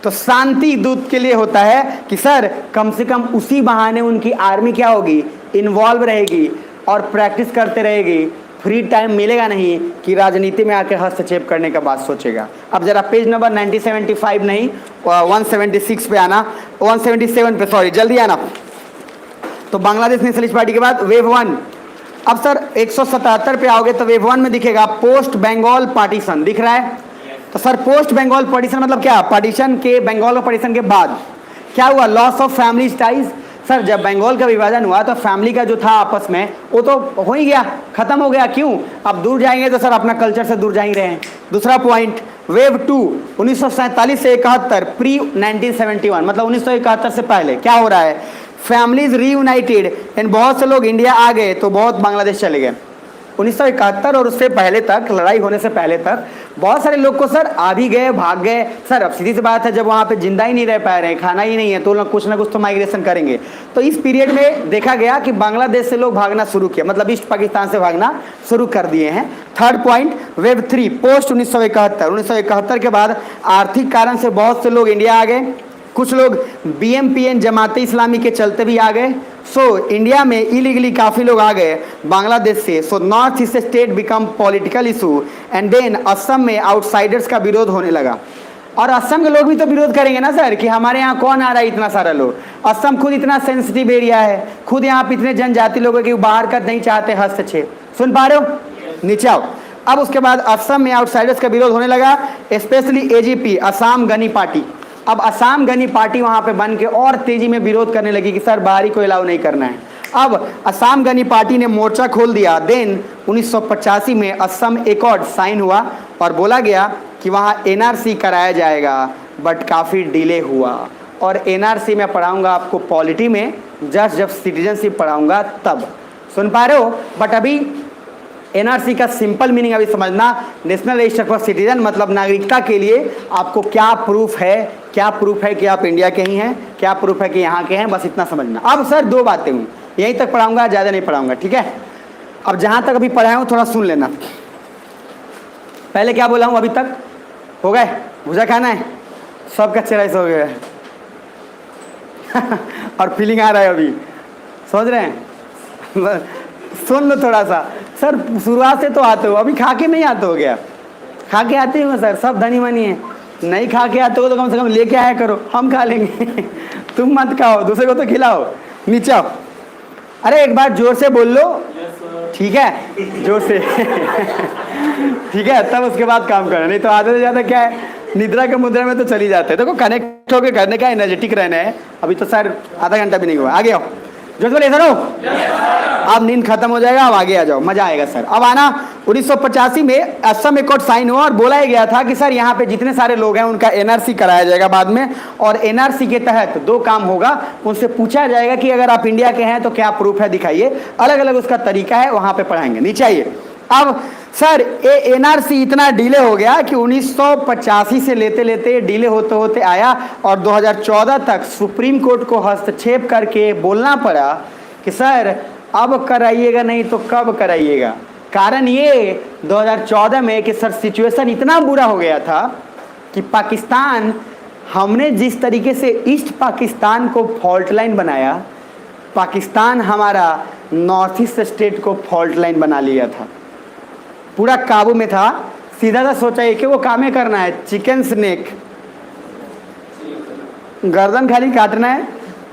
तो शांति दूत के लिए होता है कि सर कम से कम उसी बहाने उनकी आर्मी क्या होगी, इन्वॉल्व रहेगी और प्रैक्टिस करते रहेगी। फ्री टाइम मिलेगा नहीं कि राजनीति में आकर हस्तक्षेप करने का बात सोचेगा। अब जरा पेज नंबर 1975 नहीं 176 पे आना, 177 पे सॉरी, जल्दी आना। तो बांग्लादेश नेशनलिस्ट पार्टी के बाद वेव 1। अब सर 177 पे आओगे तो वेव 1 में दिखेगा पोस्ट बंगाल पार्टीशन, दिख रहा है? तो सर पोस्ट बंगाल पार्टीशन मतलब क्या? पार्टीशन के, बंगाल का पार्टीशन के बाद क्या हुआ? Loss of family ties. Sir जब बंगाल का विभाजन हुआ तो फैमिली का जो था आपस में वो तो हो ही गया, खत्म हो गया। क्यों? अब दूर जाएंगे तो सर अपना कल्चर से दूर जा ही रहे हैं। दूसरा पॉइंट वेव 2 1947 से 71 प्री 1971 मतलब 1971 से पहले क्या हो रहा है? फैमिलीज रीयूनाइटेड एंड बहुत से लोग इंडिया आ गए तो बहुत बांग्लादेश चले गए। 1971 और उससे पहले तक, लड़ाई होने से पहले तक बहुत सारे लोग को सर आ भी गए, भाग गए। सर अब सीधी सी बात है, जब वहाँ पे जिंदा ही नहीं रह पा रहे हैं, खाना ही नहीं है, तो लोग कुछ ना कुछ तो माइग्रेशन करेंगे। तो इस पीरियड में देखा गया कि बांग्लादेश से लोग भागना शुरू किया, मतलब ईस्ट पाकिस्तान से भागना शुरू कर दिए हैं। थर्ड पॉइंट वेव 3 पोस्ट 1971 के बाद आर्थिक कारण से बहुत से लोग इंडिया आ गए। कुछ लोग BMPN जमाते इस्लामी के चलते भी आ गए। सो इंडिया में इलीगली काफ़ी लोग आ गए बांग्लादेश से। So north east state become political issue and then Assam में आउटसाइडर्स का विरोध होने लगा। और असम के लोग भी तो विरोध करेंगे ना सर कि हमारे यहाँ कौन आ रहा है इतना सारा लोग। असम खुद इतना सेंसिटिव एरिया है, खुद यहाँ पे इतने जनजाति लोग हैं कि बाहर का नहीं चाहते हस्तक्षेप। सुन पा रहे हो? नीचे आओ। अब उसके बाद असम में आउटसाइडर्स का विरोध होने लगा, स्पेशली AGP असम गनी पार्टी। अब असम गनी पार्टी वहाँ पे बन के और तेजी में विरोध करने लगी कि सर बाहरी को अलाउ नहीं करना है। अब असम गनी पार्टी ने मोर्चा खोल दिया। देन 1985 में असम एकॉर्ड साइन हुआ और बोला गया कि वहाँ NRC कराया जाएगा, बट काफ़ी डिले हुआ। और NRC में पढ़ाऊँगा आपको पॉलिटी में, जस्ट जब सिटीजनशिप पढ़ाऊँगा तब। सुन पा रहे हो? बट अभी NRC का सिंपल मीनिंग अभी समझना, नेशनल रजिस्टर फॉर सिटीजन मतलब नागरिकता के लिए आपको क्या प्रूफ है, क्या प्रूफ है कि आप इंडिया के ही हैं, क्या प्रूफ है कि यहाँ के हैं, बस इतना समझना। अब सर दो बातें हूँ, यहीं तक पढ़ाऊँगा, ज़्यादा नहीं पढ़ाऊँगा, ठीक है? अब जहाँ तक अभी पढ़ाया हूँ थोड़ा सुन लेना। पहले क्या बोला हूँ अभी तक? हो गए? भुजा खाना है? सब कच्चे राइस हो गए और फीलिंग आ रहा है अभी, समझ रहे हैं? सुन लो थोड़ा सा। सर शुरुआत से तो आते हो, अभी खा के नहीं आते हो गया? खा के आते हो सर, सब धनी मनी है। नहीं खा के आते हो तो कम से कम लेके आया करो, हम खा लेंगे तुम मत खाओ, दूसरे को तो खिलाओ। नीचे आओ। अरे एक बार जोर से बोल लो, ठीक है? जोर से ठीक है, तब उसके बाद काम करना, नहीं तो आधे से ज़्यादा क्या है, निद्रा के मुद्रा में तो चली जाते हैं। देखो कनेक्ट होकर करने का, एनर्जेटिक रहना है। अभी तो सर आधा घंटा भी नहीं हुआ। आगे आओ, जो बोले सर हो, अब नींद खत्म हो जाएगा, अब आगे आ जाओ, मजा आएगा सर। अब आना, 1985 में असम एकॉर्ड साइन हुआ और बोला ही गया था कि सर यहाँ पे जितने सारे लोग हैं उनका NRC कराया जाएगा बाद में। और NRC के तहत दो काम होगा, उनसे पूछा जाएगा कि अगर आप इंडिया के हैं तो क्या प्रूफ है दिखाइए, अलग अलग उसका तरीका है, वहाँ पे पढ़ाएंगे। नीचे आइए। अब सर ये NRC इतना डिले हो गया कि 1985 से लेते लेते डिले होते होते आया और 2014 तक सुप्रीम कोर्ट को हस्तक्षेप करके बोलना पड़ा कि सर अब कराइएगा, नहीं तो कब कराइएगा। कारण ये 2014 में कि सर सिचुएशन इतना बुरा हो गया था कि पाकिस्तान, हमने जिस तरीके से ईस्ट पाकिस्तान को फॉल्ट लाइन बनाया, पाकिस्तान हमारा नॉर्थ ईस्ट स्टेट को फॉल्ट लाइन बना लिया था, पूरा काबू में था। सीधा सा सोचा है कि वो कामें करना है, चिकन स्नेक, गर्दन खाली काटना है,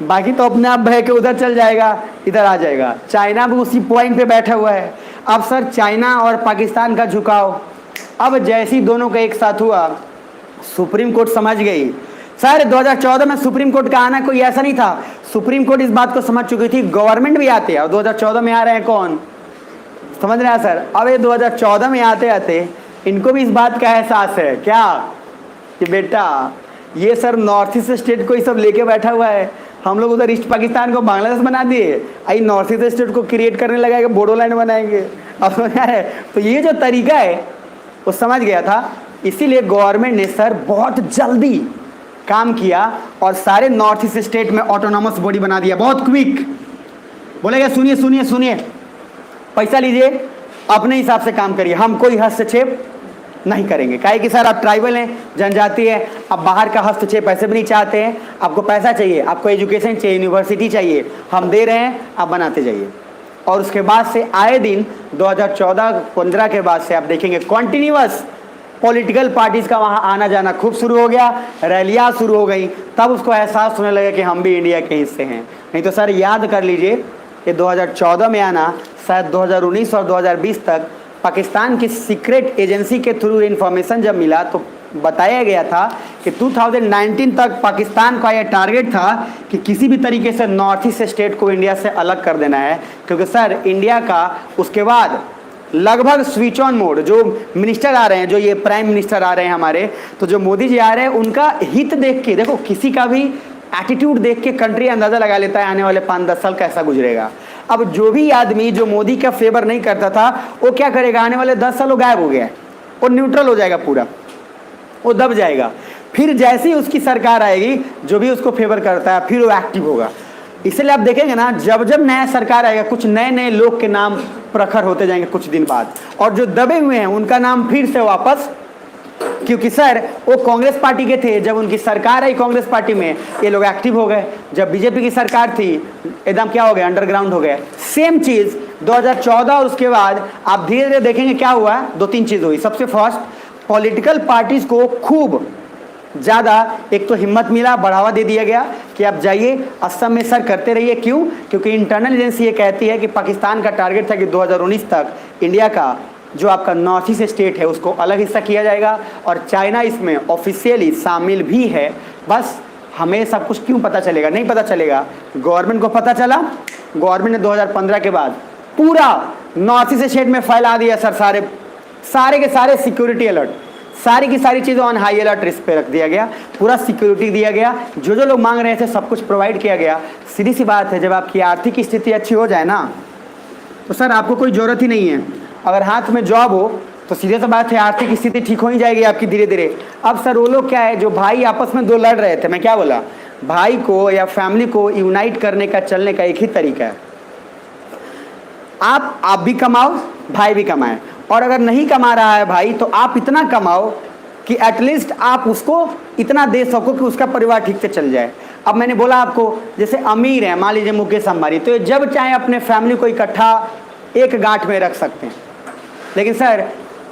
बाकी तो अपने आप बह के उधर चल जाएगा, इधर आ जाएगा। चाइना भी उसी पॉइंट पे बैठा हुआ है। अब सर चाइना और पाकिस्तान का झुकाव, अब जैसी दोनों का एक साथ हुआ, सुप्रीम कोर्ट समझ गई। सर 2014 में सुप्रीम कोर्ट का आना कोई ऐसा नहीं था, सुप्रीम कोर्ट इस बात को समझ चुकी थी, गवर्नमेंट भी आते हैं। और 2014 में आ रहे हैं कौन, समझ रहे हैं सर। अब ये 2014 में आते आते इनको भी इस बात का एहसास है क्या कि बेटा ये सर नॉर्थ ईस्ट स्टेट को ही सब लेके बैठा हुआ है, हम लोग उधर ईस्ट पाकिस्तान को बांग्लादेश बना दिए, आई नॉर्थ ईस्ट स्टेट को क्रिएट करने लगा कि बोडोलैंड बनाएंगे। अब समझ रहे हैं, तो ये जो तरीका है वो समझ गया था, इसीलिए गवर्नमेंट ने सर बहुत जल्दी काम किया और सारे नॉर्थ ईस्ट स्टेट में ऑटोनॉमस बॉडी बना दिया, बहुत क्विक। बोलेगा सुनिए सुनिए सुनिए, पैसा लीजिए, अपने हिसाब से काम करिए, हम कोई हस्तक्षेप नहीं करेंगे। काहे कि सर आप ट्राइबल हैं, जनजाति है, आप बाहर का हस्तक्षेप ऐसे भी नहीं चाहते हैं, आपको पैसा चाहिए, आपको एजुकेशन चाहिए, यूनिवर्सिटी चाहिए, हम दे रहे हैं, आप बनाते जाइए। और उसके बाद से आए दिन 2014-15 के बाद से आप देखेंगे कॉन्टिन्यूअस पॉलिटिकल पार्टीज का वहाँ आना जाना खूब शुरू हो गया, रैलियाँ शुरू हो गई, तब उसको एहसास होने लगा कि हम भी इंडिया के हिस्से हैं। नहीं तो सर याद कर लीजिए ये 2014 में आना, शायद 2019 और 2020 तक पाकिस्तान की सीक्रेट एजेंसी के थ्रू इन्फॉर्मेशन जब मिला तो बताया गया था कि 2019 तक पाकिस्तान का यह टारगेट था कि किसी भी तरीके से नॉर्थ ईस्ट स्टेट को इंडिया से अलग कर देना है। क्योंकि सर इंडिया का उसके बाद लगभग स्विच ऑन मोड, जो मिनिस्टर आ रहे हैं, जो ये प्राइम मिनिस्टर आ रहे हैं हमारे, तो जो मोदी जी आ रहे हैं उनका हित देख के, देखो किसी का भी एटीट्यूड देख के कंट्री अंदाज़ा लगा लेता है आने वाले 5-10 साल कैसा गुजरेगा। अब जो भी आदमी जो मोदी का फेवर नहीं करता था वो क्या करेगा, आने वाले 10 साल वो गायब हो गया, वो न्यूट्रल हो जाएगा, पूरा वो दब जाएगा। फिर जैसे ही उसकी सरकार आएगी, जो भी उसको फेवर करता है फिर वो एक्टिव होगा। इसलिए आप देखेंगे ना, जब जब नया सरकार आएगा कुछ नए नए लोग के नाम प्रखर होते जाएंगे कुछ दिन बाद, और जो दबे हुए हैं उनका नाम फिर से वापस, क्योंकि सर वो कांग्रेस पार्टी के थे, जब उनकी सरकार आई कांग्रेस पार्टी में ये लोग एक्टिव हो गए। जब बीजेपी की सरकार थी एकदम क्या हो गया, अंडरग्राउंड हो गया। सेम चीज़ 2014 और उसके बाद आप धीरे धीरे देखेंगे क्या हुआ, 2-3 चीज़ हुई। सबसे फर्स्ट, पॉलिटिकल पार्टीज को खूब ज़्यादा एक तो हिम्मत मिला, बढ़ावा दे दिया गया कि आप जाइए असम में सर करते रहिए। क्यों? क्योंकि इंटरनल एजेंसी ये कहती है कि पाकिस्तान का टारगेट था कि 2019 तक इंडिया का जो आपका नॉर्थ ईस्ट स्टेट है उसको अलग हिस्सा किया जाएगा, और चाइना इसमें ऑफिशियली शामिल भी है। बस हमें सब कुछ क्यों पता चलेगा, नहीं पता चलेगा, गवर्नमेंट को पता चला। गवर्नमेंट ने 2015 के बाद पूरा नॉर्थ ईस्ट स्टेट में फैला दिया सर, सारे के सारे सिक्योरिटी अलर्ट, सारी की सारी चीज़ें ऑन हाई अलर्ट रिस्क पे रख दिया गया, पूरा सिक्योरिटी दिया गया, जो जो लोग मांग रहे थे सब कुछ प्रोवाइड किया गया। सीधी सी बात है, जब आपकी आर्थिक स्थिति अच्छी हो जाए ना तो सर आपको कोई ज़रूरत ही नहीं है, अगर हाथ में जॉब हो तो सीधे सी बात है आर्थिक स्थिति ठीक हो ही जाएगी आपकी धीरे धीरे। अब सर वो लोग क्या है, जो भाई आपस में दो लड़ रहे थे, मैं क्या बोला, भाई को या फैमिली को यूनाइट करने का, चलने का एक ही तरीका है, आप भी कमाओ, भाई भी कमाए, और अगर नहीं कमा रहा है भाई तो आप इतना कमाओ कि एटलीस्ट आप उसको इतना दे सको कि उसका परिवार ठीक से चल जाए। अब मैंने बोला आपको, जैसे अमीर है मान लीजिए मुकेश अंबानी, तो जब चाहे अपने फैमिली को इकट्ठा एक गांठ में रख सकते हैं। लेकिन सर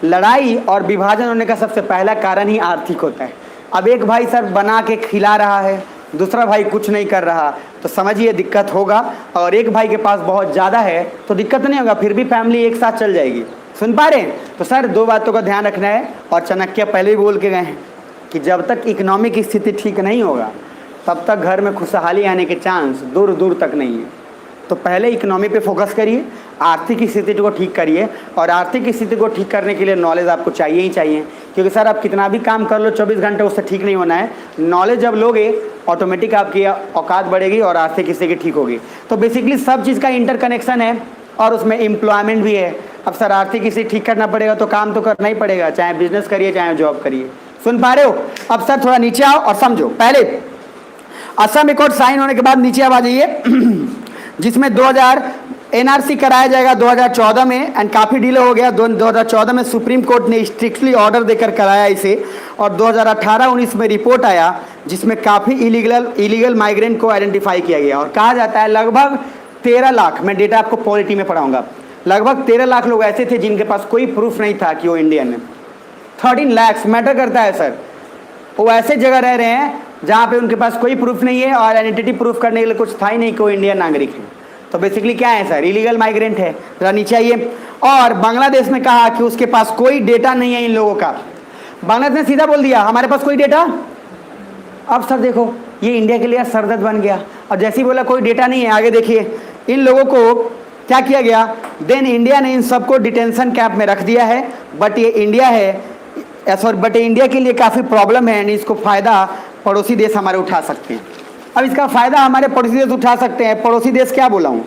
लड़ाई और विभाजन होने का सबसे पहला कारण ही आर्थिक होता है। अब एक भाई सर बना के खिला रहा है, दूसरा भाई कुछ नहीं कर रहा, तो समझिए दिक्कत होगा। और एक भाई के पास बहुत ज़्यादा है तो दिक्कत नहीं होगा, फिर भी फैमिली एक साथ चल जाएगी। सुन पा रहे हैं? तो सर दो बातों का ध्यान रखना है, और चाणक्य पहले ही बोल के गए हैं कि जब तक इकोनॉमिक स्थिति ठीक नहीं होगा तब तक घर में खुशहाली आने के चांस दूर दूर तक नहीं है। तो पहले इकोनॉमी पे फोकस करिए, आर्थिक स्थिति को ठीक करिए, और आर्थिक स्थिति को ठीक करने के लिए नॉलेज आपको चाहिए ही चाहिए। क्योंकि सर आप कितना भी काम कर लो 24 घंटे उससे ठीक नहीं होना है। नॉलेज जब लोगे ऑटोमेटिक आपकी औकात बढ़ेगी और आर्थिक स्थिति ठीक होगी। तो बेसिकली सब चीज़ का इंटरकनेक्शन है और उसमें एम्प्लॉयमेंट भी है। अब सर आर्थिक स्थिति ठीक करना पड़ेगा तो काम तो करना ही पड़ेगा, चाहे बिजनेस करिए चाहे जॉब करिए। सुन पा रहे हो? अब सर थोड़ा नीचे आओ और समझो। पहले असम अकॉर्ड साइन होने के बाद नीचे आ जाइए, जिसमें 2000 एनआरसी कराया जाएगा 2014 में, एंड काफ़ी डिले हो गया। 2014 में सुप्रीम कोर्ट ने स्ट्रिक्टली ऑर्डर देकर कराया इसे, और 2018-19 में रिपोर्ट आया जिसमें काफ़ी इलीगल माइग्रेंट को आइडेंटिफाई किया गया। और कहा जाता है लगभग 13 लाख, मैं डेटा आपको पॉलिटी में पढ़ाऊंगा, लगभग 13 लाख लोग ऐसे थे जिनके पास कोई प्रूफ नहीं था कि वो इंडियन है। 13 लाख मैटर करता है सर। वो ऐसे जगह रह रहे हैं जहाँ पे उनके पास कोई प्रूफ नहीं है और आइडेंटिटी प्रूफ करने के लिए कुछ था ही नहीं कि वो इंडियन नागरिक है। तो बेसिकली क्या है सर, इलीगल माइग्रेंट है। जरा नीचे आइए। और बांग्लादेश ने कहा कि उसके पास कोई डेटा नहीं है इन लोगों का। बांग्लादेश ने सीधा बोल दिया हमारे पास कोई डेटा। अब सर देखो ये इंडिया के लिए सरदर्द बन गया। और जैसे ही बोला कोई डेटा नहीं है, आगे देखिए इन लोगों को क्या किया गया। देन इंडिया ने इन सबको डिटेंशन कैंप में रख दिया है। बट ये इंडिया है सॉरी बट इंडिया के लिए काफ़ी प्रॉब्लम है, इसको फ़ायदा पड़ोसी देश हमारे उठा सकते हैं। अब इसका फ़ायदा हमारे पड़ोसी देश उठा सकते हैं। पड़ोसी देश क्या बोला हूँ,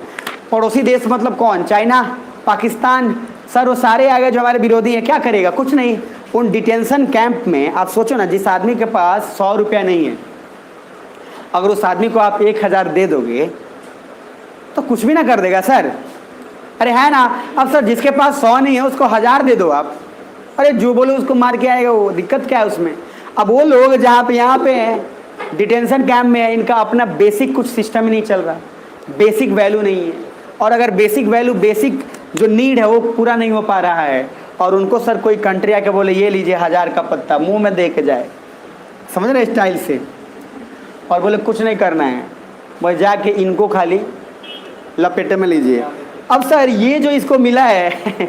पड़ोसी देश मतलब कौन, चाइना, पाकिस्तान, सर वो सारे आ गए जो हमारे विरोधी हैं। क्या करेगा, कुछ नहीं। उन डिटेंशन कैंप में आप सोचो ना, जिस आदमी के पास 100 रुपया नहीं है, अगर उस आदमी को आप 1000 दे दोगे तो कुछ भी ना कर देगा सर। अरे है ना। अब सर जिसके पास 100 नहीं है उसको 1000 दे दो आप, अरे जो बोलो उसको मार के आएगा वो, दिक्कत क्या है उसमें। अब वो लोग जहाँ पे यहाँ पे हैं डिटेंशन कैंप में है, इनका अपना बेसिक कुछ सिस्टम ही नहीं चल रहा, बेसिक वैल्यू नहीं है। और अगर बेसिक वैल्यू, बेसिक जो नीड है वो पूरा नहीं हो पा रहा है, और उनको सर कोई कंट्री आके बोले ये लीजिए 1000 का पत्ता, मुंह में दे के जाए, समझ रहे स्टाइल से, और बोले कुछ नहीं करना है, बस जाके इनको खाली लपेटे में लीजिए। अब सर ये जो इसको मिला है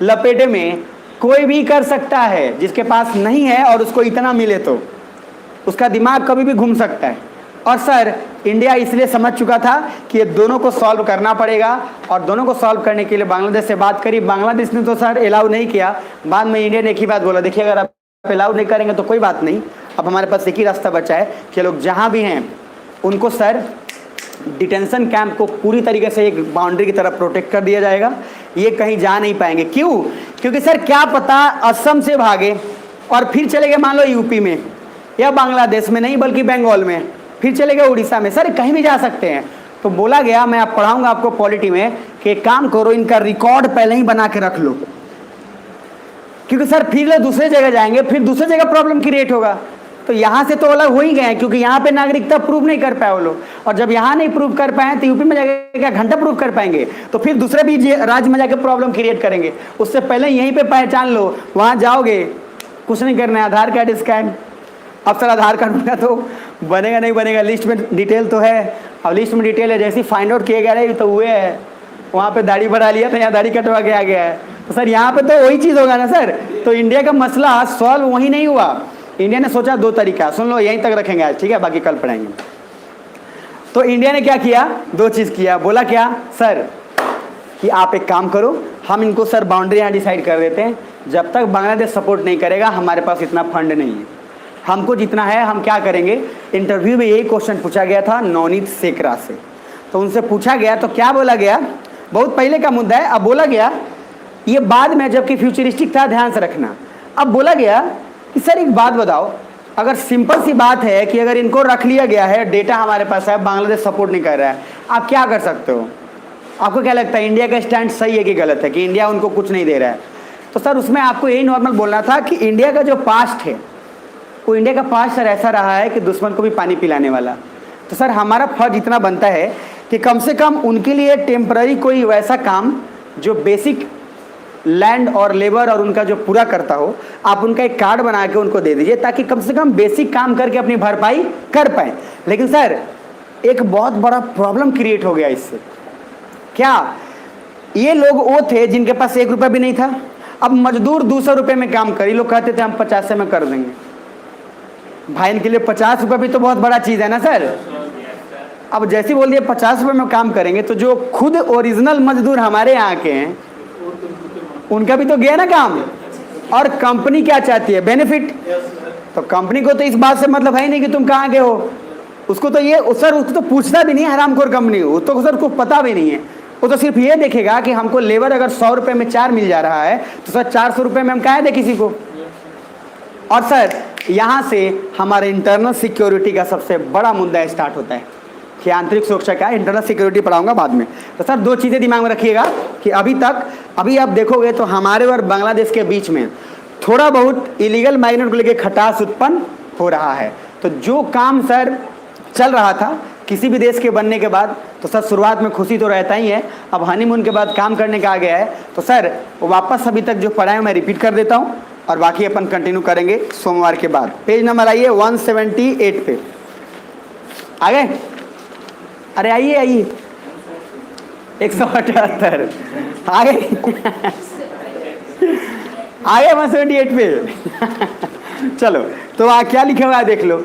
लपेटे में कोई भी कर सकता है, जिसके पास नहीं है और उसको इतना मिले तो उसका दिमाग कभी भी घूम सकता है। और सर इंडिया इसलिए समझ चुका था कि ये दोनों को सॉल्व करना पड़ेगा, और दोनों को सॉल्व करने के लिए बांग्लादेश से बात करी। बांग्लादेश ने तो सर अलाउ नहीं किया। बाद में इंडिया ने एक ही बात बोला, देखिए अगर आप अलाउ नहीं करेंगे तो कोई बात नहीं, अब हमारे पास एक ही रास्ता बचा है कि लोग जहाँ भी हैं उनको सर डिटेंशन कैंप को पूरी तरीके से एक बाउंड्री की तरफ प्रोटेक्ट कर दिया जाएगा, ये कहीं जा नहीं पाएंगे। क्यों? क्योंकि सर क्या पता असम से भागे और फिर चले गए मान लो यूपी में, या बांग्लादेश में नहीं बल्कि बंगाल में, फिर चले गए उड़ीसा में, सर कहीं भी जा सकते हैं। तो बोला गया, मैं आप पढ़ाऊंगा आपको पॉलिटी में, कि एक काम करो इनका रिकॉर्ड पहले ही बना के रख लो, क्योंकि सर फिर दूसरे जगह जाएंगे, फिर दूसरे जगह प्रॉब्लम क्रिएट होगा। तो यहाँ से तो अलग हो ही गए हैं, क्योंकि यहाँ पे नागरिकता प्रूव नहीं कर पाए वो लोग, और जब यहाँ नहीं प्रूव कर पाए तो यूपी में जाकर क्या घंटा प्रूव कर पाएंगे, तो फिर दूसरे भी राज्य में जाकर प्रॉब्लम क्रिएट करेंगे। उससे पहले यहीं पे पहचान लो, वहाँ जाओगे कुछ नहीं करना है, आधार कार्ड स्कैन। अब सर आधार कार्ड बना तो बनेगा नहीं बनेगा, लिस्ट में डिटेल तो है, अब लिस्ट में डिटेल है, जैसे फाइंड आउट किए गए तो हुए है, वहाँ पे दाढ़ी बढ़ा लिया था, यहाँ दाढ़ी कटवा के आ गया है, तो सर यहाँ पे तो वही चीज़ होगा ना सर। तो इंडिया का मसला सॉल्व वही नहीं हुआ। इंडिया ने सोचा 2 तरीका, सुन लो यहीं तक रखेंगे आज, ठीक है, बाकी कल पढ़ाएंगे। तो इंडिया ने क्या किया, 2 चीज़ किया। बोला क्या सर कि आप एक काम करो, हम इनको सर बाउंड्री यहाँ डिसाइड कर देते हैं, जब तक बांग्लादेश सपोर्ट नहीं करेगा हमारे पास इतना फंड नहीं है, हमको जितना है हम क्या करेंगे। इंटरव्यू में यही क्वेश्चन पूछा गया था नवनीत सेकरा से, तो उनसे पूछा गया तो क्या बोला गया, बहुत पहले का मुद्दा है, अब बोला गया ये बाद में जबकि फ्यूचरिस्टिक था, ध्यान से रखना। अब बोला गया कि सर एक बात बताओ, अगर सिंपल सी बात है कि अगर इनको रख लिया गया है, डेटा हमारे पास है, बांग्लादेश सपोर्ट नहीं कर रहा है, आप क्या कर सकते हो? आपको क्या लगता है इंडिया का स्टैंड सही है कि गलत है, कि इंडिया उनको कुछ नहीं दे रहा है? तो सर उसमें आपको यही नॉर्मल बोलना था कि इंडिया का जो पास्ट है वो इंडिया का पास्ट सर ऐसा रहा है कि दुश्मन को भी पानी पिलाने वाला। तो सर हमारा फर्ज इतना बनता है कि कम से कम उनके लिए टेम्पररी कोई वैसा काम जो बेसिक लैंड और लेबर और उनका जो पूरा करता हो, आप उनका एक कार्ड बना के उनको दे दीजिए, ताकि कम से कम बेसिक काम करके अपनी भरपाई कर पाए। लेकिन सर एक बहुत बड़ा प्रॉब्लम क्रिएट हो गया इससे। क्या? ये लोग वो थे जिनके पास 1 रुपया भी नहीं था। अब मजदूर 200 रुपये में काम करी, लोग कहते थे हम 50 में कर देंगे। भाई इनके लिए 50 रुपये भी तो बहुत बड़ा चीज़ है ना सर। अब जैसे बोल दिए 50 रुपये में काम करेंगे, तो जो खुद ओरिजिनल मजदूर हमारे यहाँ के हैं उनका भी तो गया ना काम। और कंपनी क्या चाहती है? बेनिफिट। तो कंपनी को तो इस बात से मतलब है ही नहीं कि तुम कहाँ गए हो, उसको तो ये सर उसको तो पूछता भी नहीं है, हरामखोर कंपनी हो तो सर उसको पता भी नहीं है। वो तो सिर्फ ये देखेगा कि हमको लेबर अगर 100 रुपये में 4 मिल जा रहा है तो सर 400 रुपये में हम कहाँ दे किसी को। और सर यहाँ से हमारे इंटरनल सिक्योरिटी का सबसे बड़ा मुद्दा स्टार्ट होता है कि आंतरिक सुरक्षा क्या है। इंटरनल सिक्योरिटी पढ़ाऊंगा बाद में। तो सर 2 चीज़ें दिमाग में रखिएगा कि अभी आप देखोगे तो हमारे और बांग्लादेश के बीच में थोड़ा बहुत इलीगल माइग्रेंट को लेकर खटास उत्पन्न हो रहा है। तो जो काम सर चल रहा था किसी भी देश के बनने के बाद तो सर शुरुआत में खुशी तो रहता ही है, अब हनीमून के बाद काम करने का आ गया है। तो सर वापस अभी तक जो पढ़ा है मैं रिपीट कर देता हूँ और बाकी अपन कंटिन्यू करेंगे सोमवार के बाद। पेज नंबर आइए 178 पे आ गए। अरे आइए आइए 178 आ गए आ गए 178 पे चलो तो क्या लिखा हुआ है देख लो।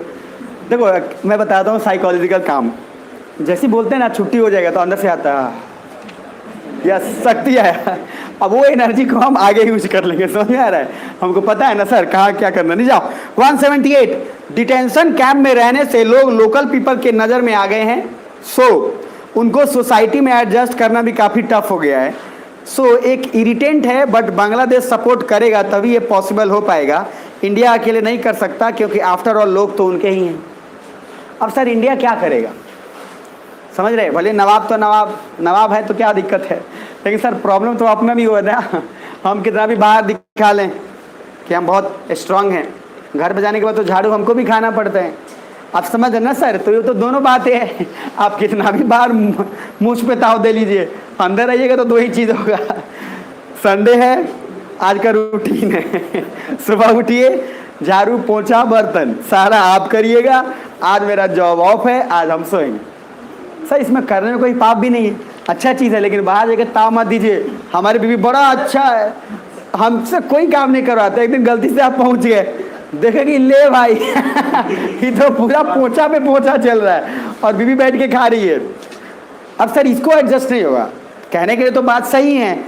देखो मैं बताता हूँ साइकोलॉजिकल काम, जैसे बोलते हैं ना छुट्टी हो जाएगा तो अंदर से आता है यस शक्ति है, अब वो एनर्जी को हम आगे यूज कर लेंगे। समझ में आ रहा है, हमको पता है ना सर कहाँ क्या करना। नहीं जाओ 178 डिटेंशन कैंप में रहने से लोग लोकल पीपल के नज़र में आ गए हैं, सो उनको सोसाइटी में एडजस्ट करना भी काफ़ी टफ हो गया है। सो एक इरिटेंट है बट बांग्लादेश सपोर्ट करेगा तभी ये पॉसिबल हो पाएगा, इंडिया अकेले नहीं कर सकता क्योंकि आफ्टर ऑल लोग तो उनके ही हैं। अब सर इंडिया क्या करेगा, समझ रहे, भले नवाब तो नवाब है तो क्या दिक्कत है, लेकिन सर प्रॉब्लम तो अपना भी हो ना। हम कितना भी बाहर दिखा लें कि हम बहुत स्ट्रांग हैं, घर पे जाने के बाद तो झाड़ू हमको भी खाना पड़ता है। आप समझ रहे ना सर, तो ये तो दोनों बातें हैं। आप कितना भी बाहर मुझ पे ताव दे लीजिए, अंदर आइएगा तो दो ही चीज़ होगा। संडे है, आज का रूटीन है, सुबह उठिए झाड़ू पोछा बर्तन सारा आप करिएगा, आज मेरा जॉब ऑफ है, आज हम सोएंगे। सर इसमें करने में कोई पाप भी नहीं है, अच्छा चीज़ है, लेकिन बाहर जाकर ताव मत दीजिए। हमारे बीवी बड़ा अच्छा है, हमसे कोई काम नहीं करवाता, एक दिन गलती से आप पहुंच गए, देखेंगे ले भाई ये तो पूरा पोछा पे पोछा चल रहा है और बीवी बैठ के खा रही है। अब सर इसको एडजस्ट नहीं होगा, कहने के लिए तो बात सही है,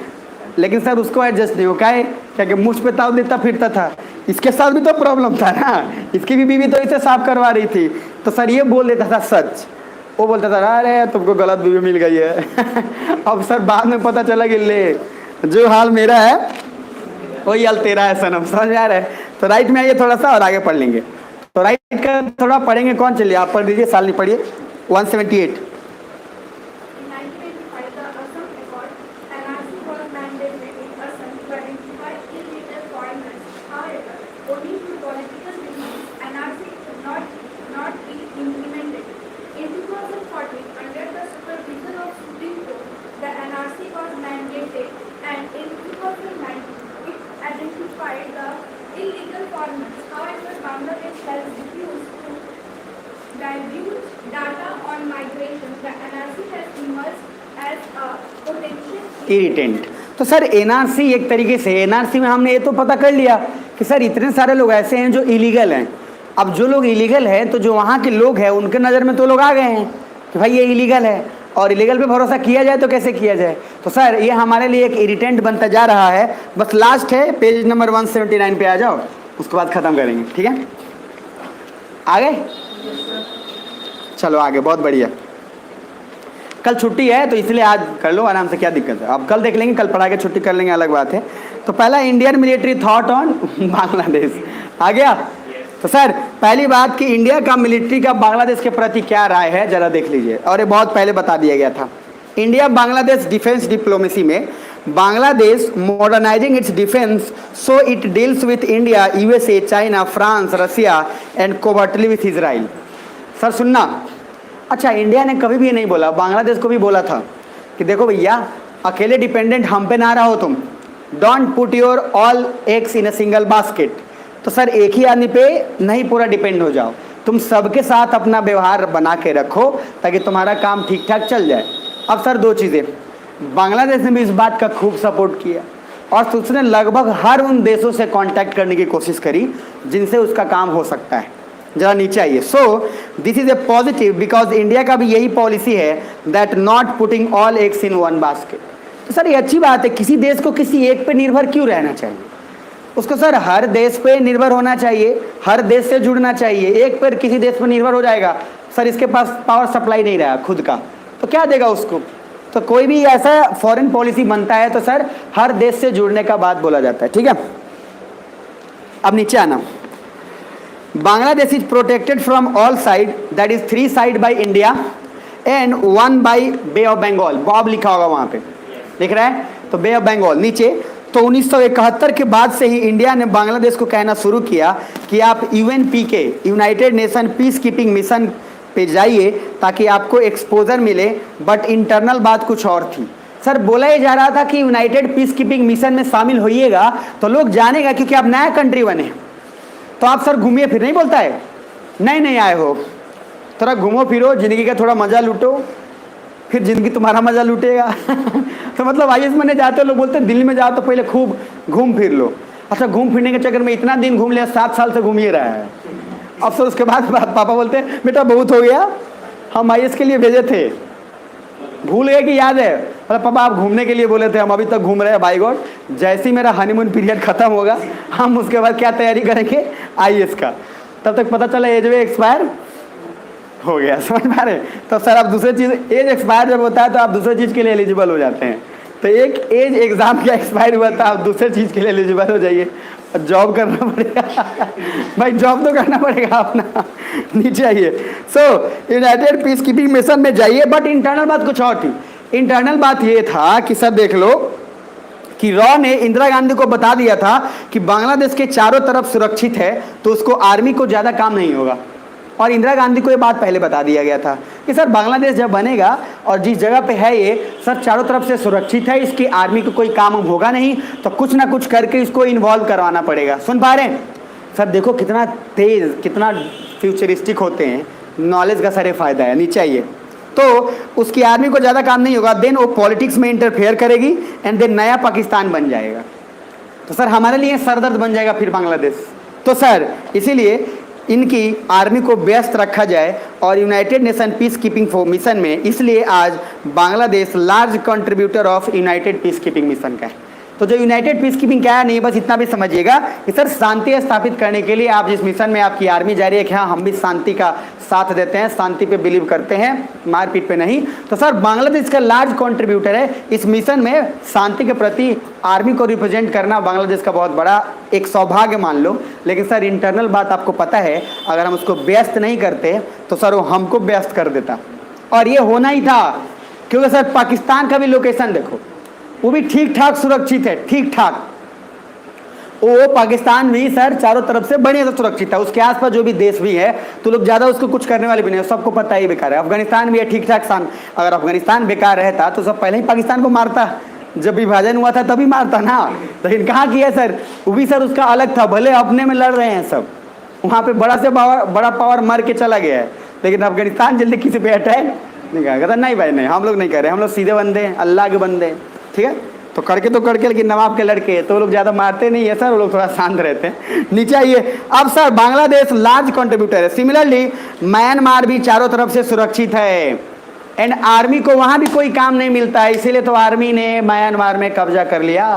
लेकिन सर उसको एडजस्ट नहीं हो क्या है, क्या मुझ पे ताव देता फिरता था, इसके साथ भी तो प्रॉब्लम था ना, इसकी भी बीवी तो इसे साफ करवा रही थी। तो सर ये बोल देता था सच, वो बोलता था अरे तुमको गलत बीवी मिल गई है। अब सर बाद में पता चला कि ले जो हाल मेरा है वही हाल तेरा है सनम। समझ में आ रहा है, तो राइट में आइए थोड़ा सा और आगे पढ़ लेंगे। तो राइट का थोड़ा पढ़ेंगे, कौन चलिए आप पढ़ दीजिए, साल नहीं पढ़िए 178। इरिटेंट। तो सर एनआरसी एक तरीके से, एनआरसी में हमने ये तो पता कर लिया कि सर इतने सारे लोग ऐसे हैं जो इलीगल हैं। अब जो लोग इलीगल हैं तो जो वहाँ के लोग हैं उनके नज़र में तो लोग आ गए हैं कि भाई ये इलीगल है, और इलीगल पे भरोसा किया जाए तो कैसे किया जाए। तो सर ये हमारे लिए एक इरिटेंट बनता जा रहा है। बस लास्ट है, पेज नंबर 179 पे आ जाओ, उसके बाद ख़त्म करेंगे, ठीक है। आगे चलो आगे, बहुत बढ़िया। कल छुट्टी है तो इसलिए आज कर लो आराम से, क्या दिक्कत है, अब कल देख लेंगे, कल पढ़ा के छुट्टी कर लेंगे, अलग बात है। तो पहला Indian military thought on Bangladesh आ गया। तो सर पहली बात कि इंडिया का मिलिट्री का बांग्लादेश के प्रति क्या राय है जरा देख लीजिए, और ये बहुत पहले बता दिया गया था। इंडिया बांग्लादेश डिफेंस डिप्लोमेसी में Bangladesh modernising its defence so it deals with India, USA, China, France, Russia and covertly with Israel. Sir सुनना, अच्छा इंडिया ने कभी भी ये नहीं बोला, बांग्लादेश को भी बोला था कि देखो भैया अकेले डिपेंडेंट हम पे ना रहो तुम, don't put your all eggs in a single basket. तो सर एक ही आदमी पे नहीं पूरा डिपेंड हो जाओ, तुम सबके साथ अपना व्यवहार बना के रखो ताकि तुम्हारा काम ठीक ठाक चल जाए। अब सर दो चीज़ें, बांग्लादेश ने भी इस बात का खूब सपोर्ट किया और उसने लगभग हर उन देशों से कांटेक्ट करने की कोशिश करी जिनसे उसका काम हो सकता है। जरा नीचे आइए। So this is a positive because India का भी यही पॉलिसी है that not putting all eggs in one basket. तो सर ये अच्छी बात है, किसी देश को किसी एक पे निर्भर क्यों रहना चाहिए, उसको सर हर देश पे निर्भर होना चाहिए, हर देश से जुड़ना चाहिए। एक पर किसी देश पर निर्भर हो जाएगा, सर इसके पास पावर सप्लाई नहीं रहा खुद का, तो क्या देगा उसको। तो कोई भी ऐसा फॉरेन पॉलिसी बनता है तो सर हर देश से जुड़ने का बात बोला जाता है, ठीक है। अब नीचे आना, Bangladesh is protected from all side, that is 3 side by India and 1 by bay of Bengal. BOB लिखा होगा वहाँ पे, लिख रहा है, तो बे ऑफ बंगाल नीचे। तो 1971 के बाद से ही इंडिया ने बांग्लादेश को कहना शुरू किया कि आप UNPK, United Nation peace keeping mission पे जाइए ताकि आपको एक्सपोजर मिले, बट इंटरनल बात कुछ और थी। सर बोला ही जा रहा था कि यूनाइटेड पीस कीपिंग मिशन में शामिल होइएगा तो लोग जानेगा, क्योंकि आप नया कंट्री बने तो आप सर घूमिए फिर, नहीं बोलता है नहीं आए हो, थोड़ा घूमो फिरो, ज़िंदगी का थोड़ा मज़ा लूटो, फिर ज़िंदगी तुम्हारा मज़ा लूटेगा। तो मतलब आईएएस बनने जाते हो, लोग बोलते हैं दिल्ली में जाओ तो पहले खूब घूम फिर लो। अच्छा, घूम फिरने के चक्कर में इतना दिन घूम लिया, 7 साल से घूम ही रहा है। अब सर उसके बाद पापा बोलते हैं बेटा बहुत हो गया, हम आईएएस के लिए भेजे थे, भूल गए कि याद है? मतलब पापा आप घूमने के लिए बोले थे, हम अभी तक घूम रहे हैं। बाय गॉड, जैसे ही मेरा हनीमून पीरियड खत्म होगा हम उसके बाद क्या तैयारी करेंगे आईएएस का, तब तक पता चला एज वे एक्सपायर हो गया। समझ पा रहे? तो सर आप दूसरी चीज़, एज एक्सपायर जब होता है तो आप दूसरी चीज़ के लिए एलिजिबल हो जाते हैं। तो एक एज एग्जाम का एक्सपायर हुआ था, आप दूसरी चीज़ के लिए एलिजिबल हो जाइए, जॉब करना पड़ेगा। भाई जॉब तो करना पड़ेगा अपना, नीचे आइए। सो यूनाइटेड पीस कीपिंग मिशन में जाइए, बट इंटरनल बात कुछ और थी। इंटरनल बात ये था कि सर देख लो कि रॉ ने इंदिरा गांधी को बता दिया था कि बांग्लादेश के चारों तरफ सुरक्षित है तो उसको आर्मी को ज़्यादा काम नहीं होगा। और इंदिरा गांधी को ये बात पहले बता दिया गया था कि सर बांग्लादेश जब बनेगा और जिस जगह पे है ये सर चारों तरफ से सुरक्षित है, इसकी आर्मी को कोई काम होगा नहीं, तो कुछ ना कुछ करके इसको इन्वॉल्व करवाना पड़ेगा। सुन पा रहे हैं? सर देखो कितना तेज़, कितना फ्यूचरिस्टिक होते हैं, नॉलेज का सारे फ़ायदा है। नीचे आइए। तो उसकी आर्मी को ज़्यादा काम नहीं होगा, देन वो पॉलिटिक्स में इंटरफेयर करेगी एंड देन नया पाकिस्तान बन जाएगा। तो सर हमारे लिए सरदर्द बन जाएगा फिर बांग्लादेश। तो सर इसीलिए इनकी आर्मी को व्यस्त रखा जाए और United Nation peace keeping mission में, इसलिए आज Bangladesh large contributor of United piece keeping mission का है। तो जो यूनाइटेड पीस कीपिंग क्या है, नहीं बस इतना भी समझिएगा कि सर शांति स्थापित करने के लिए आप जिस मिशन में आपकी आर्मी जा रही है, क्या हम भी शांति का साथ देते हैं, शांति पे बिलीव करते हैं, मारपीट पे नहीं। तो सर बांग्लादेश का लार्ज कंट्रीब्यूटर है इस मिशन में, शांति के प्रति आर्मी को रिप्रेजेंट करना बांग्लादेश का बहुत बड़ा एक सौभाग्य मान लो। लेकिन सर इंटरनल बात आपको पता है, अगर हम उसको व्यस्त नहीं करते तो सर वो हमको व्यस्त कर देता, और ये होना ही था। क्योंकि सर पाकिस्तान का भी लोकेशन देखो, वो भी ठीक ठाक सुरक्षित है, ठीक ठाक। वो पाकिस्तान भी सर चारों तरफ से बढ़िया से सुरक्षित है, उसके आसपास जो भी देश भी है तो लोग ज़्यादा उसको कुछ करने वाले भी नहीं है, सबको पता ही बेकार है। अफगानिस्तान भी है ठीक ठाक शान, अगर अफगानिस्तान बेकार रहता तो सब पहले ही पाकिस्तान को मारता, जब विभाजन हुआ था तभी मारता ना। लेकिन कहाँ किया सर, वो भी सर उसका अलग था, भले अपने में लड़ रहे हैं सब, वहाँ पे बड़ा पावर मर के चला गया है, लेकिन अफगानिस्तान जल्दी किसी पे अटैक नहीं करेगा। नहीं भाई नहीं, हम लोग नहीं कर रहे, हम लोग सीधे बंदे हैं, अल्लाह के बंदे हैं, ठीक है। तो करके लेकिन नवाब के लड़के तो वो लोग ज़्यादा मारते नहीं है सर, वो लोग थोड़ा शांत रहते हैं। नीचे आइए। अब सर बांग्लादेश लार्ज कंट्रीब्यूटर है, सिमिलरली म्यांमार भी चारों तरफ से सुरक्षित है एंड आर्मी को वहाँ भी कोई काम नहीं मिलता है, इसीलिए तो आर्मी ने म्यांमार में कब्जा कर लिया।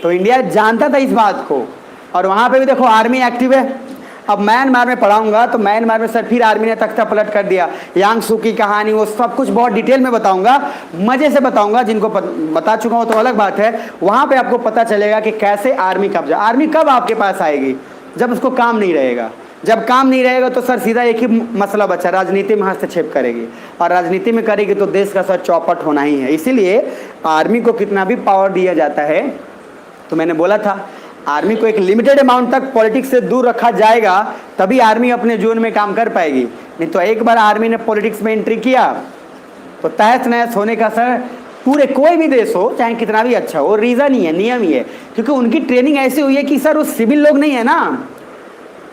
तो इंडिया जानता था इस बात को, और वहाँ पे भी देखो आर्मी एक्टिव है। अब म्यांमार में पढ़ाऊंगा तो म्यांमार में सर फिर आर्मी ने तख्ता पलट कर दिया, यांग सू की कहानी, वो सब कुछ बहुत डिटेल में बताऊंगा, मज़े से बताऊंगा। जिनको बता चुका हूँ तो अलग बात है, वहाँ पे आपको पता चलेगा कि कैसे आर्मी कब्जा। आर्मी कब आपके पास आएगी, जब उसको काम नहीं रहेगा। जब काम नहीं रहेगा तो सर सीधा एक ही मसला बचा, राजनीति में हस्तक्षेप करेगी, और राजनीति में करेगी तो देश का सर चौपट होना ही है। इसीलिए आर्मी को कितना भी पावर दिया जाता है, तो मैंने बोला था आर्मी को एक लिमिटेड अमाउंट तक पॉलिटिक्स से दूर रखा जाएगा, तभी आर्मी अपने जोन में काम कर पाएगी। नहीं तो एक बार आर्मी ने पॉलिटिक्स में एंट्री किया तो तहस नहस होने का सर, पूरे कोई भी देश हो चाहे कितना भी अच्छा हो, रीज़न ही है, नियम ही है। क्योंकि उनकी ट्रेनिंग ऐसी हुई है कि सर वो सिविल लोग नहीं है ना,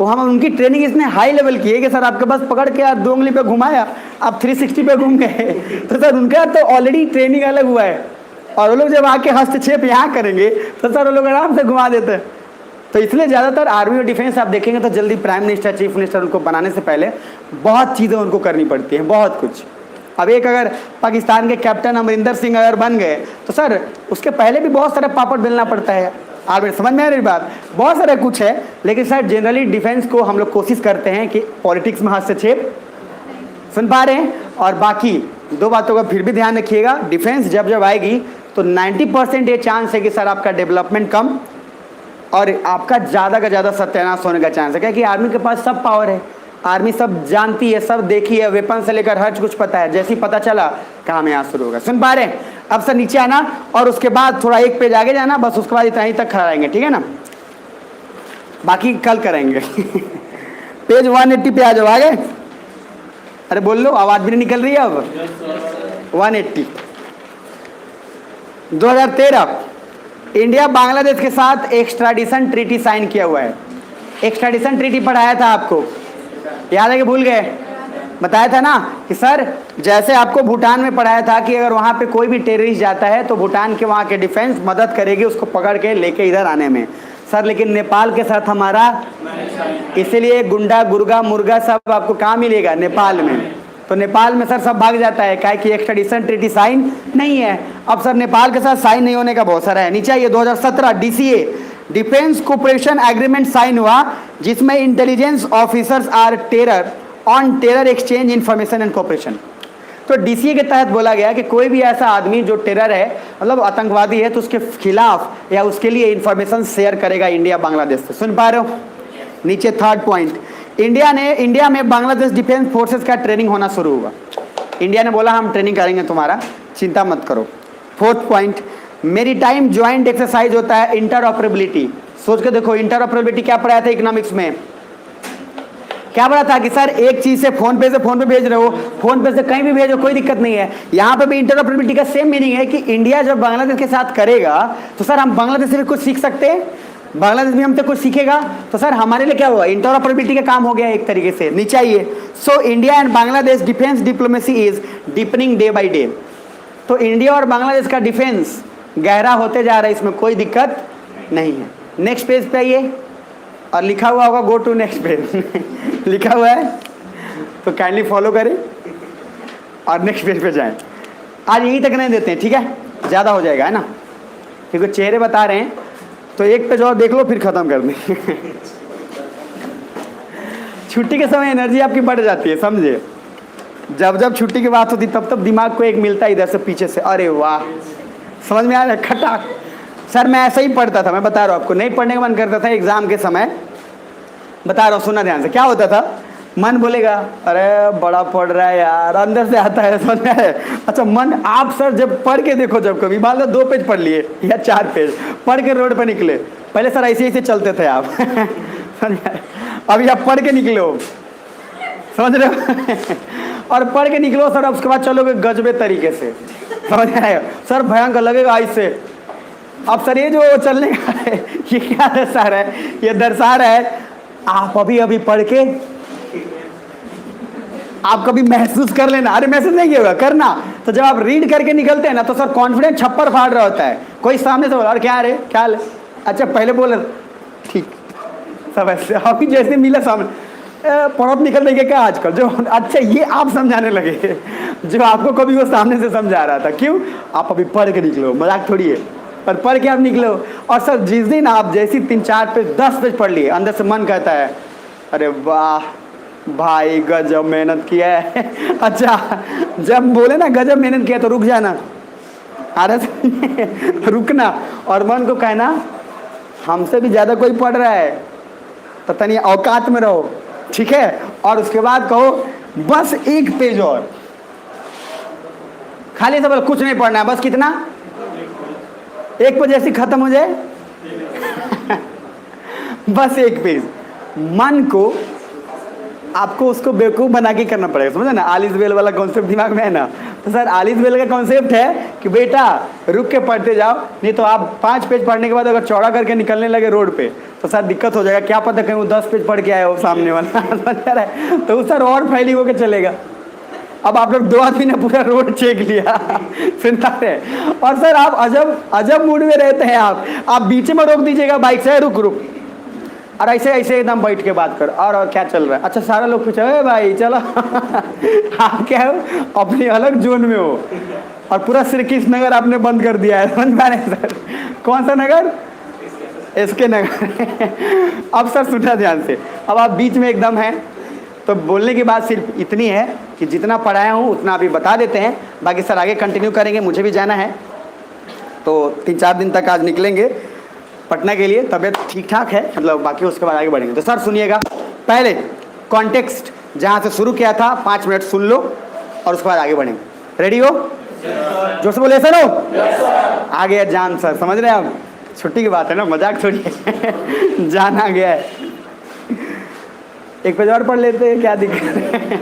वो हम उनकी ट्रेनिंग इसने हाई लेवल की है कि सर आपके पास पकड़ के आप 2 उंगली पे घुमाया, आप 360 पे घूम गए। तो सर उनका तो ऑलरेडी ट्रेनिंग अलग हुआ है, और वो लोग जब आके हस्तक्षेप यहाँ करेंगे तो सर वो लोग आराम से घुमा देते हैं। तो इसलिए ज़्यादातर आर्मी और डिफेंस आप देखेंगे तो जल्दी प्राइम मिनिस्टर, चीफ मिनिस्टर उनको बनाने से पहले बहुत चीज़ें उनको करनी पड़ती हैं, बहुत कुछ। अब एक अगर पाकिस्तान के कैप्टन अमरिंदर सिंह अगर बन गए तो सर उसके पहले भी बहुत सारे पापड़ बेलना पड़ता है। आर्मी समझ में आ रही बात, बहुत सारा कुछ है। लेकिन सर जनरली डिफेंस को हम लोग कोशिश करते हैं कि पॉलिटिक्स में हस्तक्षेप, सुन पा रहे हैं। और बाकी 2 बातों का फिर भी ध्यान रखिएगा, डिफेंस जब आएगी तो 90% ये चांस है कि सर आपका डेवलपमेंट कम और आपका ज़्यादा का ज़्यादा सत्यानाश होने का चांस है। क्योंकि आर्मी के पास सब पावर है, आर्मी सब जानती है, सब देखी है, वेपन से लेकर हर कुछ पता है। जैसे ही पता चला काम यहाँ शुरू होगा। सुन पा रहे हैं? अब सर नीचे आना और उसके बाद थोड़ा एक पेज आगे जाना, बस उसके बाद इतना ही तक खड़ा रहेंगे, ठीक है ना, बाकी कल करेंगे। पेज 180 पे आ जाओ आगे। अरे बोल लो, आवाज़ भी नहीं निकल रही है अब। 180। 2013 इंडिया बांग्लादेश के साथ एक्स्ट्राडिशन ट्रीटी साइन किया हुआ है। एक्स्ट्राडिशन ट्रीटी पढ़ाया था आपको, याद है कि भूल गए? बताया था ना कि सर जैसे आपको भूटान में पढ़ाया था कि अगर वहाँ पे कोई भी टेररिस्ट जाता है तो भूटान के वहाँ के डिफेंस मदद करेगी उसको पकड़ के लेके इधर आने में। सर लेकिन नेपाल के साथ हमारा, इसीलिए गुंडा गुर्गा मुर्गा सब आपको कहाँ मिलेगा? नेपाल में। तो नेपाल में सर सब भाग जाता है, काहे कि एक्स्ट्राडिशन ट्रीटी साइन नहीं है। अब सर नेपाल के साथ साइन नहीं होने का बहुत सारा है। नीचे आइए, 2017 DCA defence cooperation agreement sign हुआ, जिसमें intelligence officers are terror on terror exchange information and cooperation. तो DCA के तहत बोला गया कि कोई भी ऐसा आदमी जो टेरर है, मतलब आतंकवादी है, तो उसके खिलाफ या उसके लिए इंफॉर्मेशन शेयर करेगा इंडिया बांग्लादेश से। सुन पा रहे हो? नीचे थर्ड पॉइंट, इंडिया में बांग्लादेश डिफेंस फोर्सेस का ट्रेनिंग होना शुरू हुआ। इंडिया ने बोला हम ट्रेनिंग करेंगे तुम्हारा, चिंता मत करो। Fourth point, maritime joint exercise होता है इंटरऑपरेबिलिटी। सोच के देखो, इंटरऑपरेबिलिटी क्या पढ़ाया था इकोनॉमिक्स में? क्या पढ़ा था कि सर एक चीज से फोन पे भेज रहे हो, फोन पे से कहीं भी भेजो, कोई दिक्कत नहीं है। यहाँ पे भी इंटरऑपरेबिलिटी का सेम मीनिंग है कि इंडिया जब बांग्लादेश के साथ करेगा तो सर हम बांग्लादेश से भी कुछ सीख सकते हैं, बांग्लादेश भी हमसे कुछ सीखेगा, तो सर हमारे लिए क्या हुआ? इंटरऑपरेबिलिटी का काम हो गया एक तरीके से। नीचे आइए, so India and Bangladesh defence diplomacy is deepening day by day. तो इंडिया और बांग्लादेश का डिफेंस गहरा होते जा रहा है, इसमें कोई दिक्कत नहीं है। नेक्स्ट पेज पे आइए, और लिखा हुआ होगा गो टू नेक्स्ट पेज लिखा हुआ है तो काइंडली फॉलो करें और नेक्स्ट पेज पे जाएं। आज यही तक नहीं देते हैं, ठीक है? ज़्यादा हो जाएगा, है ना, क्योंकि चेहरे बता रहे हैं। तो एक पेज और देख लो फिर ख़त्म कर दें छुट्टी के समय एनर्जी आपकी बढ़ जाती है, समझे? जब छुट्टी की बात होती तब दिमाग को एक मिलता है इधर से पीछे से, अरे वाह, समझ में आ रहा है, खटाक। सर मैं ऐसे ही पढ़ता था, मैं बता रहा हूँ आपको, नहीं पढ़ने का मन करता था एग्जाम के समय, बता रहा हूँ, सुनना ध्यान से। क्या होता था, मन बोलेगा अरे बड़ा पढ़ रहा है यार, अंदर से आता है, समझ में है? अच्छा मन, आप सर जब पढ़ के देखो, जब कभी मान लो 2 पेज पढ़ लिए या 4 पेज पढ़ के रोड पर निकले, पहले सर ऐसे चलते थे आप अभी आप पढ़ के निकले हो, समझ रहे हो और पढ़ के निकलो सर, उसके बाद चलोगे गजबे तरीके से, समझ आए? सर भयंकर लगेगा ऐसे। अब सर ये जो चलने का है, ये क्या दर्शा रहा है? ये दर्शा रहा है आप अभी पढ़ के आप कभी महसूस कर लेना, अरे महसूस नहीं किया होगा, करना। तो जब आप रीड करके निकलते हैं ना, तो सर कॉन्फिडेंस छप्पर फाड़ रहा होता है। कोई सामने से बोला, अरे क्या रे, क्या हाल है? अच्छा पहले बोले ठीक, सब ऐसे। अभी जैसे मिला सामने, पढ़त निकलने के क्या आजकल जो, अच्छा ये आप समझाने लगे जो आपको कभी वो सामने से समझा रहा था। क्यों? आप अभी पढ़ के निकलो, मजाक थोड़ी है, पर पढ़ के आप निकलो। और सर जिस दिन आप जैसी 3-4 पेज 10 पेज पढ़ लिए, अंदर से मन कहता है अरे वाह भाई गजब मेहनत किया है अच्छा जब बोले ना गजब मेहनत किया तो रुक जाना, अरे रुकना और मन को कहना हमसे भी ज़्यादा कोई पढ़ रहा है, पता नहीं, औकात में रहो, ठीक है? और उसके बाद कहो बस 1 पेज और, खाली से कुछ नहीं पढ़ना है, बस कितना 1 पेज ऐसी खत्म हो जाए बस 1 पेज। मन को आपको उसको बेवकूफ़ बना के करना पड़ेगा, समझे ना? आलिस बेल वाला कॉन्सेप्ट दिमाग में है ना? तो सर आलिस बेल का कॉन्सेप्ट है कि बेटा रुक के पढ़ते जाओ, नहीं तो आप 5 पेज पढ़ने के बाद अगर चौड़ा करके निकलने लगे रोड पे तो सर दिक्कत हो जाएगा। क्या पता कहीं वो 10 पेज पढ़ के आए हो सामने वाला तो वो सर और फैली होकर चलेगा। अब आप लोग 2 आदमी ने पूरा रोड चेक लिया सुनता है, और सर आप अजब मूड में रहते हैं। आप बीच में रोक दीजिएगा बाइक से, रुक और ऐसे एकदम बैठ के बात कर, और क्या चल रहा है? अच्छा सारा लोग पूछे अरे भाई चलो आप क्या हो, अपनी अलग जोन में हो, और पूरा श्री कृष्ण नगर आपने बंद कर दिया है, समझ पा रहे हैं सर? कौन सा नगर? SK नगर अब सर सुनना ध्यान से, अब आप बीच में एकदम हैं, तो बोलने की बात सिर्फ इतनी है कि जितना पढ़ाया हूँ उतना अभी बता देते हैं, बाकी सर आगे कंटिन्यू करेंगे, मुझे भी जाना है। तो 3-4 दिन तक आज निकलेंगे पटना के लिए, तबीयत ठीक ठाक है, मतलब बाकी उसके बाद आगे बढ़ेंगे। तो सर सुनिएगा, पहले कॉन्टेक्स्ट जहाँ से शुरू किया था 5 मिनट सुन लो और उसके बाद आगे बढ़ेंगे। रेडी हो? जोर से बोले सर हो? आ गया जान सर, समझ रहे हैं आप? छुट्टी की बात है ना, मजाक थोड़ी है जान आ गया है। 1 पेज और पढ़ लेते हैं, क्या दिक्कत है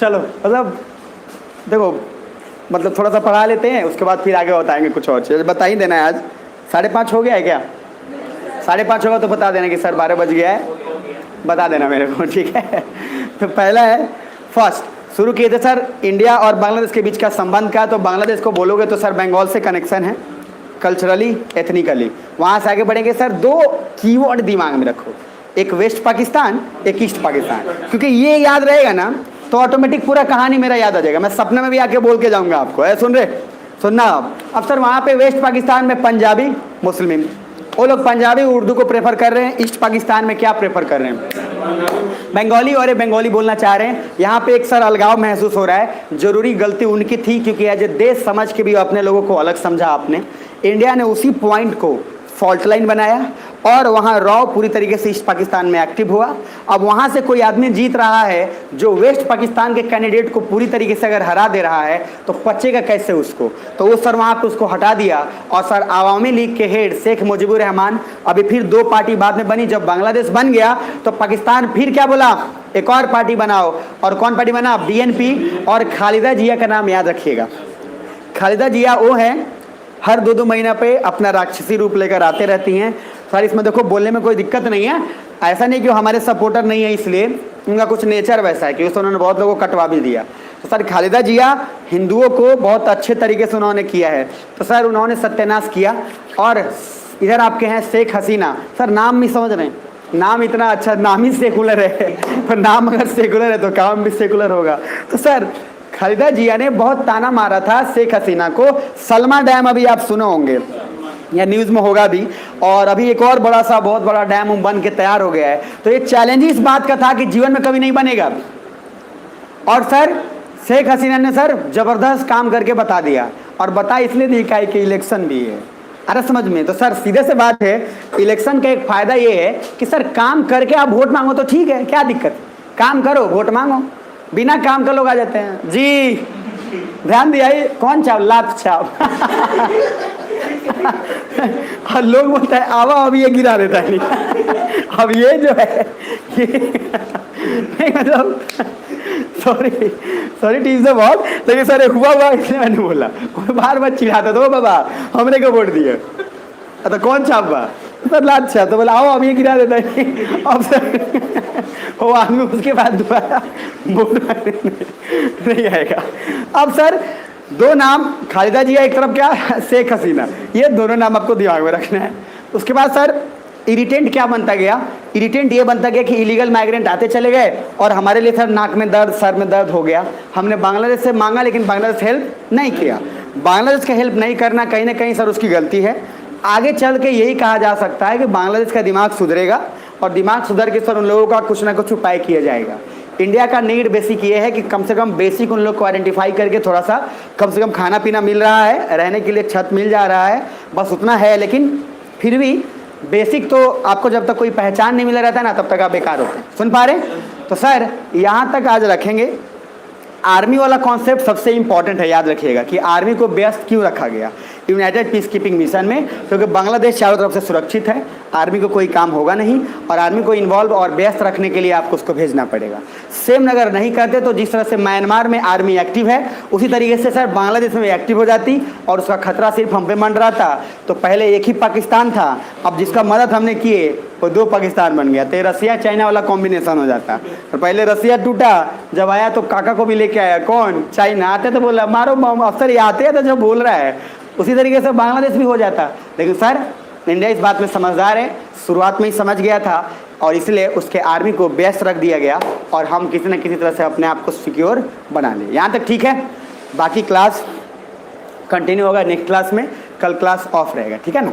चलो मतलब देखो, मतलब थोड़ा सा पढ़ा लेते हैं, उसके बाद फिर आगे बताएंगे कुछ और चीज़। बता ही देना है आज 5:30 हो गया है क्या? 5:30 होगा तो बता देना कि सर 12 बज गया है, बता देना मेरे को, ठीक है। तो पहला है, फर्स्ट शुरू किए थे सर इंडिया और बांग्लादेश के बीच का संबंध का। तो बांग्लादेश को बोलोगे तो सर बंगाल से कनेक्शन है, कल्चरली एथनिकली। वहाँ से आगे बढ़ेंगे सर, 2 कीवर्ड दिमाग में रखो, एक वेस्ट पाकिस्तान, एक ईस्ट पाकिस्तान, क्योंकि ये याद रहेगा ना तो ऑटोमेटिक पूरा कहानी मेरा याद आ जाएगा। मैं सपने में भी आके बोल के जाऊंगा आपको, सुन रहे, सुनना अब सर वहाँ पे वेस्ट पाकिस्तान में पंजाबी मुस्लिम, वो लोग पंजाबी उर्दू को प्रेफर कर रहे हैं। ईस्ट पाकिस्तान में क्या प्रेफर कर रहे हैं? बंगाली, और ये बंगाली बोलना चाह रहे हैं। यहाँ पे एक सर अलगाव महसूस हो रहा है, जरूरी गलती उनकी थी, क्योंकि एज ए देश समझ के भी अपने लोगों को अलग समझा आपने। इंडिया ने उसी पॉइंट को फॉल्ट लाइन बनाया और वहाँ रॉ पूरी तरीके से ईस्ट पाकिस्तान में एक्टिव हुआ। अब वहाँ से कोई आदमी जीत रहा है जो वेस्ट पाकिस्तान के कैंडिडेट को पूरी तरीके से अगर हरा दे रहा है तो बचेगा कैसे उसको? तो वो सर वहाँ पे उसको हटा दिया। और सर आवामी लीग के हेड शेख मुजीबुर रहमान, अभी फिर 2 पार्टी बाद में बनी। जब बांग्लादेश बन गया तो पाकिस्तान फिर क्या बोला, एक और पार्टी बनाओ। और कौन पार्टी बना? BNP। और खालिदा जिया का नाम याद रखिएगा। खालिदा जिया वो है हर 2-2 महीना पे अपना राक्षसी रूप लेकर आते रहती हैं। सर इसमें देखो बोलने में कोई दिक्कत नहीं है, ऐसा नहीं कि हमारे सपोर्टर नहीं है इसलिए, उनका कुछ नेचर वैसा है कि उससे उन्होंने बहुत लोगों को कटवा भी दिया। तो सर खालिदा जिया हिंदुओं को बहुत अच्छे तरीके से उन्होंने किया है। तो सर उन्होंने सत्यानाश किया। और इधर आपके हैं शेख हसीना। सर नाम भी समझ रहे हैं, नाम इतना अच्छा, नाम ही सेकुलर है, तो नाम अगर सेकुलर है तो काम भी सेकुलर होगा। तो सर खालिदा जिया ने बहुत ताना मारा था शेख हसीना को। सलमा डैम अभी आप सुने होंगे या न्यूज़ में होगा भी, और अभी एक और बड़ा सा बहुत बड़ा डैम बन के तैयार हो गया है। तो ये चैलेंज इस बात का था कि जीवन में कभी नहीं बनेगा। और सर शेख हसीना ने सर जबरदस्त काम करके बता दिया, और बता इसलिए दिखाई कि इलेक्शन भी है। अरे समझ में, तो सर सीधे से बात है, इलेक्शन का एक फायदा ये है कि सर काम करके आप वोट मांगो तो ठीक है, क्या दिक्कत? काम करो वोट मांगो, बिना काम का लोग आ जाते हैं जी। ध्यान दिया, कौन छाप? लात छाप। और लोग बोलते हैं आवा, अब ये गिरा देता है। नहीं अब ये जो है ये नहीं, मतलब सॉरी टीम से बहुत, लेकिन सर हुआ इसलिए मैंने बोला। कोई बार बार चिढ़ाता तो बाबा हमने को वोट दिया, तो कौन छाप बा? सर लात छाप। तो बोला आओ अब ये गिरा देता है। अब सर वो आदमी उसके बाद दोबारा वोट नहीं आएगा। अब सर 2 नाम, खालिदा जिया एक तरफ, क्या शेख हसीना, ये दोनों नाम आपको दिमाग में रखना है। उसके बाद सर इरिटेंट क्या बनता गया? इरिटेंट ये बनता गया कि इलीगल माइग्रेंट आते चले गए, और हमारे लिए सर नाक में दर्द, सर में दर्द हो गया। हमने बांग्लादेश से मांगा लेकिन बांग्लादेश हेल्प नहीं किया। बांग्लादेश का हेल्प नहीं करना कहीं ना कहीं सर उसकी गलती है। आगे चल के यही कहा जा सकता है कि बांग्लादेश का दिमाग सुधरेगा, और दिमाग सुधर के सर उन लोगों का कुछ ना कुछ उपाय किया जाएगा। इंडिया का नीड बेसिक ये है कि कम से कम बेसिक उन लोग को आइडेंटिफाई करके थोड़ा सा कम से कम खाना पीना मिल रहा है, रहने के लिए छत मिल जा रहा है, बस उतना है। लेकिन फिर भी बेसिक तो आपको जब तक कोई पहचान नहीं मिला रहता है ना, तब तक आप बेकार होते हैं। सुन पा रहे? तो सर यहाँ तक आज रखेंगे। आर्मी वाला कॉन्सेप्ट सबसे इंपॉर्टेंट है, याद रखिएगा कि आर्मी को व्यस्त क्यों रखा गया यूनाइटेड पीस कीपिंग मिशन में, क्योंकि बांग्लादेश चारों तरफ से सुरक्षित है, आर्मी को कोई काम होगा नहीं, और आर्मी को इन्वॉल्व और व्यस्त रखने के लिए आपको उसको भेजना पड़ेगा। सेम अगर नहीं करते तो जिस तरह से म्यांमार में आर्मी एक्टिव है, उसी तरीके से सर बांग्लादेश में एक्टिव हो जाती, और उसका खतरा सिर्फ हम पे मंडराता। तो पहले एक ही पाकिस्तान था, अब जिसका मदद हमने किए वो 2 पाकिस्तान बन गया। तो रसिया चाइना वाला कॉम्बिनेशन हो जाता। और पहले रसिया टूटा, जब आया तो काका को भी लेके आया, कौन? चाइना। आते तो बोला मारो अफसर, ये आते हैं तो जो बोल रहा है, उसी तरीके से बांग्लादेश भी हो जाता। लेकिन सर इंडिया इस बात में समझदार है, शुरुआत में ही समझ गया था, और इसलिए उसके आर्मी को व्यस्त रख दिया गया, और हम किसी न किसी तरह से अपने आप को सिक्योर बना लें। यहाँ तक ठीक है? बाकी क्लास कंटिन्यू होगा नेक्स्ट क्लास में, कल क्लास ऑफ रहेगा, ठीक है ना?